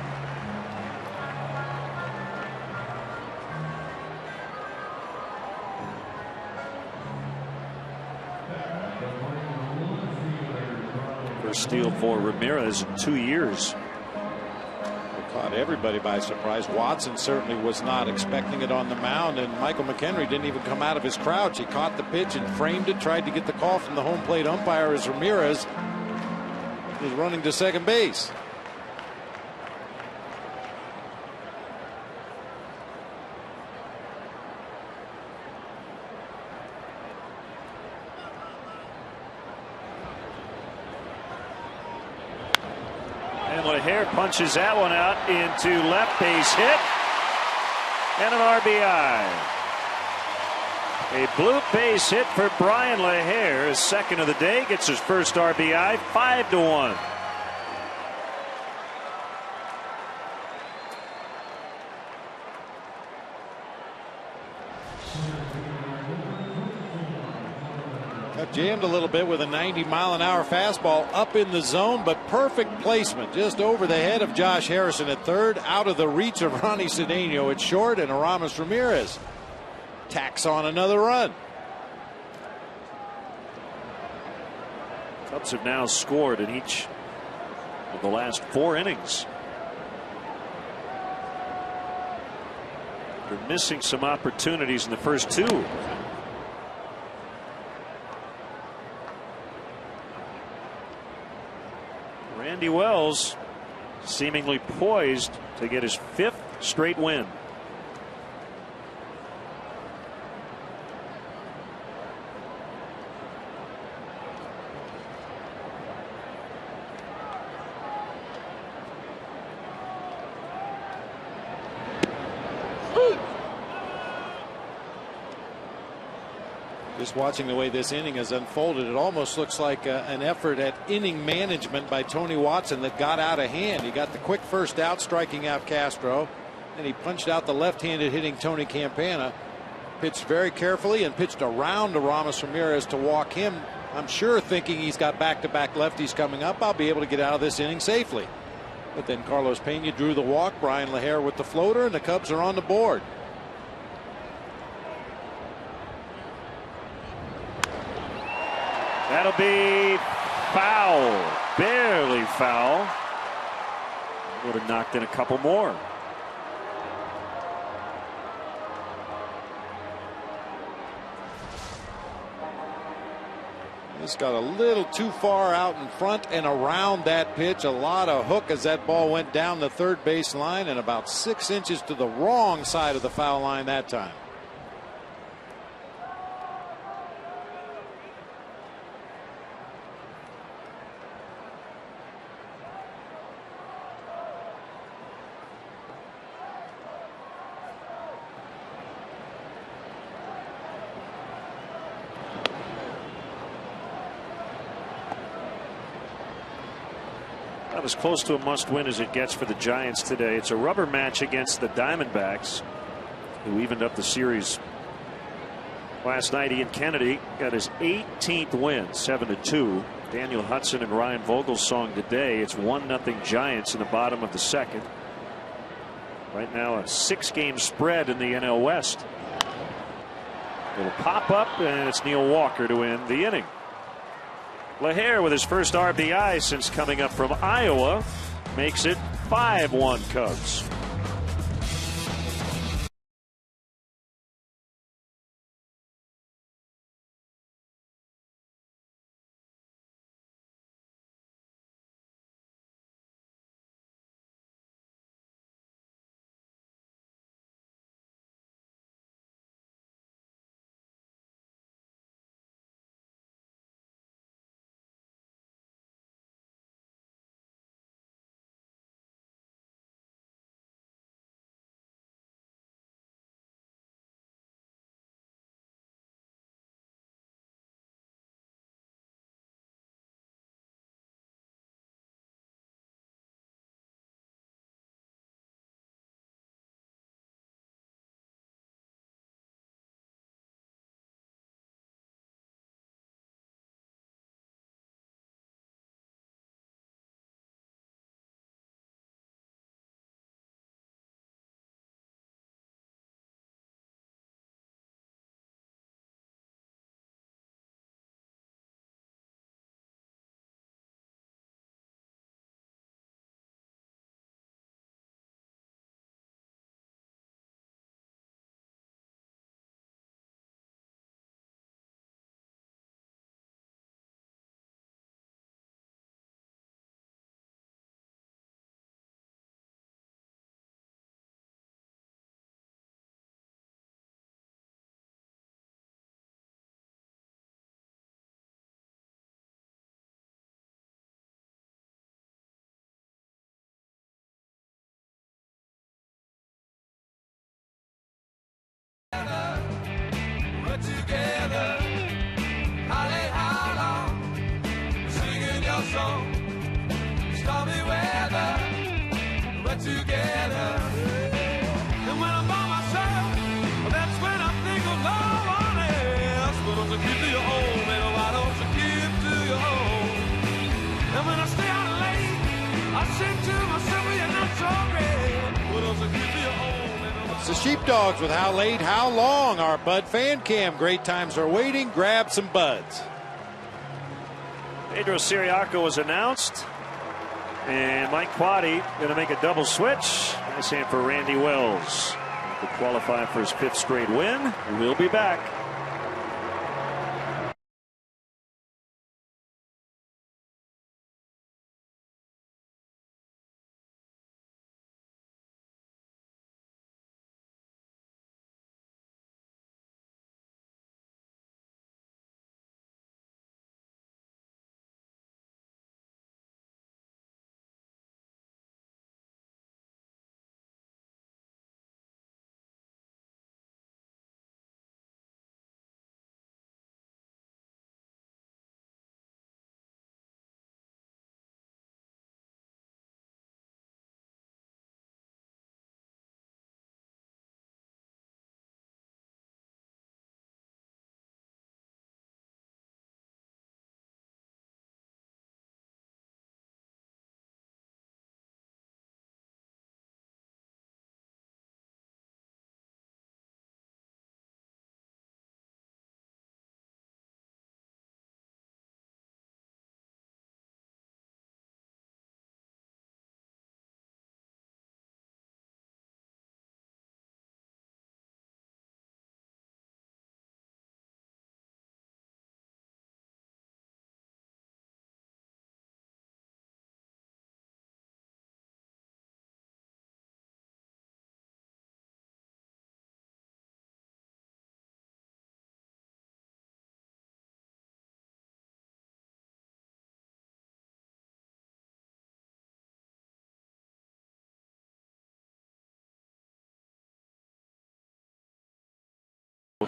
First steal for Ramirez in 2 years.
Caught everybody by surprise. Watson certainly was not expecting it on the mound, and Michael McHenry didn't even come out of his crouch. He caught the pitch and framed it, tried to get the call from the home plate umpire as Ramirez is running to second base.
LaHare punches that one out into left, base hit, and an RBI. A blue base hit for Brian LaHare, his second of the day, gets his first RBI, 5-1.
Got jammed a little bit with a 90-mile-an-hour fastball up in the zone, but perfect placement just over the head of Josh Harrison at third, out of the reach of Ronnie Cedeno at short, and Aramis Ramirez tacks on another run.
Cubs have now scored in each of the last 4 innings. They're missing some opportunities in the first 2. Randy Wells seemingly poised to get his 5th straight win.
Just watching the way this inning has unfolded, it almost looks like an effort at inning management by Tony Watson that got out of hand. He got the quick first out, striking out Castro. Then he punched out the left-handed hitting Tony Campana. Pitched very carefully and pitched around Aramis Ramirez to walk him. I'm sure thinking he's got back-to-back lefties coming up. I'll be able to get out of this inning safely. But then Carlos Pena drew the walk. Brian LaHare with the floater, and the Cubs are on the board.
That'll be foul. Barely foul. Would have knocked in a couple more.
This got a little too far out in front and around that pitch. A lot of hook as that ball went down the third base line, and about 6 inches to the wrong side of the foul line that time.
That was close to a must-win as it gets for the Giants today. It's a rubber match against the Diamondbacks, who evened up the series last night. Ian Kennedy got his 18th win, 7-2. Daniel Hudson and Ryan Vogelsong today. It's 1-0 Giants in the bottom of the second. Right now a 6-game spread in the NL West. It'll pop up, and it's Neil Walker to end the inning. LaHare with his first RBI since coming up from Iowa makes it 5-1 Cubs.
song. Stormy weather, we're together. And when I'm by myself, that's when I think of no one else. Why don't you keep to your own, baby? Why don't you keep to your own? And when I stay out late, I sing to myself, you're not so great. Why don't you keep to your own, baby?
It's the Sheepdogs with How Late, How Long. Our Bud fan cam. Great times are waiting. Grab some buds.
Pedro Siriaco was announced. And Mike Quaddy going to make a double switch. Nice hand for Randy Wells. To qualify for his 5th straight win. We'll be back.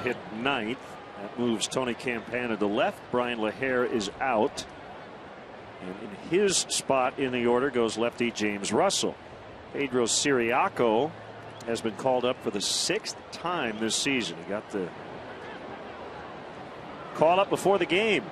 Hit 9th. That moves Tony Campana to left. Brian LaHare is out. And in his spot in the order goes lefty James Russell. Pedro Siriaco has been called up for the 6th time this season. He got the call up before the game.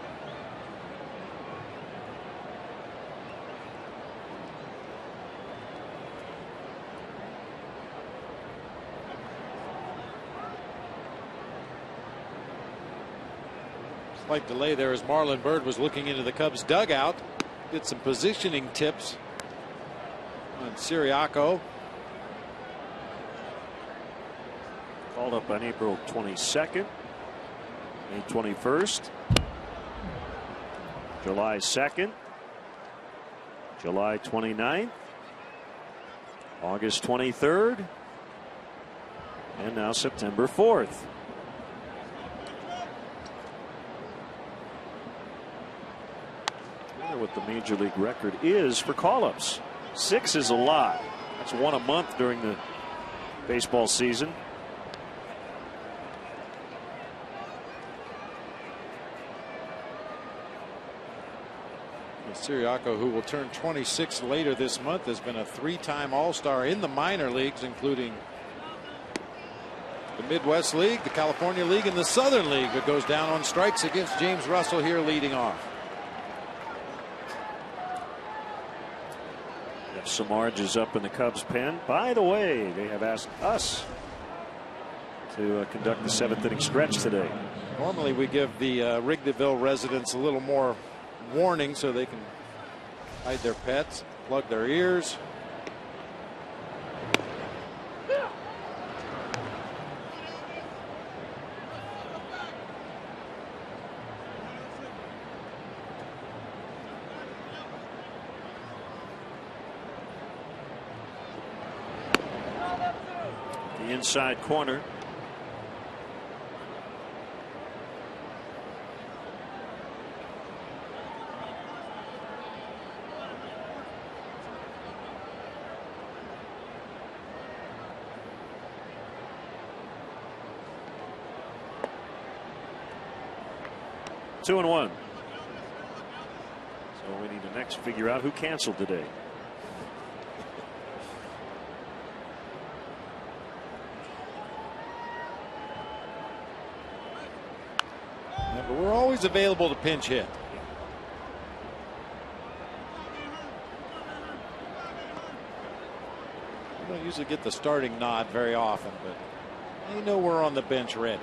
Slight delay there as Marlon Byrd was looking into the Cubs dugout. Did some positioning tips on Siriaco.
Called up on April 22nd, May 21st, July 2nd, July 29th, August 23rd, and now September 4th. What the major league record is for call-ups. 6 is a lot. That's 1 a month during the baseball season.
Siriaco, who will turn 26 later this month, has been a 3-time All-Star in the minor leagues, including the Midwest League, the California League, and the Southern League, but goes down on strikes against James Russell here leading off.
Samardzija is up in the Cubs pen. By the way, they have asked us to conduct the 7th inning stretch today.
Normally we give the Wrigleyville residents a little more warning so they can hide their pets, plug their ears.
Inside corner. Two and one. Well, we need to next figure out who canceled today.
Yeah, but we're always available to pinch hit. We don't usually get the starting nod very often, but they know we're on the bench ready.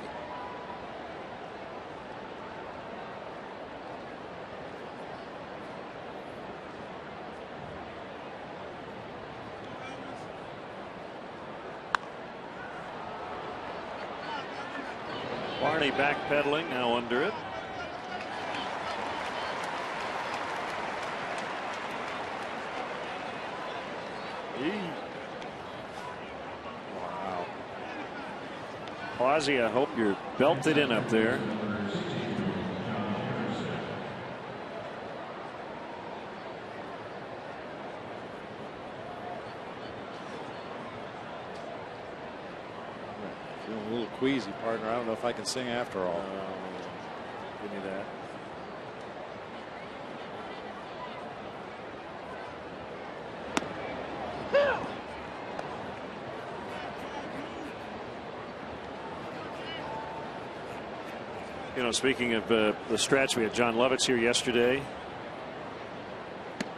Barney backpedaling, now under it. Wow. Ozzie, I hope you're belted in up there.
Feeling a little queasy, partner. I don't know if I can sing after all.
Give me that. You know, speaking of the stretch, we had John Lovitz here yesterday.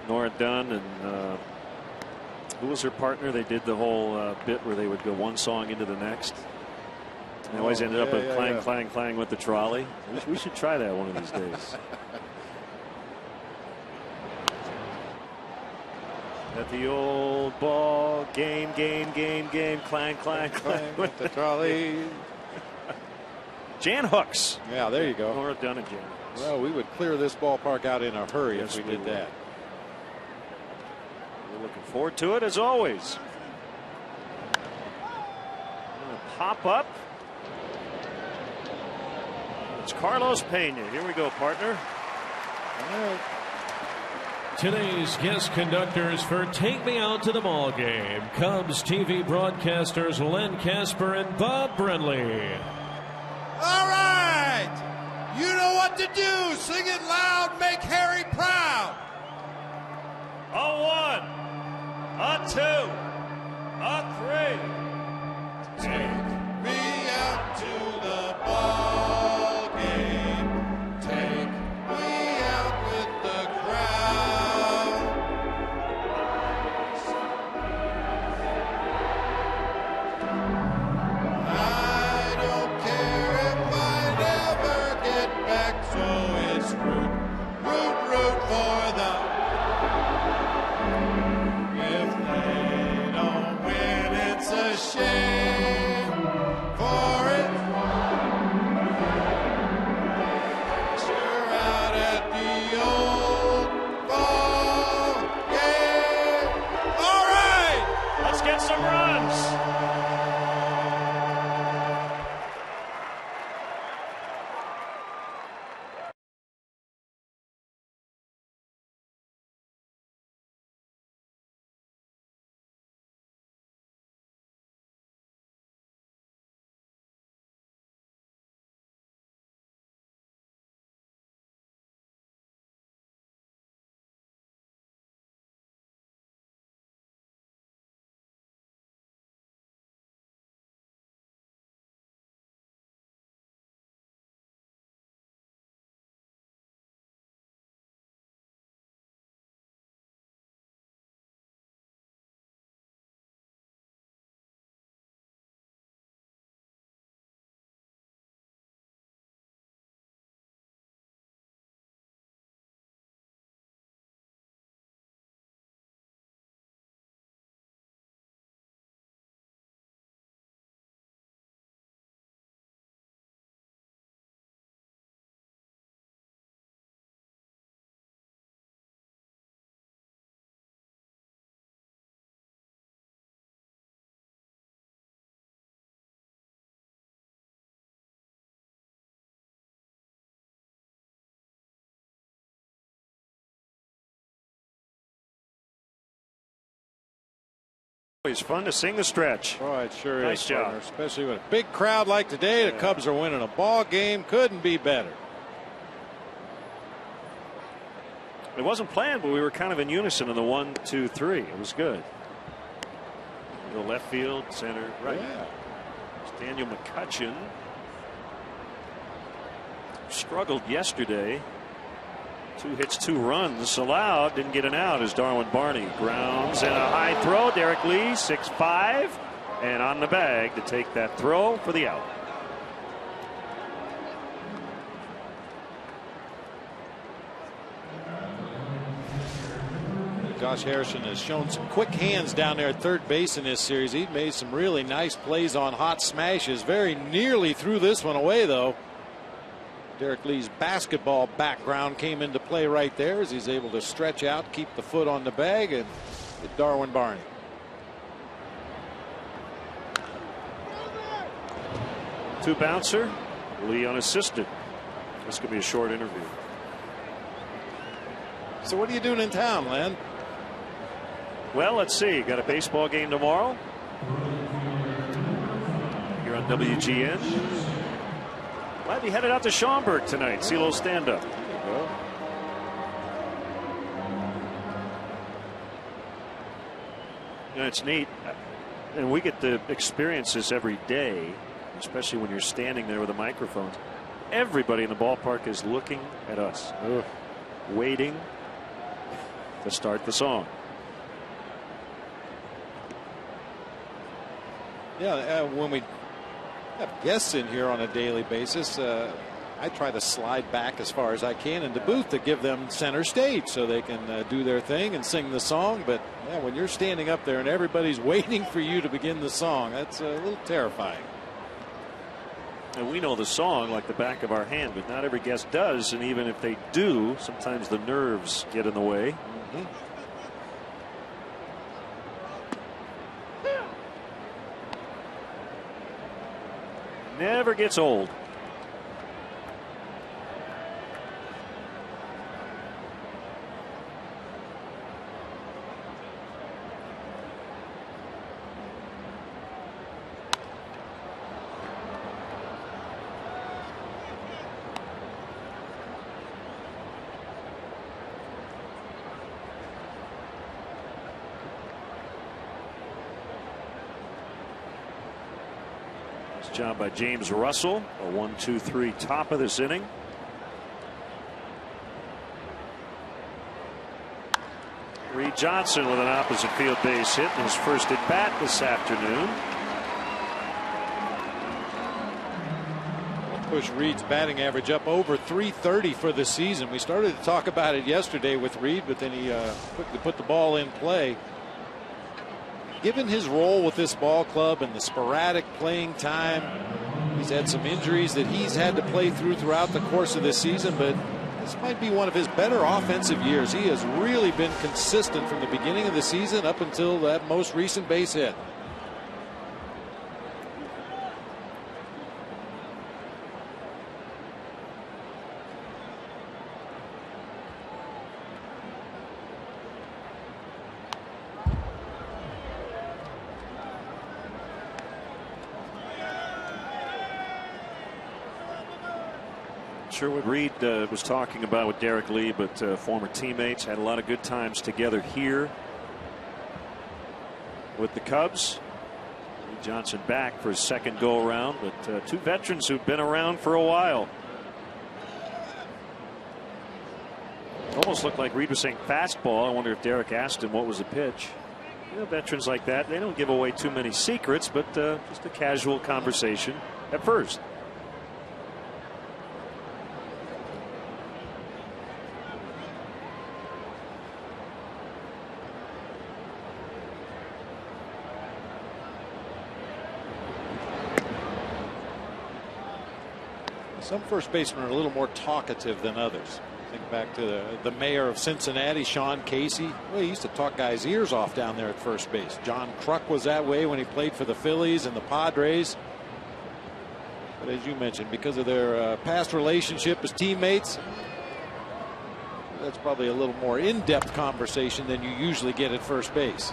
Nora Dunn and who was her partner? They did the whole bit where they would go one song into the next. They always ended up with clang, clang, clang with the trolley. We should try that one of these days. At the old ball game, clang, clang, clang
with the trolley.
Jan Hooks.
Yeah, there you go.
Nora Dunn and Jan Hooks.
Well, we would clear this ballpark out in a hurry if we did that.
We're looking forward to it as always. Pop up. It's Carlos Pena. Here we go, partner.
Today's guest conductors for Take Me Out to the Ball Game, Cubs TV broadcasters Len Casper and Bob Brenly.
All right. You know what to do. Sing it loud. Make Harry proud.
A one. A two. A three.
Take me out to the ball game. Take me out with the crowd. I don't care if I never get back, so it's root for the. If they don't win, it's a shame for it. You're out at the old ball game. All right,
let's get some runs. It's fun to sing the stretch.
Oh, it sure
nice
is.
Job.
Partner, especially with a big crowd like today. The Cubs are winning a ball game. Couldn't be better.
It wasn't planned, but we were kind of in unison in the 1, 2, 3. It was good. Go left field, center, right.
Yeah.
It's Daniel McCutcheon. Struggled yesterday. 2 hits, 2 runs allowed. Didn't get an out as Darwin Barney grounds and a high throw. Derek Lee 6'5", and on the bag to take that throw for the out.
Josh Harrison has shown some quick hands down there at third base in this series. He made some really nice plays on hot smashes. Very nearly threw this one away, though. Derek Lee's basketball background came into play right there as he's able to stretch out, keep the foot on the bag, and hit Darwin Barney.
Two bouncer, Lee unassisted. This could be a short interview.
So what are you doing in town, Len?
Well, let's see. Got a baseball game tomorrow here on WGN. Might be headed out to Schaumburg tonight. See a little stand-up. You know, it's neat, and we get to experience this every day, especially when you're standing there with the microphones. Everybody in the ballpark is looking at us, waiting to start the song.
Yeah, when we have guests in here on a daily basis, I try to slide back as far as I can in the booth to give them center stage so they can do their thing and sing the song. But yeah, when you're standing up there and everybody's waiting for you to begin the song, that's a little terrifying.
And we know the song like the back of our hand, but not every guest does. And even if they do, sometimes the nerves get in the way. Never gets old. Job by James Russell. A 1-2-3 top of this inning. Reed Johnson with an opposite field base hit in his first at bat this afternoon.
Push Reed's batting average up over 330 for the season. We started to talk about it yesterday with Reed, but then he quickly put the ball in play. Given his role with this ball club and the sporadic playing time, he's had some injuries that he's had to play throughout the course of this season, but this might be one of his better offensive years. He has really been consistent from the beginning of the season up until that most recent base hit.
Sure what Reed was talking about with Derek Lee, but former teammates, had a lot of good times together here with the Cubs. Reed Johnson back for his second go around, but two veterans who've been around for a while. Almost looked like Reed was saying fastball. I wonder if Derek asked him what was the pitch. You know, veterans like that, they don't give away too many secrets, but just a casual conversation at first.
Some first basemen are a little more talkative than others. Think back to the mayor of Cincinnati, Sean Casey. Well, he used to talk guys' ears off down there at first base. John Kruk was that way when he played for the Phillies and the Padres. But as you mentioned, because of their past relationship as teammates, that's probably a little more in-depth conversation than you usually get at first base.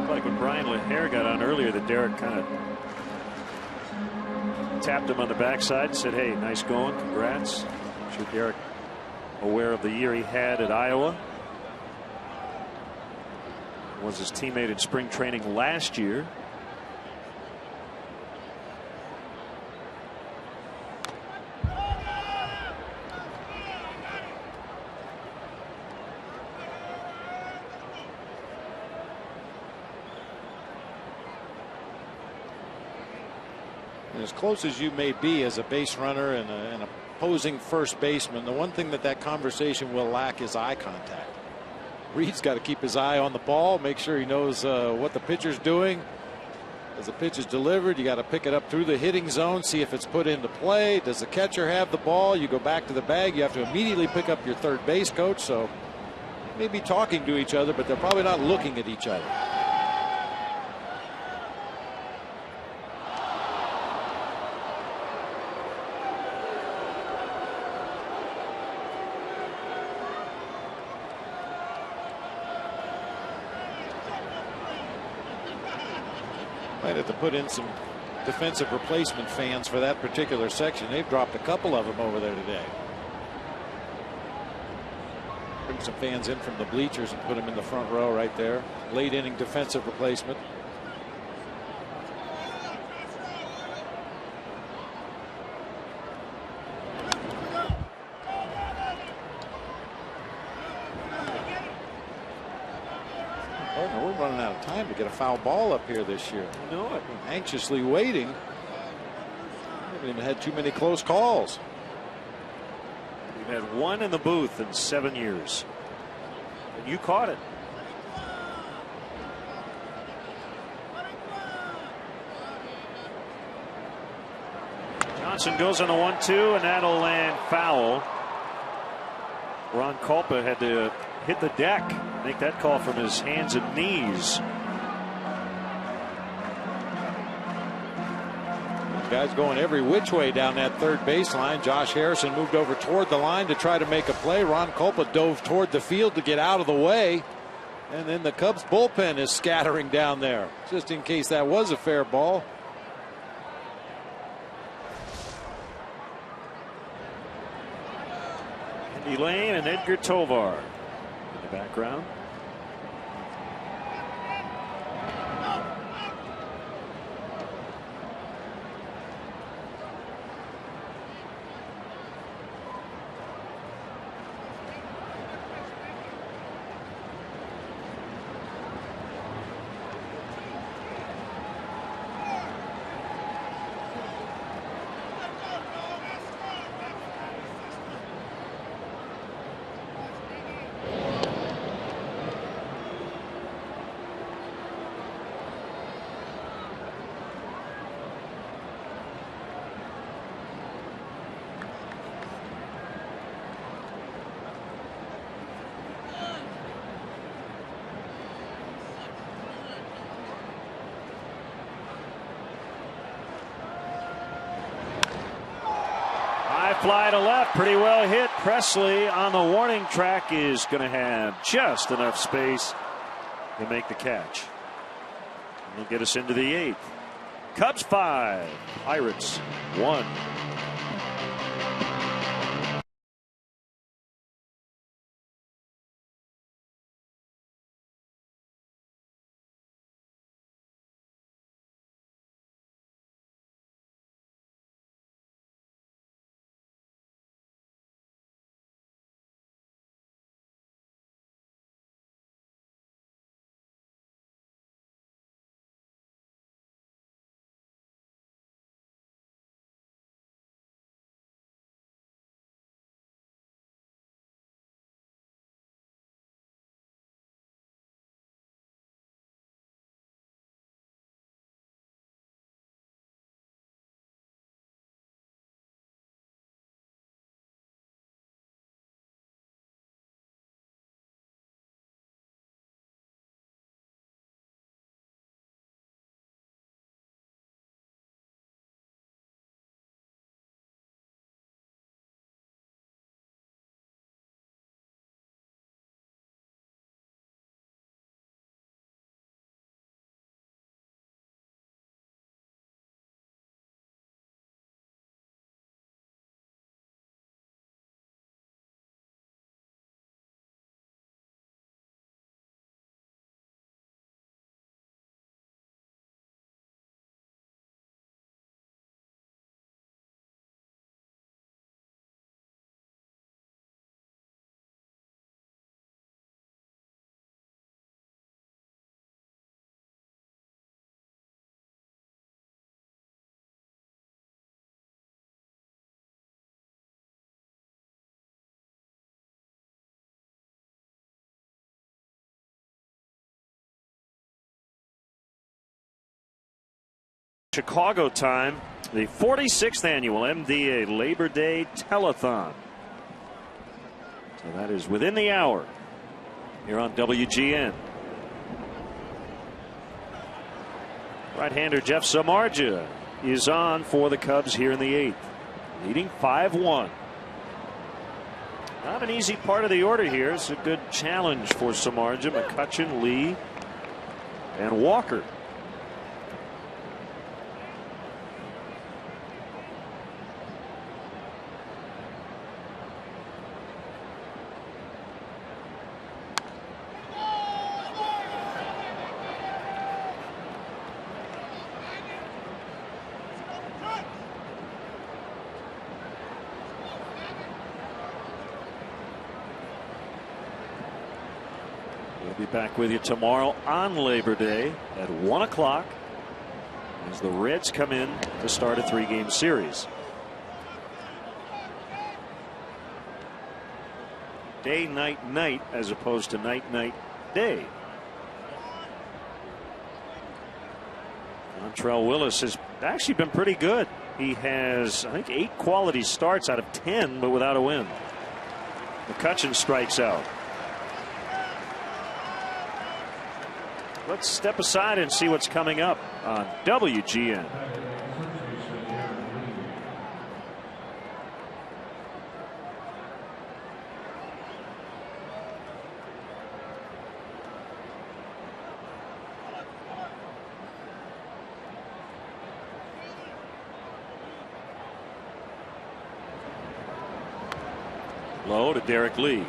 Like when Brian LaHare got on earlier, that Derek kind of
tapped him on the backside and said, hey, nice going, congrats. I'm sure Derek aware of the year he had at Iowa. Was his teammate in spring training last year.
As close as you may be as a base runner and an opposing first baseman, the one thing that conversation will lack is eye contact. Reed's got to keep his eye on the ball, make sure he knows what the pitcher's doing. As the pitch is delivered, you got to pick it up through the hitting zone, see if it's put into play. Does the catcher have the ball? You go back to the bag. You have to immediately pick up your third base coach. So they may be talking to each other, but they're probably not looking at each other. Might have to put in some defensive replacement fans for that particular section. They've dropped a couple of them over there today. Bring some fans in from the bleachers and put them in the front row right there. Late inning defensive replacement. We're running out of time to get a foul ball up here this year.
You know it.
Anxiously waiting. Haven't even had too many close calls.
We've had one in the booth in 7 years. And you caught it. Johnson goes on a 1-2, and that'll land foul. Ron Kulpa had to hit the deck, make that call from his hands and knees.
Guys going every which way down that third baseline. Josh Harrison moved over toward the line to try to make a play. Ron Kulpa dove toward the field to get out of the way. And then the Cubs bullpen is scattering down there, just in case that was a fair ball.
Andy Lane and Edgar Tovar in the background. Fly to left, pretty well hit. Presley on the warning track is going to have just enough space to make the catch. He'll get us into the 8th. Cubs 5, Pirates 1. Chicago time, the 46th annual MDA Labor Day Telethon. So that is within the hour here on WGN. Right-hander Jeff Samardzija is on for the Cubs here in the 8th, leading 5-1. Not an easy part of the order here. It's a good challenge for Samardzija, McCutchen, Lee, and Walker. We'll be back with you tomorrow on Labor Day at 1 o'clock as the Reds come in to start a 3-game series. Day, night, night, as opposed to night, night, day. Montrell Willis has actually been pretty good. He has, I think, 8 quality starts out of 10, but without a win. McCutchen strikes out. Let's step aside and see what's coming up on WGN. Low to Derek Lee.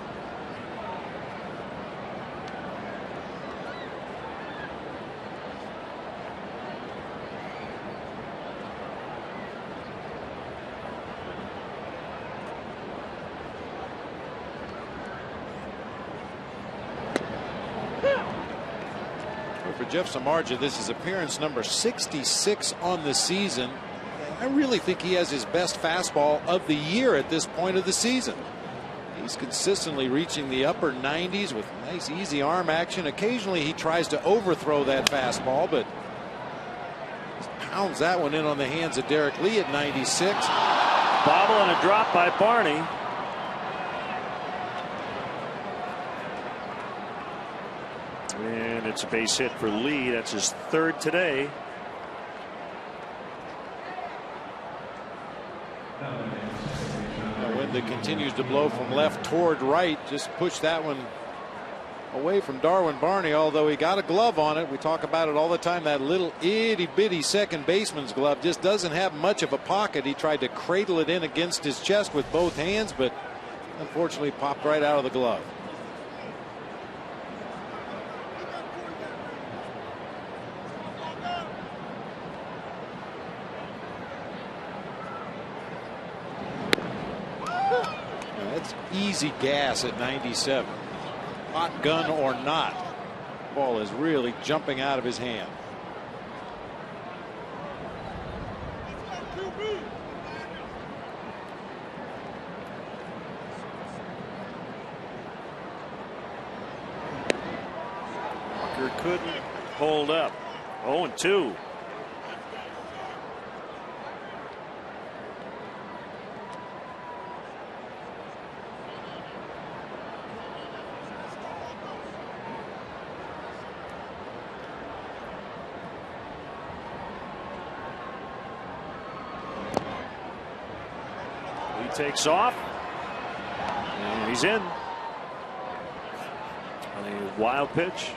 For Jeff Samardzija, this is appearance number 66 on the season. I really think he has his best fastball of the year at this point of the season. He's consistently reaching the upper 90s with nice easy arm action. Occasionally he tries to overthrow that fastball, but pounds that one in on the hands of Derek Lee at 96.
Bobble and a drop by Barney. And it's a base hit for Lee. That's his 3rd today.
The wind that continues to blow from left toward right just pushed that one away from Darwin Barney, although he got a glove on it. We talk about it all the time. That little itty bitty second baseman's glove just doesn't have much of a pocket. He tried to cradle it in against his chest with both hands, but unfortunately popped right out of the glove. That's easy gas at 97. Hot gun or not, ball is really jumping out of his hand.
Walker couldn't hold up. 0-2. Takes off, and he's in on a wild pitch.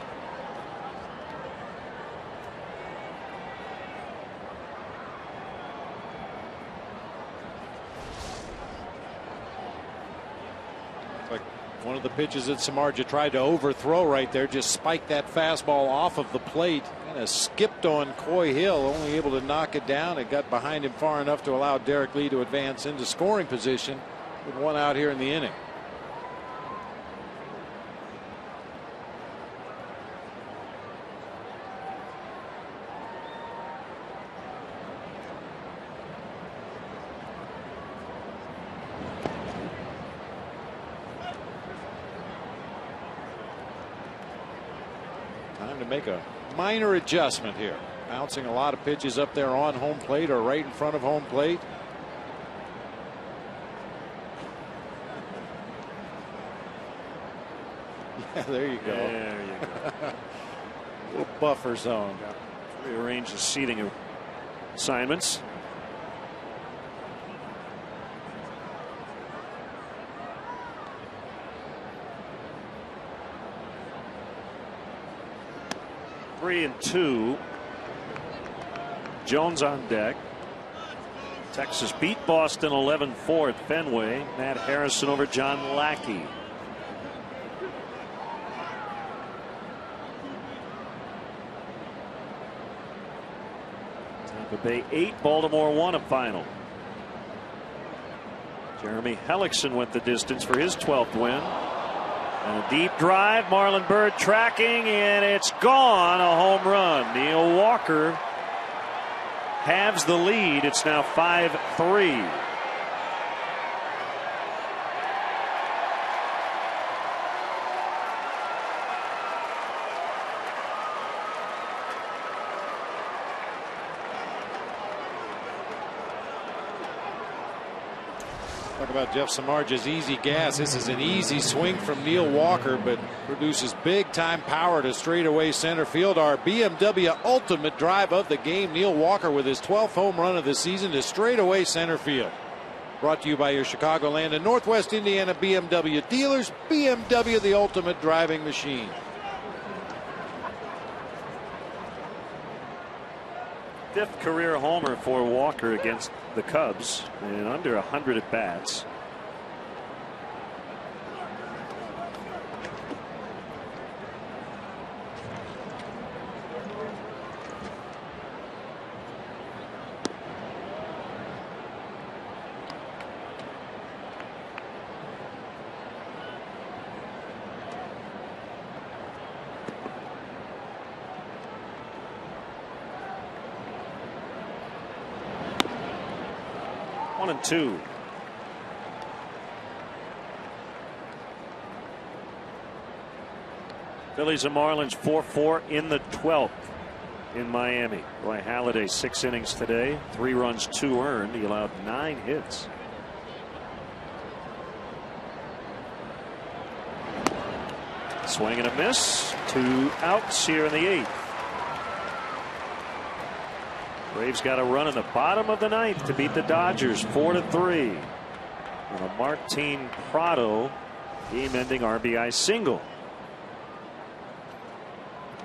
Like one of the pitches that Samardzija tried to overthrow right there, just spiked that fastball off of the plate. Kind of skipped on Coy Hill, only able to knock it down. It got behind him far enough to allow Derek Lee to advance into scoring position with 1 out here in the inning. Time to make a minor adjustment here. Bouncing a lot of pitches up there on home plate or right in front of home plate. Yeah, there you go.
There you go.
Little buffer zone.
Rearrange the seating of assignments. Three and two. Jones on deck. Texas beat Boston 11-4 at Fenway. Matt Harrison over John Lackey. Tampa Bay 8, Baltimore 1 a final. Jeremy Hellickson went the distance for his 12th win. And a deep drive, Marlon Byrd tracking, and it's gone. A home run. Neil Walker halves the lead. It's now 5-3.
Talk about Jeff Samardzij's easy gas. This is an easy swing from Neil Walker, but produces big time power to straightaway center field. Our BMW ultimate drive of the game. Neil Walker with his 12th home run of the season to straightaway center field. Brought to you by your Chicagoland and Northwest Indiana BMW dealers. BMW, the ultimate driving machine.
Fifth career homer for Walker against the Cubs and under 100 at bats. One and two. Phillies and Marlins 4-4 in the 12th in Miami. Roy Halladay 6 innings today, 3 runs, 2 earned. He allowed 9 hits. Swing and a miss. 2 outs here in the 8th. Braves got a run in the bottom of the 9th to beat the Dodgers 4-3 on a Martin Prado game-ending RBI single.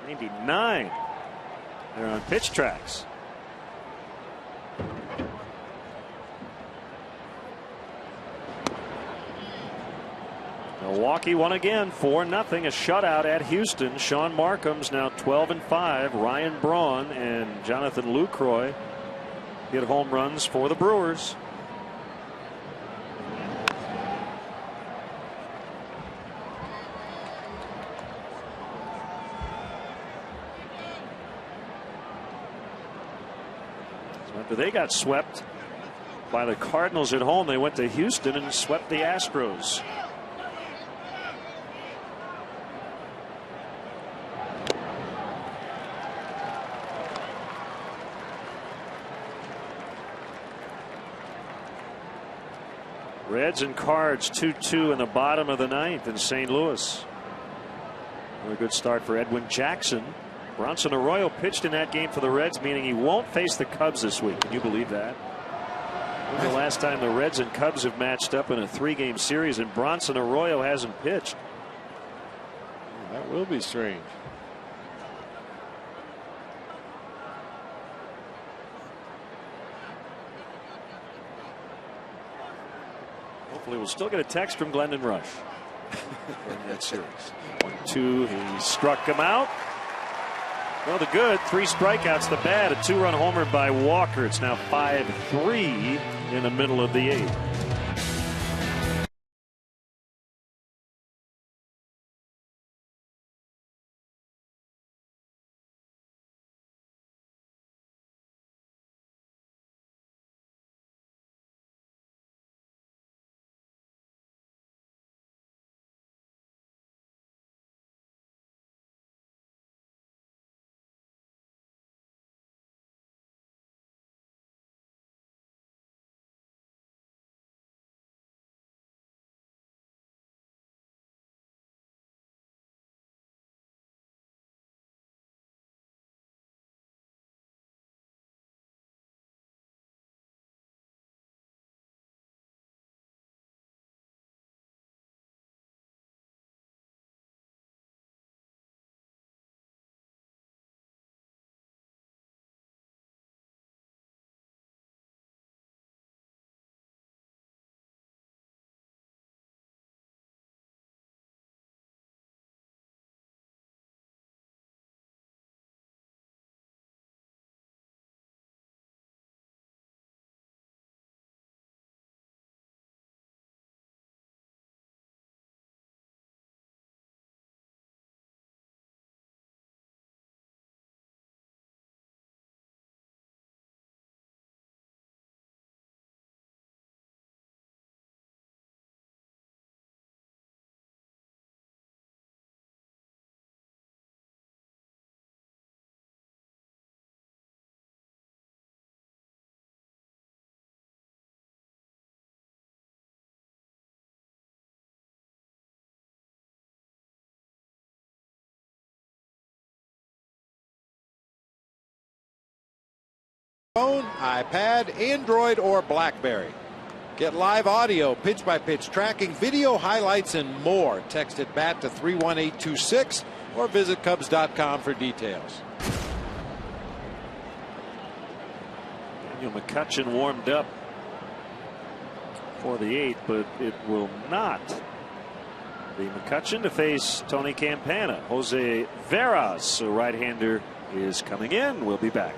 99. They're on pitch tracks. Milwaukee won again 4-0. A shutout at Houston. Sean Markham's now 12-5. Ryan Braun and Jonathan Lucroy hit home runs for the Brewers. So after they got swept by the Cardinals at home, they went to Houston and swept the Astros. Reds and Cards 2-2 in the bottom of the 9th in St. Louis. A good start for Edwin Jackson. Bronson Arroyo pitched in that game for the Reds, meaning he won't face the Cubs this week. Can you believe that? When was the last time the Reds and Cubs have matched up in a 3-game series and Bronson Arroyo hasn't pitched?
That will be strange.
Hopefully we'll still get a text from Glendon Rush in that series. 1-2. He struck him out. Well, the good, 3 strikeouts. The bad, a 2-run homer by Walker. It's now 5-3 in the middle of the 8th.
Phone, iPad, Android, or BlackBerry. Get live audio, pitch-by-pitch tracking, video highlights, and more. Text at BAT to 31826 or visit Cubs.com for details.
Daniel McCutchen warmed up for the 8th, but it will not be McCutchen to face Tony Campana. Jose Veras, a right-hander, is coming in. We'll be back.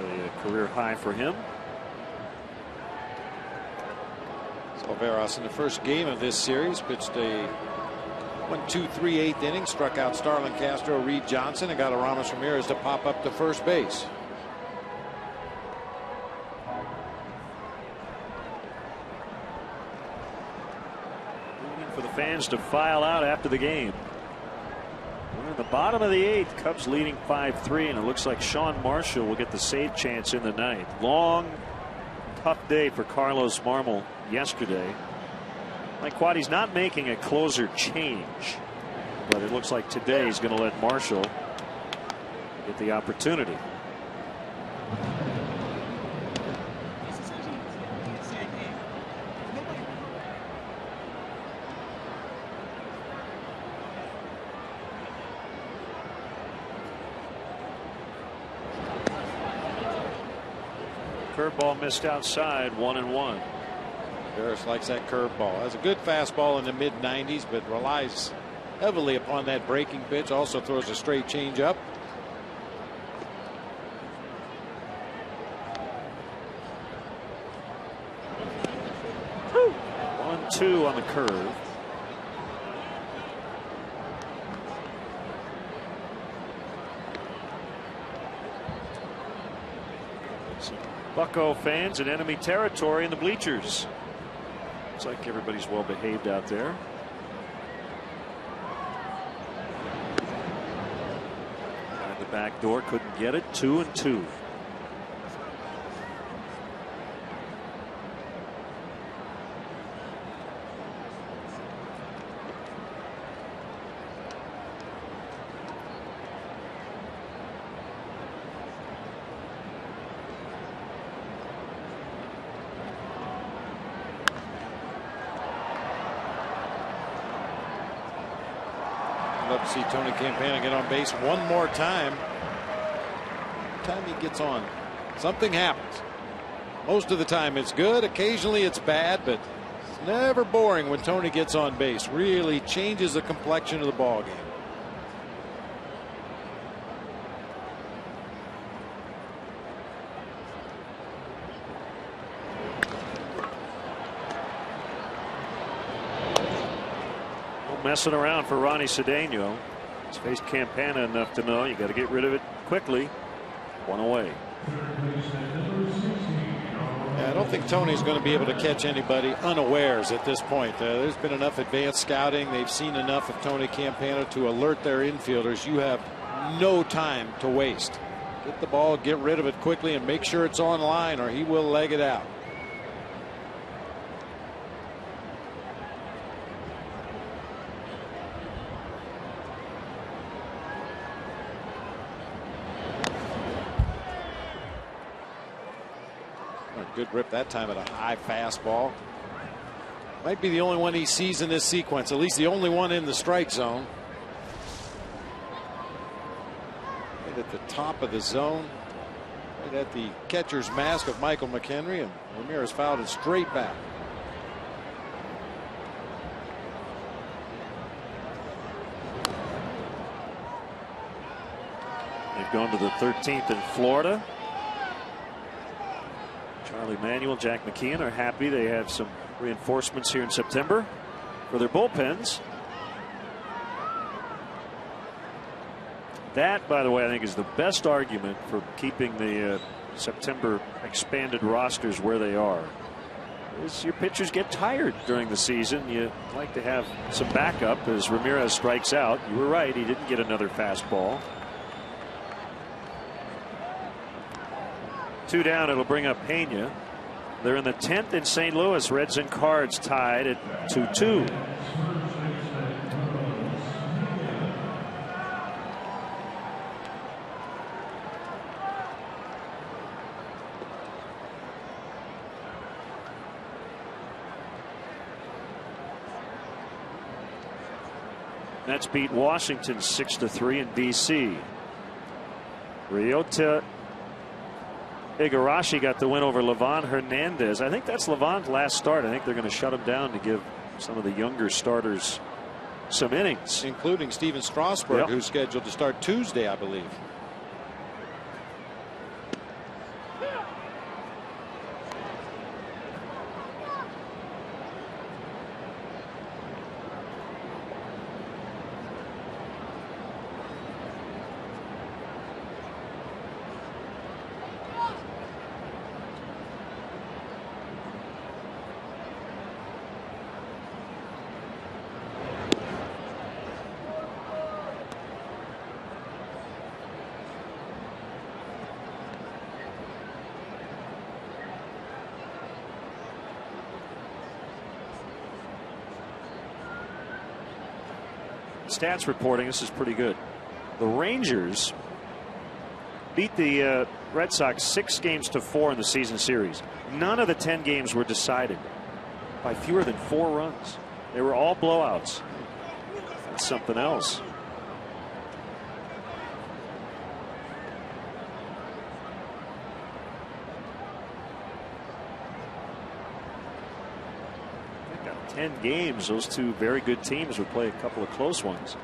A career high for him.
So Veras in the first game of this series pitched a 1-2-3 8th inning, struck out Starlin Castro, Reed Johnson, and got Aramis Ramirez to pop up to first base.
For the fans to file out after the game. We're in the bottom of the 8th. Cubs leading 5-3, and it looks like Sean Marshall will get the save chance in the 9th. Long, tough day for Carlos Marmol yesterday. Mike Quaddy's not making a closer change, but it looks like today he's going to let Marshall get the opportunity. Curveball missed outside, 1-1.
Veras likes that curveball. Has a good fastball in the mid-90s, but relies heavily upon that breaking pitch. Also throws a straight changeup.
Woo! 1-2 on the curve. Bucco fans in enemy territory in the bleachers. Looks like everybody's well behaved out there. At the back door, couldn't get it. 2-2.
Love to see Tony Campana get on base one more time. Every time he gets on, something happens. Most of the time it's good. Occasionally it's bad, but it's never boring when Tony gets on base. Really changes the complexion of the ball game.
Messing around for Ronnie Cedeno. He's faced Campana enough to know you got to get rid of it quickly. One away.
Yeah, I don't think Tony's going to be able to catch anybody unawares at this point. There's been enough advanced scouting. They've seen enough of Tony Campana to alert their infielders. You have no time to waste. Get the ball, get rid of it quickly, and make sure it's on line, or he will leg it out. Good rip that time at a high fastball. Might be the only one he sees in this sequence, at least the only one in the strike zone. Right at the top of the zone, right at the catcher's mask of Michael McHenry, and Ramirez fouled it straight back.
They've gone to the 13th in Florida. Charlie Manuel, Jack McKeon are happy they have some reinforcements here in September for their bullpens. That, by the way, I think is the best argument for keeping the September expanded rosters where they are. Is your pitchers get tired during the season. You like to have some backup as Ramirez strikes out. You were right, he didn't get another fastball. 2 down, it'll bring up Pena. They're in the 10th in St. Louis. Reds and Cards tied at 2-2. Mets beat Washington 6-3 in D.C. Ryota Igarashi got the win over Livan Hernandez. I think that's Livan's last start. I think they're going to shut him down to give some of the younger starters some innings,
including Steven Strasburg,
yep,
who's scheduled to start Tuesday, I believe.
Stats reporting, this is pretty good. The Rangers beat the Red Sox 6-4 in the season series. None of the 10 games were decided by fewer than 4 runs. They were all blowouts. That's something else. They've got 10 games. Those two very good teams would play a couple of close ones.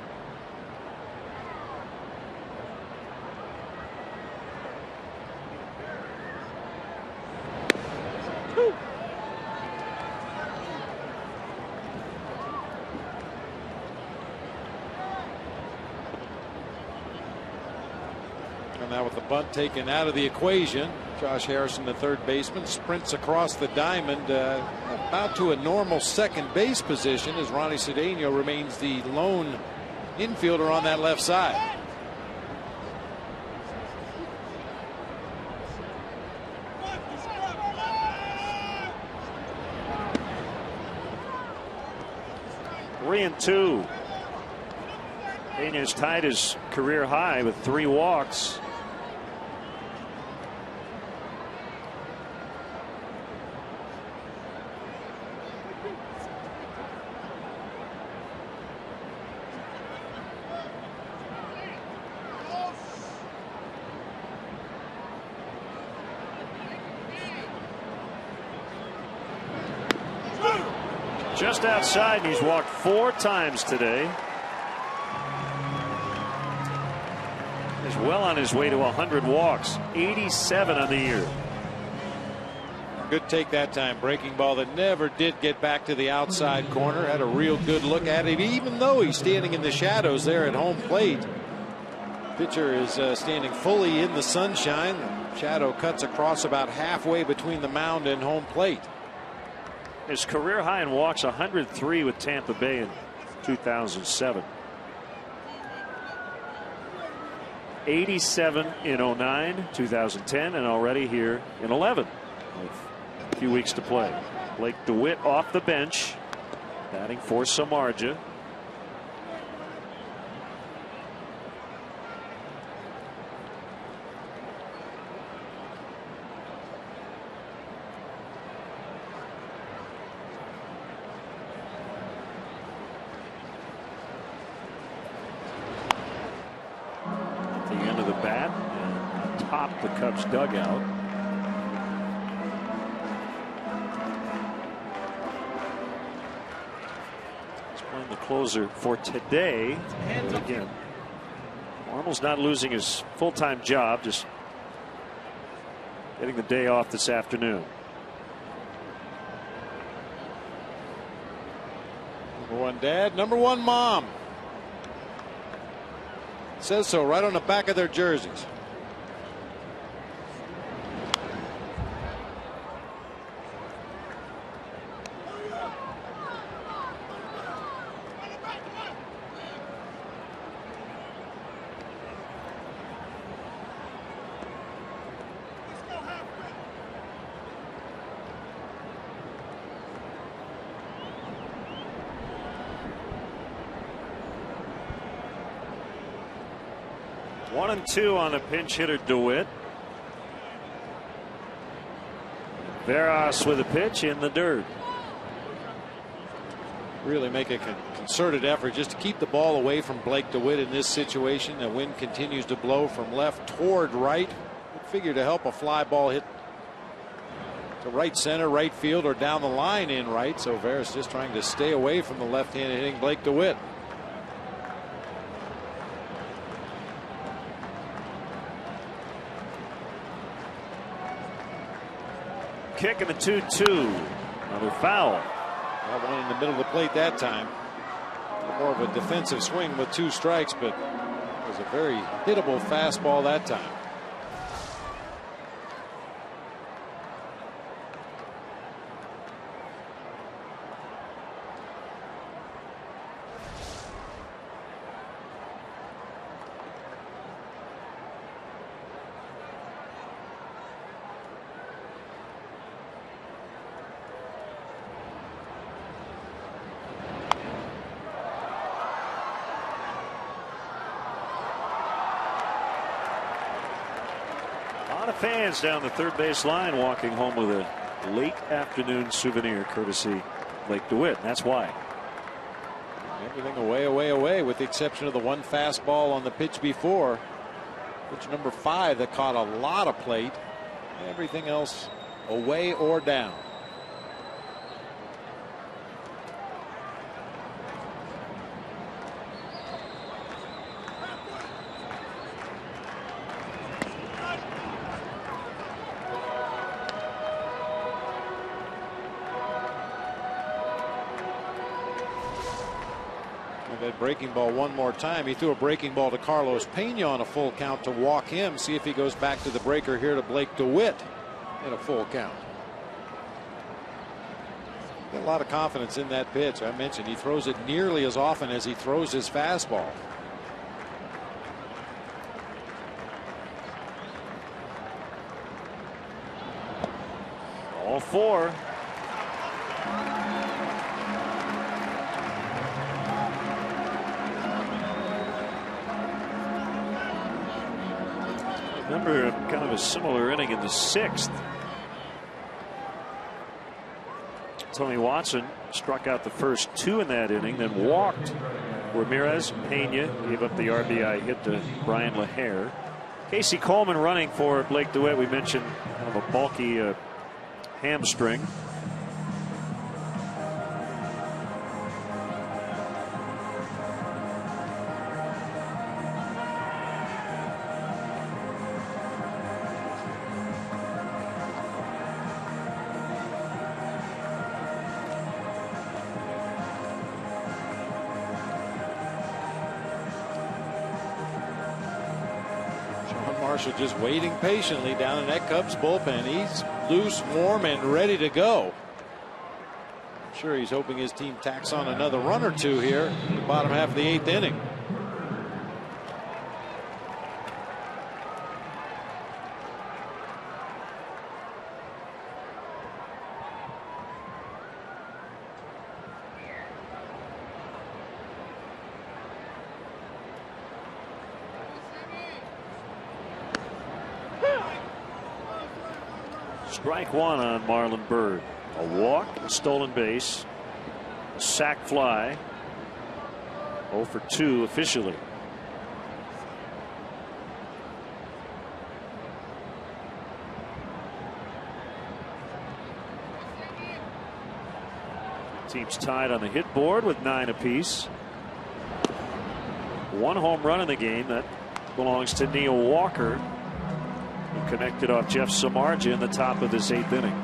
Now with the bunt taken out of the equation, Josh Harrison, the third baseman, sprints across the diamond about to a normal second base position as Ronnie Cedeno remains the lone infielder on that left side.
Three and two. Pena's tied his career high with 3 walks. Just outside, and he's walked 4 times today. He's well on his way to 100 walks, 87 on the year.
Good take that time. Breaking ball that never did get back to the outside corner. Had a real good look at it, even though he's standing in the shadows there at home plate. Pitcher is standing fully in the sunshine. The shadow cuts across about halfway between the mound and home plate.
His career high in walks, 103 with Tampa Bay in 2007. 87 in 09, 2010, and already here in 11 with a few weeks to play. Blake DeWitt off the bench, batting for Samardzija. The Cubs dugout. He's playing the closer for today. And again, Marmol's not losing his full-time job, just getting the day off this afternoon.
Number one dad, number one mom. It says so right on the back of their jerseys.
One and two on a pinch hitter, DeWitt. Veras with a pitch in the dirt.
Really make a concerted effort just to keep the ball away from Blake DeWitt in this situation. The wind continues to blow from left toward right. Figure to help a fly ball hit to right center, right field, or down the line in right. So Veras just trying to stay away from the left-handed hitting Blake DeWitt.
Kick in the 2-2. Another foul.
That one in the middle of the plate that time. More of a defensive swing with two strikes, but it was a very hittable fastball that time.
Fans down the third base line walking home with a late afternoon souvenir courtesy Blake DeWitt. That's why.
Everything away, away, away, with the exception of the one fastball on the pitch before. Pitch number 5 that caught a lot of plate. Everything else away or down. That breaking ball one more time. He threw a breaking ball to Carlos Pena on a full count to walk him. See if he goes back to the breaker here to Blake DeWitt in a full count. Got a lot of confidence in that pitch. I mentioned he throws it nearly as often as he throws his fastball.
All four. Remember kind of a similar inning in the 6th. Tony Watson struck out the first 2 in that inning, then walked Ramirez. Pena gave up the RBI hit to Brian LaHare. Casey Coleman running for Blake DeWitt. We mentioned kind of a bulky hamstring.
Marshall just waiting patiently down in that Cubs bullpen. He's loose, warm, and ready to go. I'm sure he's hoping his team tacks on another run or two here in the bottom half of the 8th inning.
Strike one on Marlon Byrd. A walk, a stolen base, a sac fly. 0 for 2 officially. Teams tied on the hit board with 9 apiece. 1 home run in the game that belongs to Neil Walker, who connected off Jeff Samardzija in the top of this 8th inning.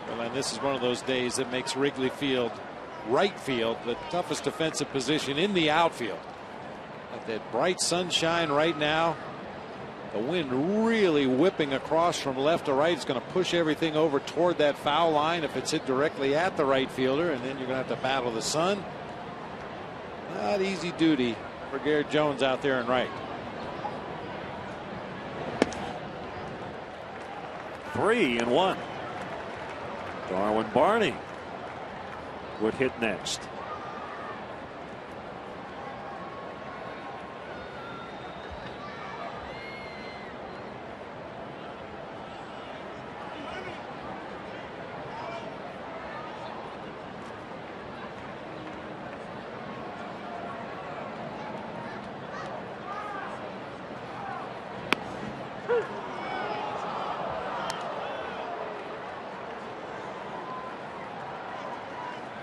Well, and this is one of those days that makes Wrigley Field, right field, the toughest defensive position in the outfield. At that bright sunshine right now, the wind really whipping across from left to right. It's going to push everything over toward that foul line if it's hit directly at the right fielder, and then you're going to have to battle the sun. Not easy duty for Garrett Jones out there in right.
3-1. Darwin Barney would hit next.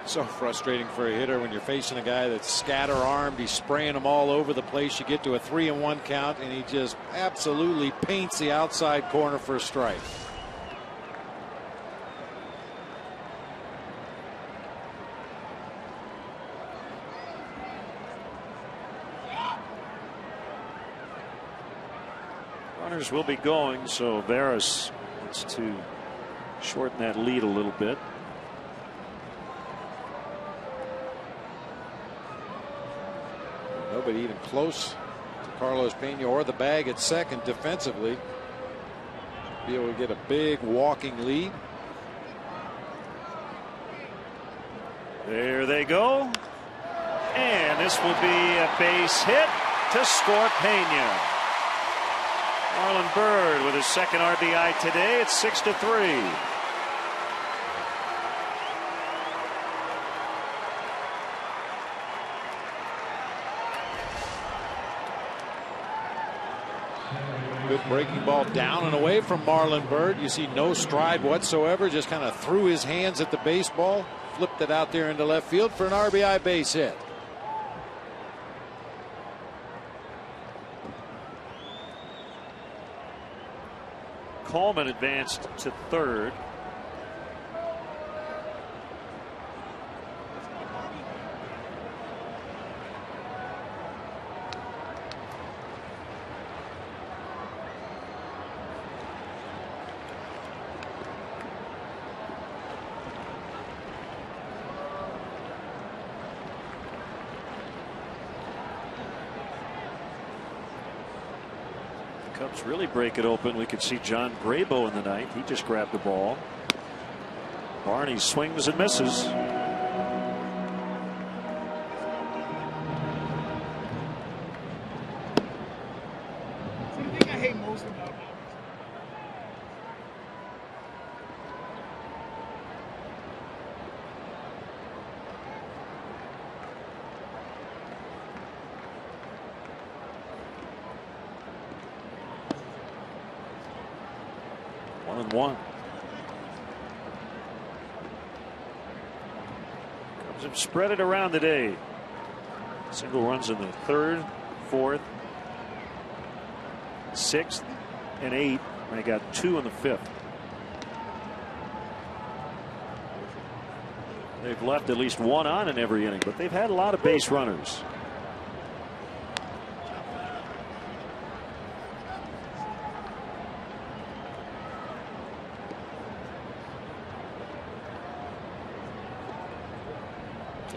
So frustrating for a hitter when you're facing a guy that's scatter armed. He's spraying them all over the place. You get to a 3-1 count and he just absolutely paints the outside corner for a strike.
Runners will be going, so Veras needs to shorten that lead a little bit.
Nobody even close to Carlos Pena or the bag at second defensively. Be able to get a big walking lead.
There they go. And this will be a base hit to score Pena. Marlon Byrd with his second RBI today. It's 6-3.
Good breaking ball down and away from Marlon Byrd. You see no stride whatsoever. Just kind of threw his hands at the baseball, flipped it out there into left field for an RBI base hit.
Coleman advanced to third. Cubs really break it open. We could see John Grabo in the ninth. He just grabbed the ball. Barney swings and misses.
Something I hate most about
One. Cubs have spread it around today. Single runs in the 3rd, 4th, 6th, and 8th. They got 2 in the 5th. They've left at least 1 on in every inning, but they've had a lot of base runners.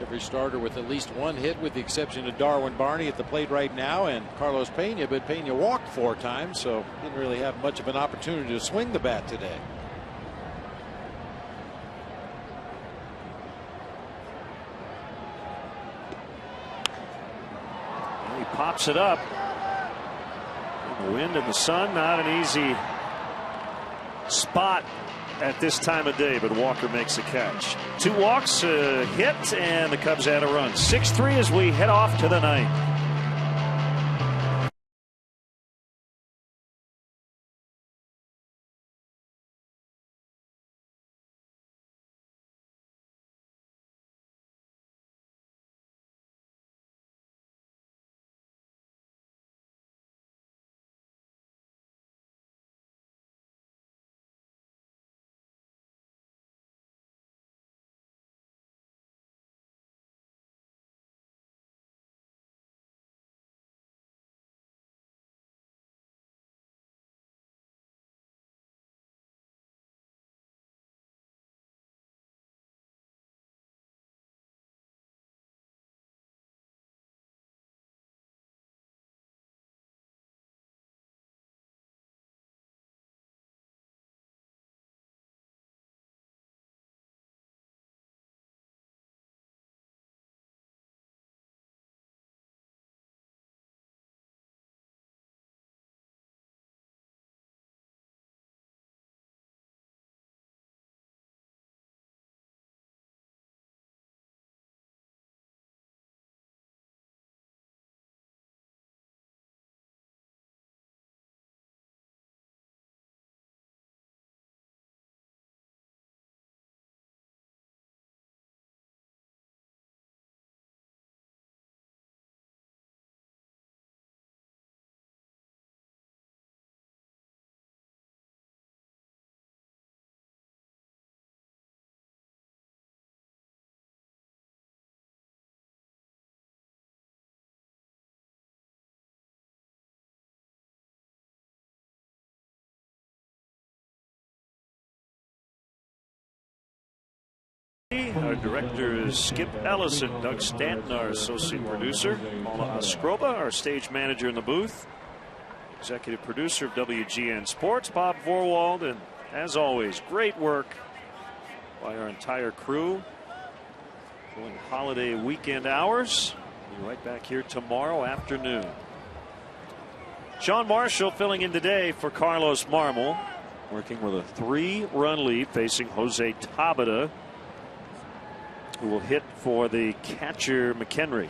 Every starter with at least 1 hit, with the exception of Darwin Barney at the plate right now, and Carlos Pena, but Pena walked 4 times, so didn't really have much of an opportunity to swing the bat today.
He pops it up. The wind and the sun, not an easy spot at this time of day, but Walker makes a catch. 2 walks, a hit, and the Cubs add a run. 6-3 as we head off to the 9th. Our director is Skip Ellison, Doug Stanton, our associate producer, Paula Oscroba, our stage manager in the booth, executive producer of WGN Sports, Bob Vorwald, and as always, great work by our entire crew during holiday weekend hours. We'll be right back here tomorrow afternoon. Sean Marshall filling in today for Carlos Marmol, working with a 3-run lead, facing Jose Tabata, who will hit for the catcher McHenry.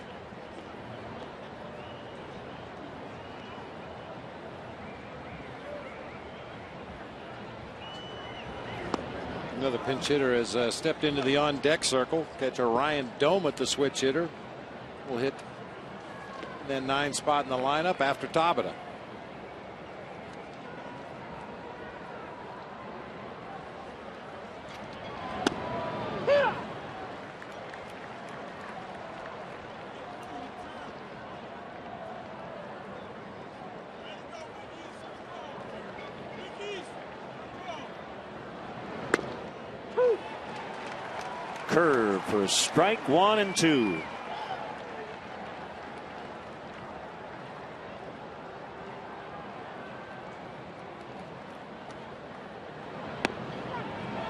Another pinch hitter has stepped into the on-deck circle. Catcher Ryan Dome at the switch hitter will hit then 9 spot in the lineup after Tabata.
Curve for strike 1 and 2.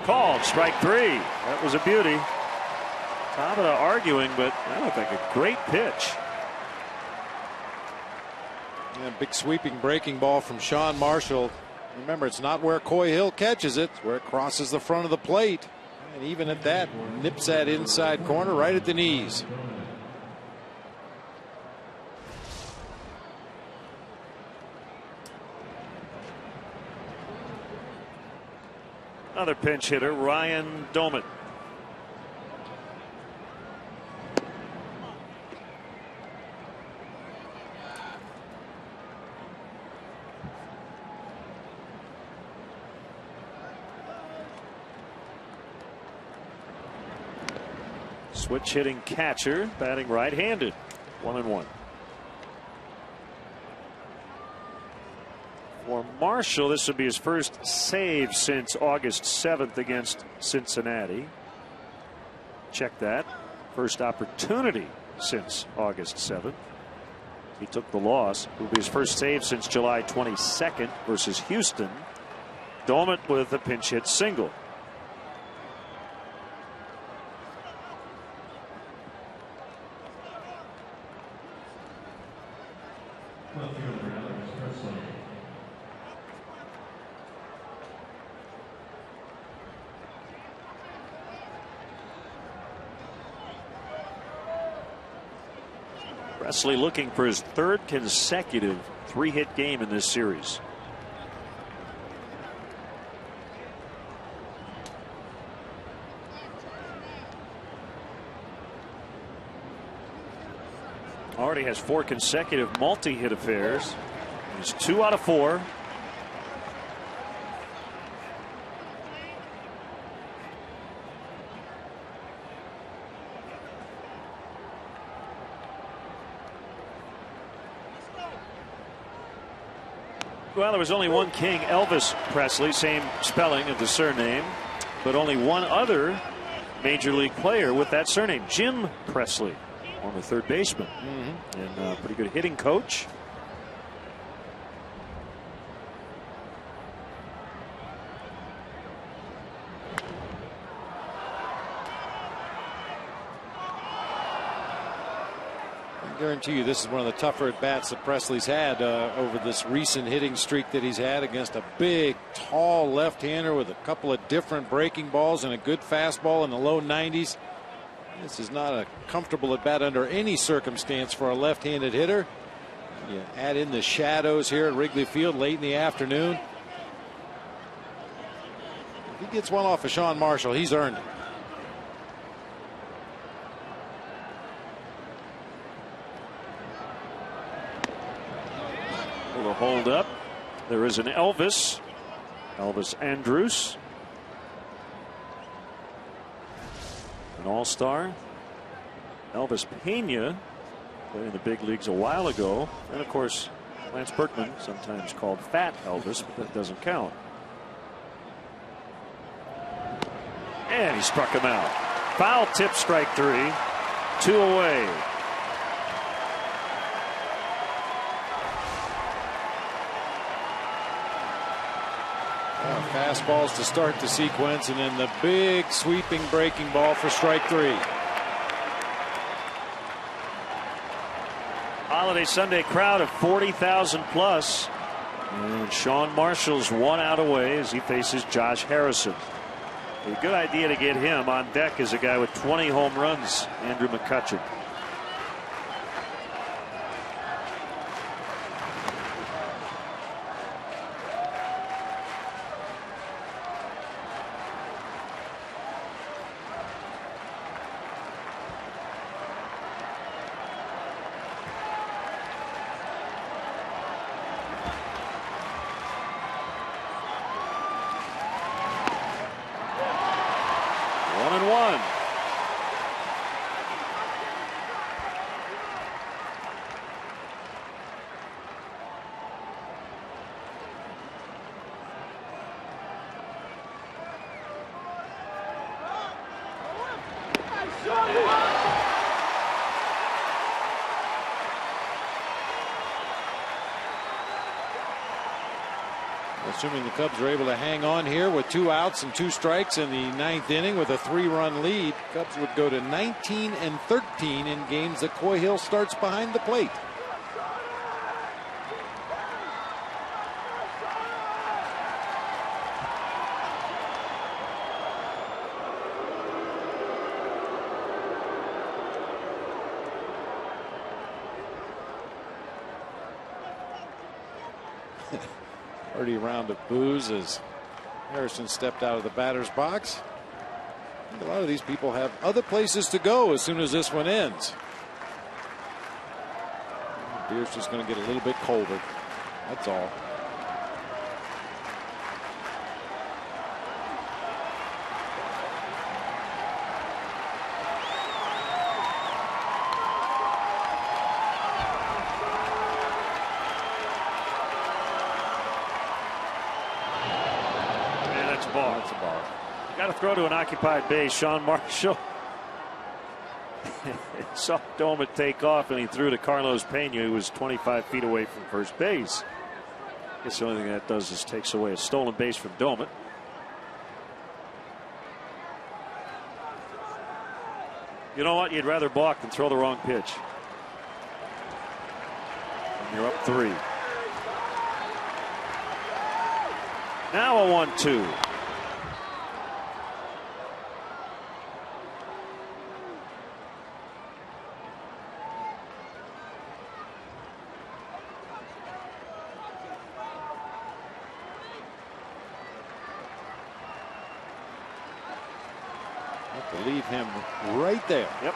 Called strike 3. That was a beauty. Tabata arguing, but that looked like a great pitch.
Yeah, big sweeping breaking ball from Sean Marshall. Remember, it's not where Coy Hill catches it, it's where it crosses the front of the plate. And even at that, nips that inside corner right at the knees.
Another pinch hitter, Ryan Doman. Switch hitting catcher, batting right-handed. 1-1. For Marshall, this would be his first save since August 7th against Cincinnati. Check that. First opportunity since August 7th. He took the loss. It will be his first save since July 22nd versus Houston. Dolman with a pinch hit single. Presley looking for his third consecutive 3-hit game in this series. Already has 4 consecutive multi-hit affairs. He's 2 out of 4. Well, there was only one king, Elvis Presley, same spelling of the surname, but only one other major league player with that surname, Jim Presley, on the third baseman, and a pretty good hitting coach.
I guarantee you this is one of the tougher at-bats that Presley's had over this recent hitting streak that he's had against a big, tall left-hander with a couple of different breaking balls and a good fastball in the low 90s. This is not a comfortable at-bat under any circumstance for a left-handed hitter. You add in the shadows here at Wrigley Field late in the afternoon. If he gets one off of Sean Marshall, he's earned it.
A hold up. There is an Elvis Andrus, an all-star. Elvis Pena played in the big leagues a while ago, and of course Lance Berkman, sometimes called Fat Elvis, but that doesn't count. And he struck him out. Foul tip, strike 3. 2 away.
Fastballs to start the sequence, and then the big sweeping breaking ball for strike 3.
Holiday Sunday crowd of 40,000 plus. And Sean Marshall's 1 out away as he faces Josh Harrison. A good idea to get him on deck as a guy with 20 home runs, Andrew McCutcheon.
Assuming the Cubs are able to hang on here with 2 outs and 2 strikes in the 9th inning with a 3-run lead, Cubs would go to 19-13 in games that Coy Hill starts behind the plate. Dirty round of boos as Harrison stepped out of the batter's box. I think a lot of these people have other places to go as soon as this one ends. Beer's just going to get a little bit colder. That's all.
That's a ball.
That's a ball.
Got to throw to an occupied base. Sean Marshall saw Domit take off, and he threw to Carlos Pena, who was 25 feet away from first base. I guess the only thing that does is takes away a stolen base from Domit. You know what? You'd rather balk than throw the wrong pitch. And you're up 3. Now a 1-2.
Have to leave him right there.
Yep.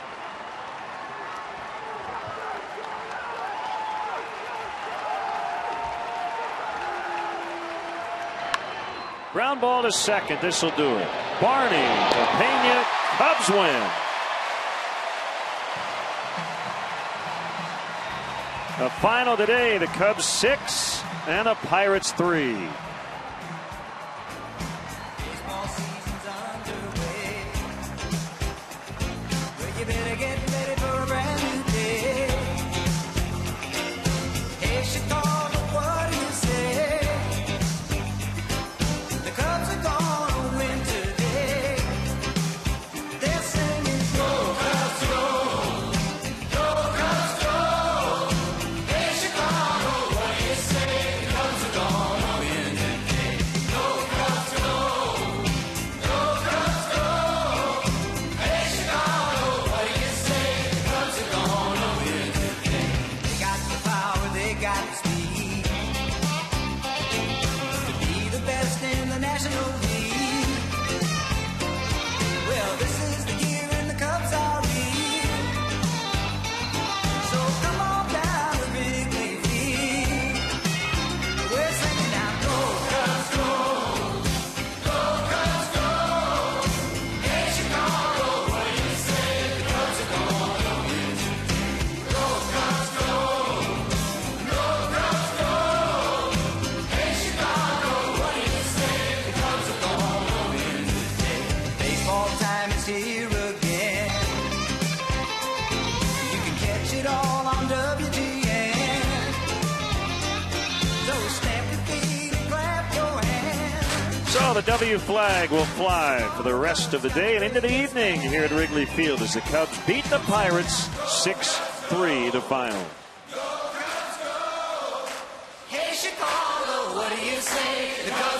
Ground ball to second. This will do it. Barney to Pena. Cubs win. The final today, the Cubs 6 and the Pirates 3.
Baseball season's underway. Well, you better get ready for a brand new day. Hey, Chicago, what do you say? The Cubs are gonna win today. They're singing, go Cubs, go! Go Cubs, go! Hey, Chicago, what do you say? The Cubs are gonna win today. Go Cubs, go! Go Cubs, go! Hey, Chicago, what do you say? The Cubs are gonna win today. They got the power, they got the speed to be the best in the National League. Well, this is the year and the Cubs are real. So come on down to Wrigley Field. We're singing now, go Cubs, go! Go Cubs, go! Hey, Chicago, what do you say? The Cubs are gonna win today. Go Cubs, go! Go Cubs, go! Hey, Chicago, what do you say? The Cubs are gonna win today. Baseball time is here again. You can catch it all on WGN. So stamp your feet and clap your hands.
So the W flag will fly for the rest of the day and into the evening here at Wrigley Field as the Cubs beat the Pirates 6-3 the final.
Hey, Chicago, what do you say? The Cubs